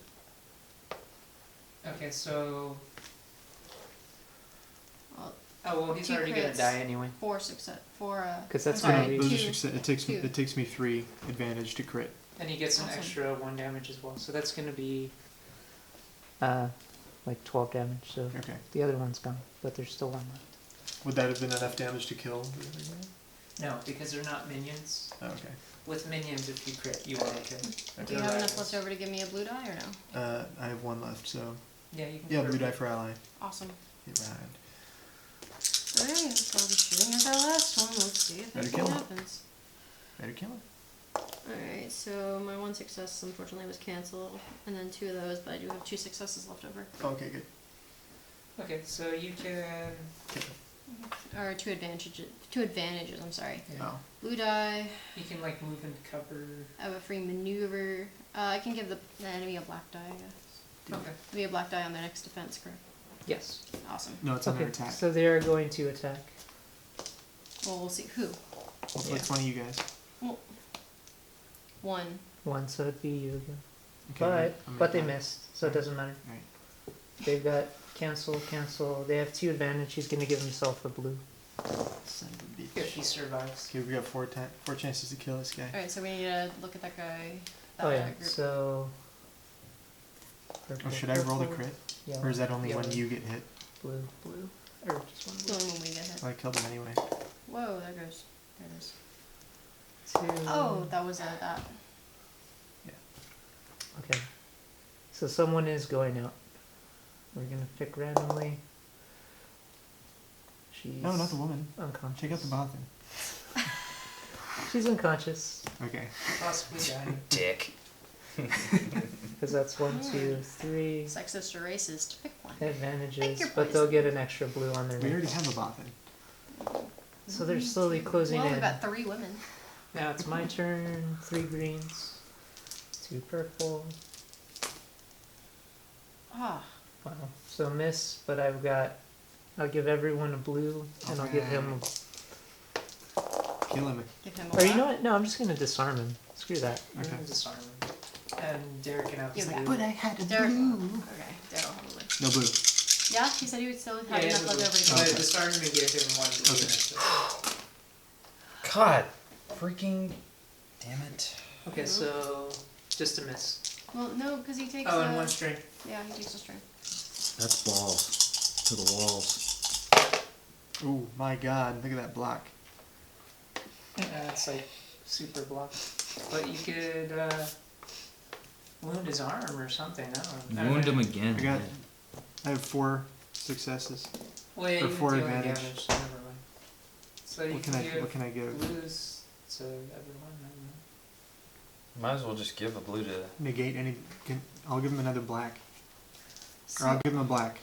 Okay, so. Well, Oh well, he's 2 already gonna crits. die anyway. 4 success. 4. 'Cause that's I'm gonna sorry, be- Those are 2. success. Two. It takes me 3 advantage to crit. And he gets an Awesome. extra 1 damage as well. So that's gonna be. Like 12 damage. So Okay. the other one's gone, but there's still 1 left. Would that have been enough damage to kill the other guy? No, because they're not minions. Oh, okay. With minions, if you crit, you are okay. Do you have enough left over to give me a blue die or no? I have 1 left, so Yeah, you can. yeah, crit. blue die for ally. Awesome. Get right. Alright, so I'll be shooting at that last one. Let's see if Better anything kill him. happens. Better kill him. Alright, so my 1 success unfortunately was cancelled, and then 2 of those, but I do have 2 successes left over. Okay, good. Okay, so you can. Or 2 advantages. 2 advantages, I'm sorry. Yeah. Oh. Blue die, You can like move and cover. I have a free maneuver. I can give the enemy a black die, I guess. Okay. It'll be a black die on their next defense, correct? Yes. Awesome. No, it's on Okay. their attack. So they are going to attack. Well, we'll see. Who? Which one of you guys? 1. 1, so it'd be you again. Okay, But I'm they at that. missed, so it doesn't matter. Alright. They've got cancel, cancel. They have 2 advantage. He's gonna give himself a blue Son of a if bitch. he survives. Okay, we got 4 chances to kill this guy. Alright, so we need to look at that guy. That Oh yeah. group. So. Purple, Oh, should I roll the purple, crit? Yellow, Or is that only yellow, when you get hit? blue, blue, or just one It's blue? only when we get hit. Oh, I killed him anyway. Whoa, there goes. There it is. 2. Oh, that was that. Okay. So someone is going out. We're gonna pick randomly. She's No, not the woman. unconscious. Check out the bathroom. She's unconscious. Okay. Possibly dying. dick. Because that's 1, 2, 3 Sexist or racist? Pick one. advantages, Pick your but they'll poison. get an extra blue on their We already neck. have a bathroom. So they're slowly closing Well, in. we've got 3 women. Now it's my turn. 3 greens, 2 purple. Ah, Wow. So miss, but I'll give everyone a blue, and I'll give him. Kill him. give him a Or you black. know what? No, I'm just gonna disarm him. Screw that. I'm Okay. gonna disarm him. And Derek can have You the got blue. it. I had a Derek. Okay, Daryl have a blue. No blue. Yeah, he said he would still have Yeah, enough left over to but go. the sergeant gave him one blue next to it. God, freaking, damn it. Okay, so just a miss. Well, no, because he takes. Oh, and one string. Yeah, he takes a string. That's balls to the walls. Oh my god, look at that block. It's like super block. But you could wound his arm or something. I don't know. Wound him again. I have 4 successes. Well, yeah, or you 4 can deal advantage. damage. So never mind. So you What can I give? blues to everyone. I don't know. Might as well just give a blue to. Negate any. I'll give him another black. So, Or I'll give him a black.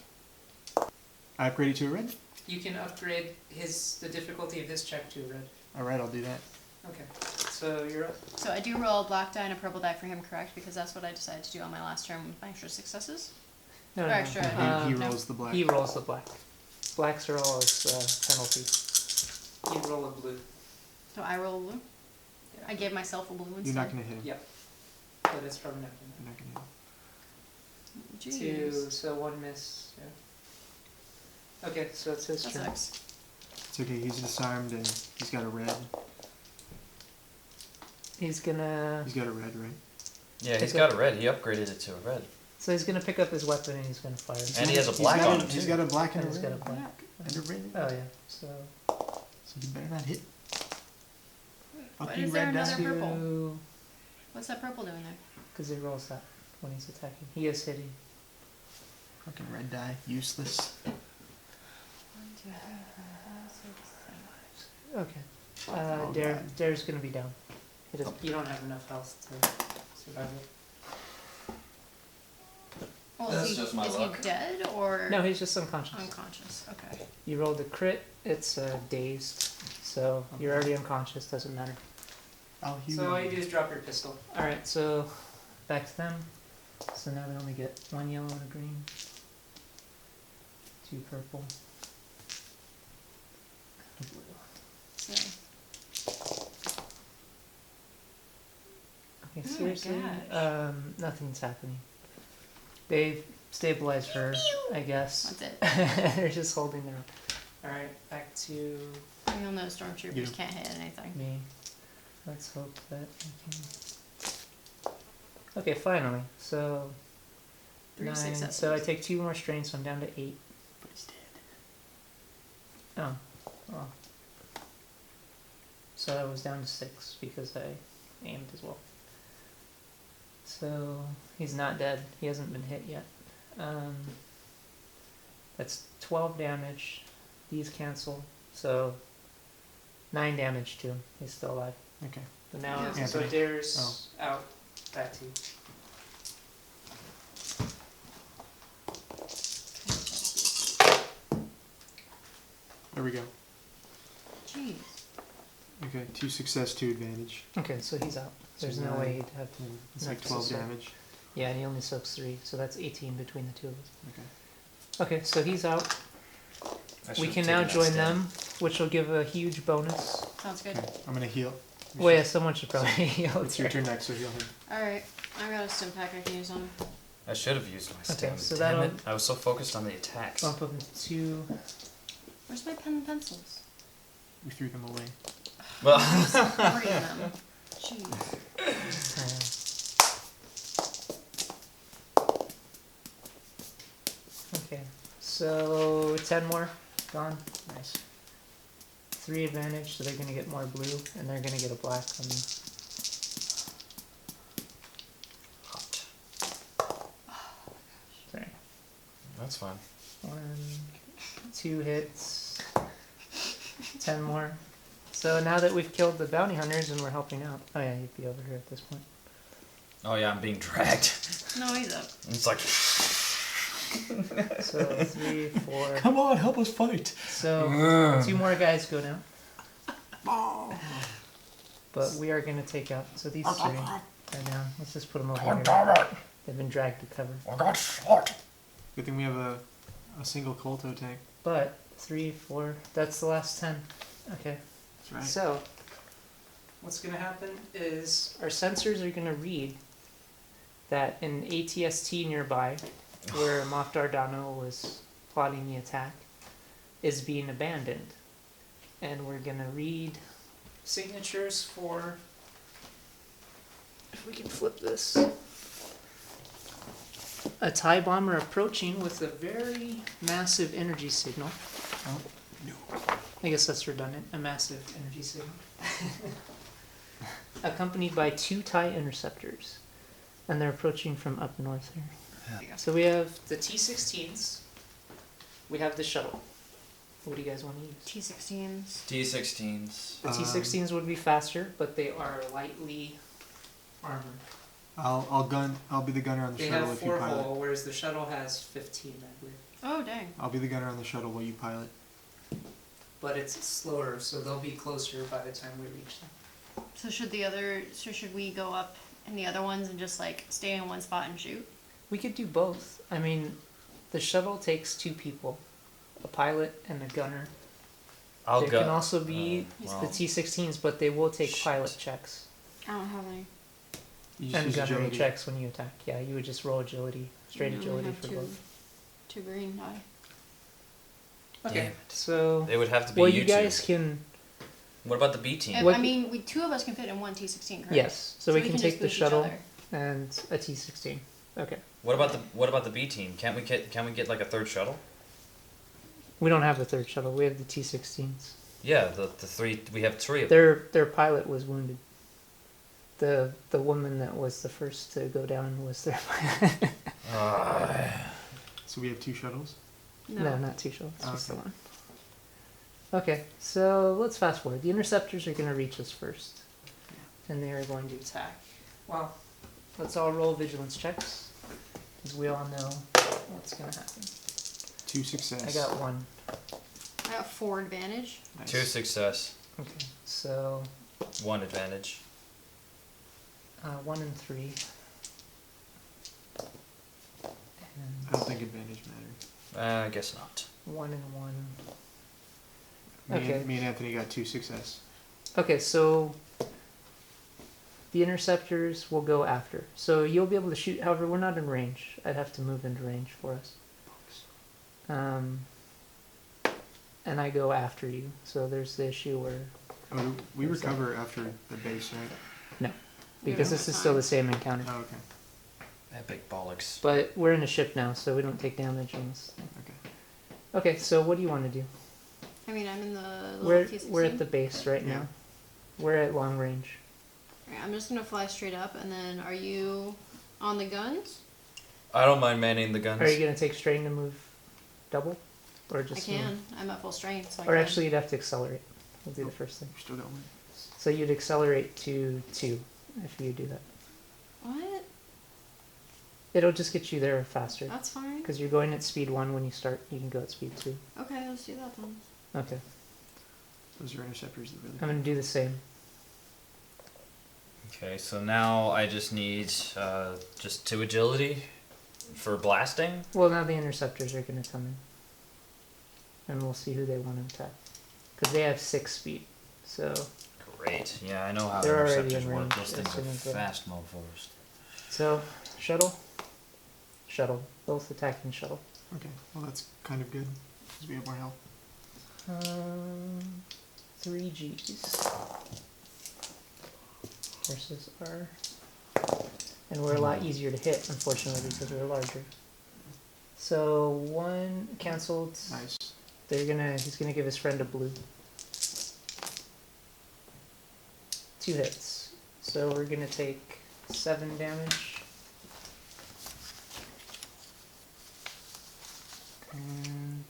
I upgrade it to a red? You can upgrade the difficulty of his check to a red. Alright, I'll do that. Okay, so you're up. so I do roll a black die and a purple die for him, correct? Because that's what I decided to do on my last turn with my extra successes. No, Or no, extra. He No. rolls the black. He rolls the black. Blacks are all his penalties. You roll a blue. So I roll a blue. I gave myself a blue instead. You're not gonna hit him. Yeah. But it's probably not You're not gonna hit him. Jeez. 2, so 1 miss. Yeah. Okay, so it's his That turn. sucks. It's okay, he's disarmed and he's got a red. He's gonna. He's got a red, right? Yeah, he's got a red. He upgraded it to a red. So he's gonna pick up his weapon and he's gonna fire. And he has a He's black got on him He's too. got a black and And a he's red. got a black. And a red. Oh yeah. So So you better not hit. What Fucking is there red another die. purple? What's that purple doing there? because he rolls that when he's attacking. He is hitting. Fucking red die. Useless. 1, 2, 3, 4, 5, 6, 7. Okay. Oh, Dare, God. Dare's gonna be down. You don't have enough health to survive it. Well, That's is he, just my is luck. he dead or No, he's just unconscious. unconscious? Okay. You rolled a crit. It's dazed, so you're already unconscious. Doesn't matter. I'll heal. So all you do is drop your pistol. All right. So back to them. So now they only get 1 yellow and a green. 2 purple. And a blue. So Okay, Oh my seriously, gosh. nothing's happening. They've stabilized her, I guess. that's it. They're just holding their own. Alright, back to You'll know stormtroopers You. can't hit anything. me. Let's hope that I can... Okay, finally. So, 3 9. successes. So I take 2 more strain, so I'm down to 8. But he's dead. Oh, well. So I was down to 6 because I aimed as well. So he's not dead. He hasn't been hit yet. That's 12 damage. These cancel. So 9 damage to him. He's still alive. Okay. But now, Yeah. so Anthony. Dare's out. Back to you. There we go. Jeez. Okay, 2 success, 2 advantage. Okay, so he's out. There's So no nine. way he'd have. And it's No, like so 12 sorry. damage. Yeah, and he only soaks 3, so that's 18 between the 2 of us. Okay. Okay, so he's out. I We should've can taken now that join stand. them, which will give a huge bonus. Sounds good. Okay. I'm gonna heal. Well, yeah, someone should probably heal. It's your turn next, so heal him. Alright, I got a stim pack I can use on him. I should have used my stem. so Damn that'll- it. I was so focused on the attacks. Bump him to Where's my pen and pencils? We threw them away. Well, Three of them. Jeez. Okay, so 10 more. Gone. Nice. 3 advantage, so they're gonna get more blue, and they're gonna get a black on me. hot. Sorry. That's fine. 1, 2 hits. 10 more. So now that we've killed the bounty hunters and we're helping out. Oh yeah, you'd be over here at this point. Oh yeah, I'm being dragged. No, he's up. It's like. So 3, 4. Come on, help us fight! So 2 more guys go down. But we are gonna take out. So these 3 are down. Let's just put them over here. They've been dragged to cover. I got shot. Good thing we have a single Colto tank. But 3, 4. That's the last 10. Okay. That's right. So what's gonna happen is our sensors are gonna read that an ATST nearby, where Moff Dardano was plotting the attack is being abandoned. And we're gonna read signatures for, if we can flip this, a TIE bomber approaching with a very massive energy signal. Oh, no. I guess that's redundant, a massive energy signal. Accompanied by 2 TIE interceptors. And they're approaching from up north here. So we have the T-16s. We have the shuttle. What do you guys want to use? T-16s. T-16s. The T-16s would be faster, but they are lightly armored. I'll be the gunner on the They shuttle have if you 4 pilot. hull, whereas the shuttle has 15, I believe. Oh, dang. I'll be the gunner on the shuttle while you pilot. But it's slower, so they'll be closer by the time we reach them. So should we go up in the other ones and just like stay in one spot and shoot? We could do both. I mean, the shuttle takes 2 people, a pilot and a gunner. I'll There go. can also be well. the T-16s, but they will take pilot checks I don't have any. You just and use gunnery agility. checks when you attack. Yeah, you would just roll agility, straight I only agility have for two. both. 2 green die. Okay, Damn it. so They would have to be well, you you guys two. can. What about the B team? What- I mean, 2 of us can fit in one T-16, correct? Yes, so we can just take the boost each shuttle other. and a T-16. Okay, What about the B team? Can't we get like a third shuttle? we don't have the 3rd shuttle. We have the T-16s. Yeah, the 3. We have 3 of them. Their pilot was wounded. The woman that was the first to go down was their pilot. So we have 2 shuttles. No, not 2 shuttles, just the Okay. one. Okay, so let's fast forward. The interceptors are going to reach us first, and they are going to attack. Well, let's all roll vigilance checks, because we all know what's going to happen. 2 success. I got 1. I got 4 advantage. Nice. 2 success, Okay, so 1 advantage. 1 and 3. I And don't think advantage matters. I guess not. 1 and 1. Me, Okay. and, me and Anthony got 2 success. Okay, so the interceptors will go after. So you'll be able to shoot. However, we're not in range. I'd have to move into range for us. And I go after you. So there's the issue where, Oh, we Where's that? recover after the base, right? because don't this have is still time. the same encounter. Oh, okay. Epic bollocks. But we're in a ship now, so we don't take damage on this thing. Okay. Okay, so what do you want to do? I mean, I'm in the little We're, T-16. we're at the base right Yeah. now. We're at long range. Alright, I'm just gonna fly straight up, and then are you on the guns? I don't mind manning the guns. Are you going to take strain to move double? Or I just can. move? I'm at full strength, so I Or can. actually, you'd have to accelerate. We'll do the first thing. You still got 1. So you'd accelerate to 2 if you do that. What? It'll just get you there faster. That's fine. Because you're going at speed 1 when you start, you can go at speed 2. Okay, let's do that then. Okay, Those are interceptors that really. I'm going to do the same. Okay, so now I just need just 2 agility for blasting. Well, now the interceptors are going to come in. And we'll see who they want to attack. Because they have 6 speed. So, Great. Yeah, I know how They're already interceptors in work. range Those as things soon as are they- fast mofos. so shuttle. Shuttle. Both attacking shuttle. Okay. Well, that's kind of good because we have more health. 3 Gs. Versus R. And we're a lot easier to hit, unfortunately, because we're larger. So 1 cancelled. Nice. He's gonna give his friend a blue. 2 hits. So we're gonna take 7 damage. And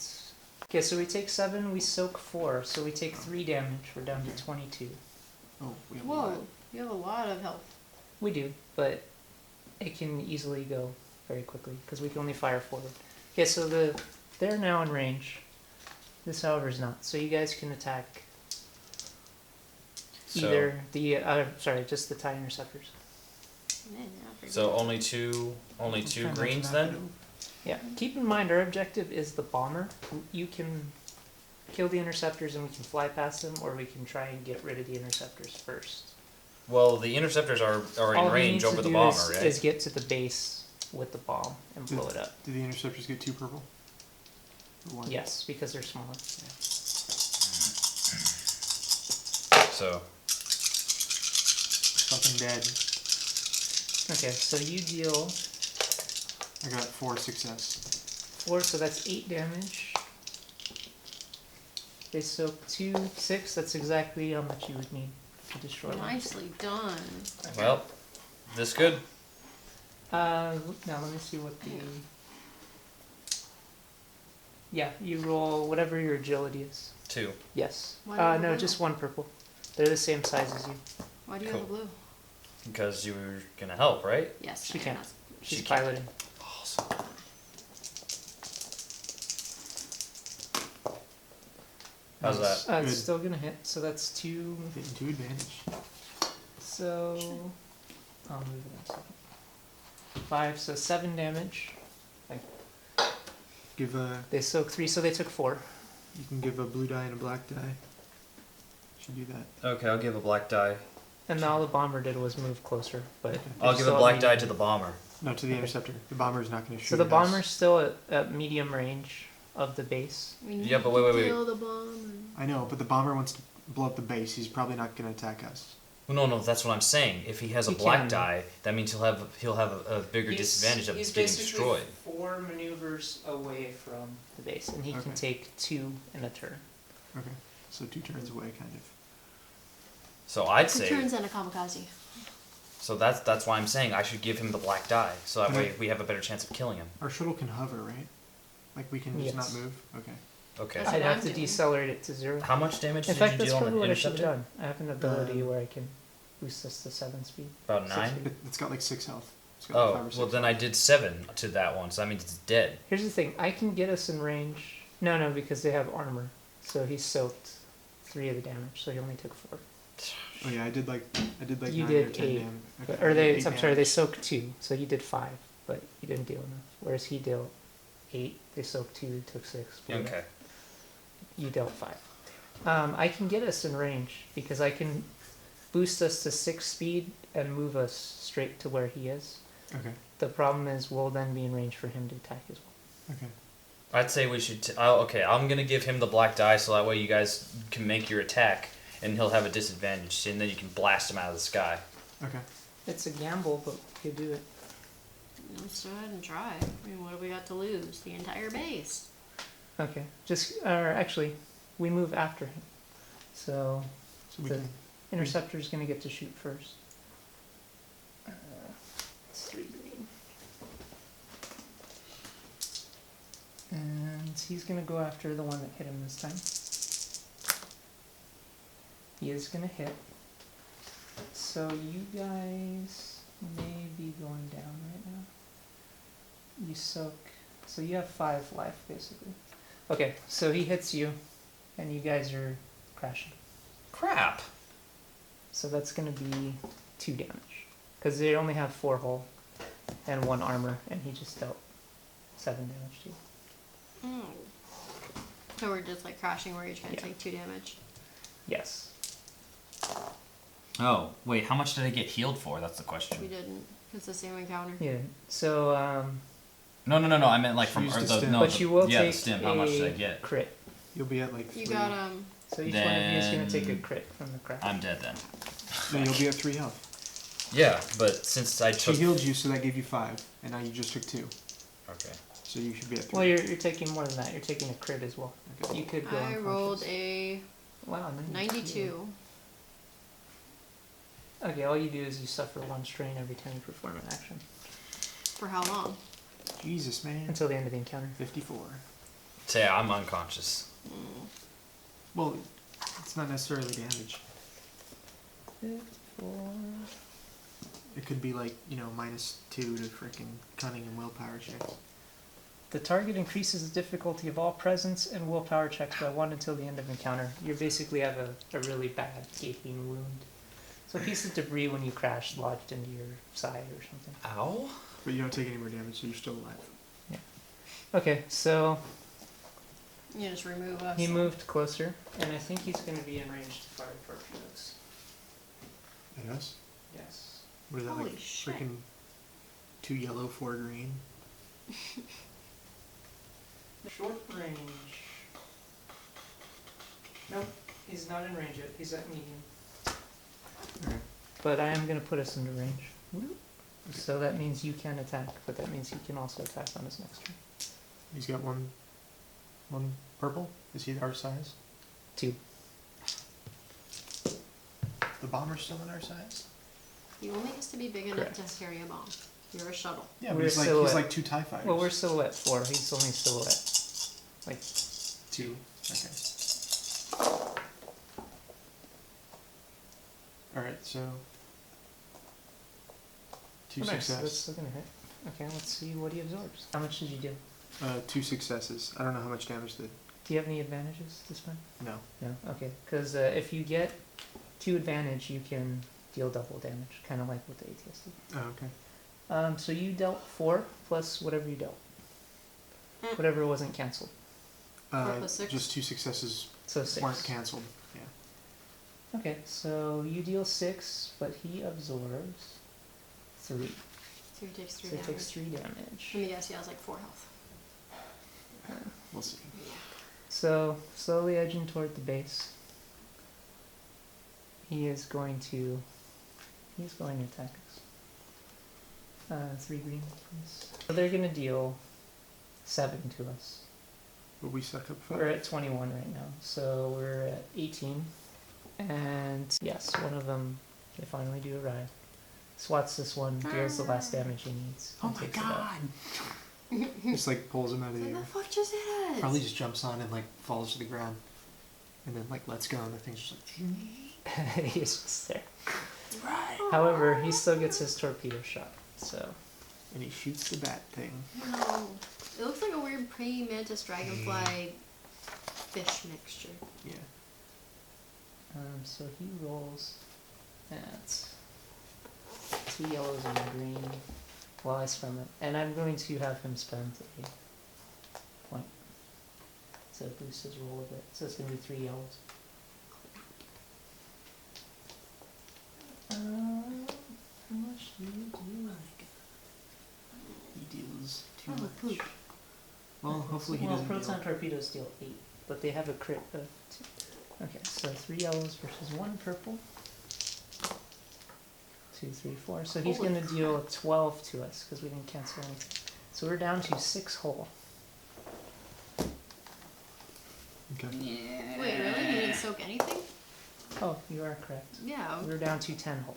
okay, so we take 7, we soak 4, so we take 3 damage. We're down to 22. Oh, we have a lot. Whoa, you have a lot of health. We do, but it can easily go very quickly because we can only fire forward. Okay, so they're now in range. This, however, is not. So you guys can attack So, either just the TIE interceptors. Man, yeah, pretty so good. only two Try not to greens knock it then. over. Yeah. Keep in mind, our objective is the bomber. You can kill the interceptors and we can fly past them, or we can try and get rid of the interceptors first. Well, the interceptors are in All we range need over to the do bomber, is, right? is get to the base with the bomb and blow it up. Did the interceptors get 2 purple? for one. Yes, because they're smaller. So Fucking dead. Okay, so you deal I got 4 success. 4, so that's 8 damage. They soak 2, 6. That's exactly how much you would need to destroy one. Nicely done. well, this good. Now let me see what the. Yeah, you roll whatever your agility is. 2. Yes. Why do you have No, blue? just 1 purple. They're the same size as you. Why do you have a Cool. blue? Because you were gonna help, right? Yes, She I can't. am. She's She can't. piloting. Awesome. How's that? Good. It's still gonna hit. So that's 2. Getting 2 advantage. So I'll move it in a second. 5. So 7 damage. Give a. They soak 3, so they took 4. You can give a blue die and a black die. Should do that. Okay, I'll give a black die. And all the bomber did was move closer, but Okay. I'll it's give a still black medium. die to the bomber. No, to the interceptor. The bomber's not going to shoot. So the at us. bomber's still at medium range of the base. We need Yeah, but wait, wait, wait. to kill the bomber. I know, but the bomber wants to blow up the base. He's probably not going to attack us. Well, no, that's what I'm saying. If he has a He black can. die, that means he'll have a bigger disadvantage of he's getting basically destroyed. 4 maneuvers away from the base, and he can Okay. take 2 in a turn. Okay. So 2 turns away, kind of. So I'd Two say. turns and a kamikaze. So that's why I'm saying I should give him the black die, so that way we have a better chance of killing him. Our shuttle can hover, right? Like we can just Yes. not move? Okay. Okay. That's I'd what have I'm to doing. decelerate it to 0. How much damage In did fact, you that's deal on probably the what I should have interceptor? done. I have an ability Um, where I can boost this to 7 speed. About 6 9. speed. It's got like 6 health. It's got like 5 Oh, or 6 well then I did 7 to that one, so that means it's dead. Here's the thing. I can get us in range. No, because they have armor. So he soaked 3 of the damage, so he only took 4. Oh yeah, I did like You 9 or did 10 8. damage. But, or they, 8 I'm sorry, they damage. soaked 2, so you did 5, but you didn't deal enough. Whereas he dealt 8, they soaked 2, took 6. blew up. Okay. You dealt 5. I can get us in range because I can boost us to 6 speed and move us straight to where he is. Okay. The problem is we'll then be in range for him to attack as well. Okay. I'd say we should. Okay, I'm gonna give him the black die, so that way you guys can make your attack, and he'll have a disadvantage, and then you can blast him out of the sky. Okay. It's a gamble, but we could do it. Let's go ahead and try. I mean, what do we got to lose? The entire base. Okay, or actually, we move after him. So So we the can. interceptor's gonna get to shoot first. It's 3 green. And he's gonna go after the one that hit him this time. He is gonna hit. So you guys may be going down right now. You soak. So you have 5 life basically. Okay, so he hits you, and you guys are crashing. Crap. So that's gonna be 2 damage. Because they only have 4 hull and 1 armor, and he just dealt 7 damage to you. So we're just like crashing where each gonna Yeah. take 2 damage. Yes. Oh, wait, how much did I get healed for? That's the We question. didn't. It's the same encounter. Yeah. So, No, I meant like from Use or the the stim. no. but the, you will yeah, take the stim. How much did I get? crit. You'll be at like 3. You got So each one of you is gonna take a Then- crit from the crash. I'm dead then. No, you'll be at 3 health. Yeah, but since I She took. healed you, so that gave you 5, and now you just took 2. Okay. So you should be at 3. Well, you're taking more than that. You're taking a crit as well. Okay. You could go I rolled a Wow, 92. Okay, all you do is you suffer 1 strain every time you perform an action For how long? Jesus, man. until the end of the encounter. 54. So yeah, I'm unconscious. Well, it's not necessarily damage. 54. It could be like, -2 to freaking cunning and willpower checks. The target increases the difficulty of all presence and willpower checks by 1 until the end of encounter. You basically have a really bad gaping wound. So a piece of debris when you crash lodged into your side or something. Ow. But you don't take any more damage, so you're still alive. Okay, so You just remove us. he moved closer, and I think he's going to be in range to fire torpedoes. At us? Yes. What is that, Holy like shit. freaking 2 yellow, 4 green? short range. Nope, he's not in range yet. He's at medium. Alright. But I am going to put us into range. So that means you can attack, but that means he can also attack on his next turn. He's got one purple. Is he our size? 2. The bomber's still in our size? You only has to be big enough Correct. to carry a bomb. You're a shuttle. Yeah, We're but he's silhouette. like 2 TIE fighters. Well, we're silhouette 4. He's only silhouette. Like, 2. Okay. Alright, so 2 nice. success. That's still gonna hit. Okay, let's see what he absorbs. How much did you do? 2 successes. I don't know how much damage did. Do you have any advantages this time? No. No? Okay. Because if you get 2 advantage, you can deal double damage, kind of like with the ATSD. Oh, okay. So you dealt 4 plus whatever you dealt. Whatever wasn't cancelled. 4 plus 6? Just 2 successes So 6. weren't cancelled. Yeah. Okay, so you deal 6, but he absorbs 3. So he takes 3 So he damage. takes 3 damage. Let me guess, he has like 4 health. We'll see. So, slowly edging toward the base. He's going to attack us. 3 green, please. So they're going to deal 7 to us. But we suck up 5. We're at 21 right now, so we're at 18. And yes, one of them, they finally do arrive. Swats this one, deals the last damage he needs. Oh and my takes it out. god! Just like pulls him out of the What the air. fuck just hit us? Probably just jumps on and like falls to the ground. And then like lets go and the thing's just like He's just there. right. However, he still gets his torpedo shot, so... And he shoots the bat thing. No. It looks like a weird praying mantis dragonfly fish mixture. Yeah. So he rolls at 2 yellows and a green while I spend it. And I'm going to have him spend a point to boost his roll a bit. So it's going to be 3 yellows. How much do you do? He deals too Oh, much. poop. Well, hopefully he well, doesn't proton deal. torpedoes deal 8, but they have a crit of 2. Okay, so 3 yellows versus 1 purple. 2, 3, 4. So he's Holy going to deal 12 to us because we didn't cancel anything. So we're down to 6 whole. Okay. Wait, really? You didn't soak anything? Oh, you are correct. Yeah. We're down to 10 whole.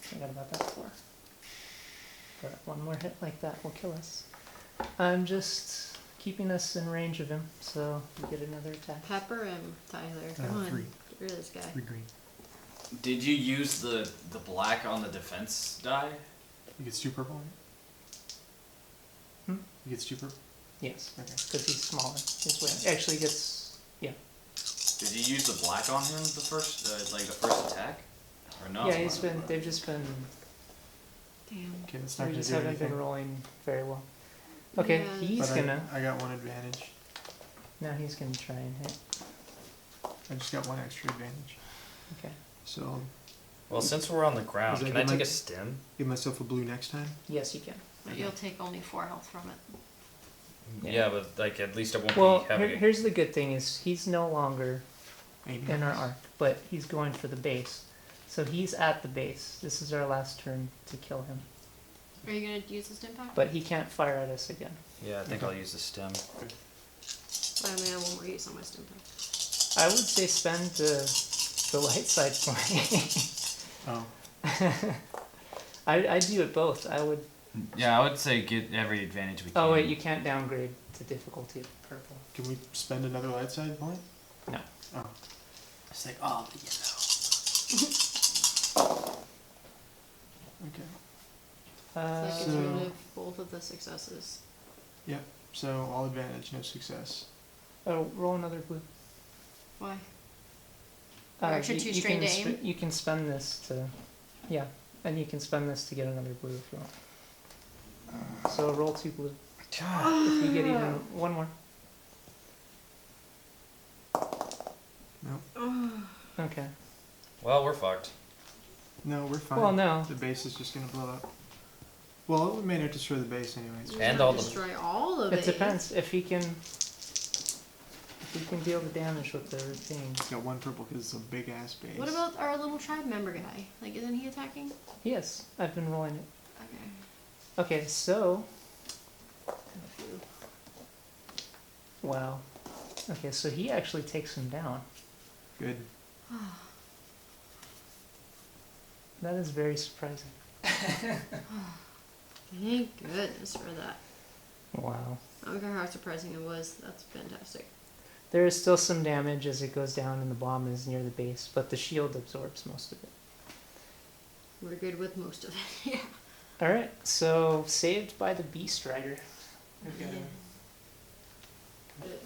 Forgot about that before. But one more hit like that will kill us. I'm just keeping us in range of him, so we get another attack. Pepper him, Tyler. Come on. 3. Get rid of this guy. 3 green. Did you use the black on the defense die? He gets 2 purple. Hmm? He gets 2 purple. Yes, Okay. because he's smaller. His weight actually gets, yeah. Did you use the black on him the first attack? Or no? Yeah, they've just been, Damn. Okay, that's not we gonna just do haven't anything. been rolling very well. Okay, Yeah. he's But gonna, I got 1 advantage. now he's gonna try and hit. I just got 1 extra advantage. Okay. So Well, since we're on the ground, Is that can I good, take a like- stim? give myself a blue next time. Yes, you can. But you'll take only 4 health from it. Yeah. Yeah, but like at least I won't Well, be having. here's the good thing is he's no longer Maybe. in our arc, but he's going for the base. So he's at the base. This is our last turn to kill him. Are you gonna use this impact? But he can't fire at us again. Yeah, I think Okay. I'll use the stim. But I only have 1 more use on my stim pack. I would say spend the light side point. Oh. I'd do it both. I would. Yeah, I would say get every advantage we can. Oh wait, you can't downgrade to difficulty of purple. Can we spend another light side point? No. Oh. It's like, oh, the yellow. Okay. So that gets So- rid of both of the successes. Yep. So all advantage, no success. Oh, roll another blue. Why? Extra you- 2 you strain can to aim? you can spend this to, yeah, and you can spend this to get another blue if you want. So roll 2 blue. If you get even 1 more. No. Okay. Well, we're fucked. No, we're fine. Well, no. The base is just gonna blow up. Well, we may not destroy the base anyways. We're And gonna all the- destroy all of It it. depends if he can deal the damage with the thing. It's got 1 purple because it's a big ass base. What about our little tribe member guy? Like, isn't he attacking? Yes, I've been rolling it. Okay. Okay, so. Wow. Okay, so he actually takes him down. Good. That is very surprising. Thank goodness for that. Wow. I don't care how surprising it was. That's fantastic. There is still some damage as it goes down and the bomb is near the base, but the shield absorbs most of it. We're good with most of it. Yeah. Alright, so saved by the Beast Rider. It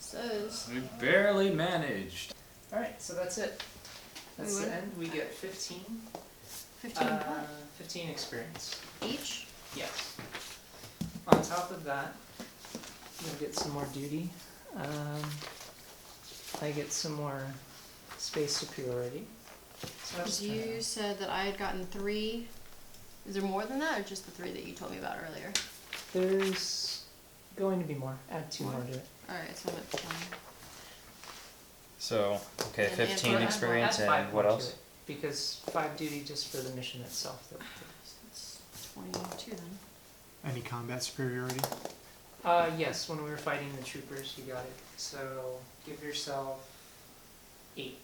says. We barely managed. Alright, so that's it. That's We the win? end. We get 15. 15 what? 15 experience. Each? Yes. On top of that, you'll get some more duty. I get some more space superiority. So that's You kinda- said that I had gotten 3. Is there more than that, or just the 3 that you told me about earlier? There's going to be more. Add 2 more to it. Alright, so I'm at 20. So, okay, And 15 add- experience Add 5 and more what to else? it, because 5 duty just for the mission itself. So that's 22 then. Any combat superiority? Yes, when we were fighting the troopers, you got it. So give yourself 8.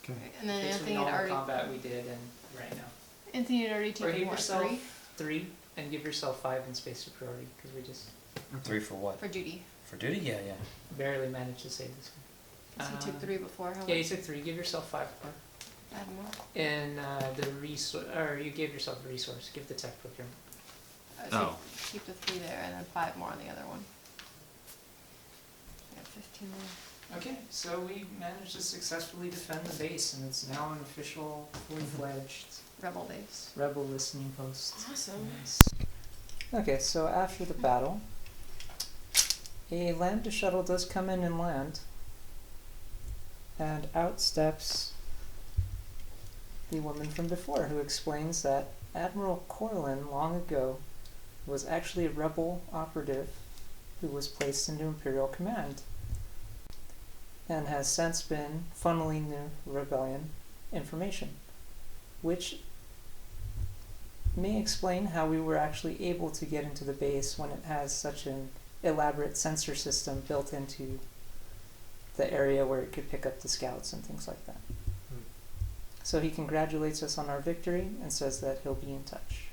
Okay. And then Between Anthony all had the already. combat we did and right now. Anthony had already Or taken give what, yourself 3 3 and give yourself 5 in space superiority, because we just 3 for what? for duty. For duty? Yeah, yeah. barely managed to save this one. So you took 3 before. How Yeah, you much? took 3. Give yourself 5 more. Add more. And the resource, or you gave yourself a resource. Give the tech procurement. So Oh. keep the 3 there, and then 5 more on the other one. Yeah, 15 more. Okay, so we managed to successfully defend the base, and it's now an official, fully-fledged Rebel base. rebel listening post. Awesome. Nice. Okay, so after the battle, a lambda shuttle does come in and land, and out steps the woman from before, who explains that Admiral Corlin long ago was actually a rebel operative who was placed into Imperial command, and has since been funneling the rebellion information, which may explain how we were actually able to get into the base when it has such an elaborate sensor system built into the area where it could pick up the scouts and things like that. So he congratulates us on our victory and says that he'll be in touch.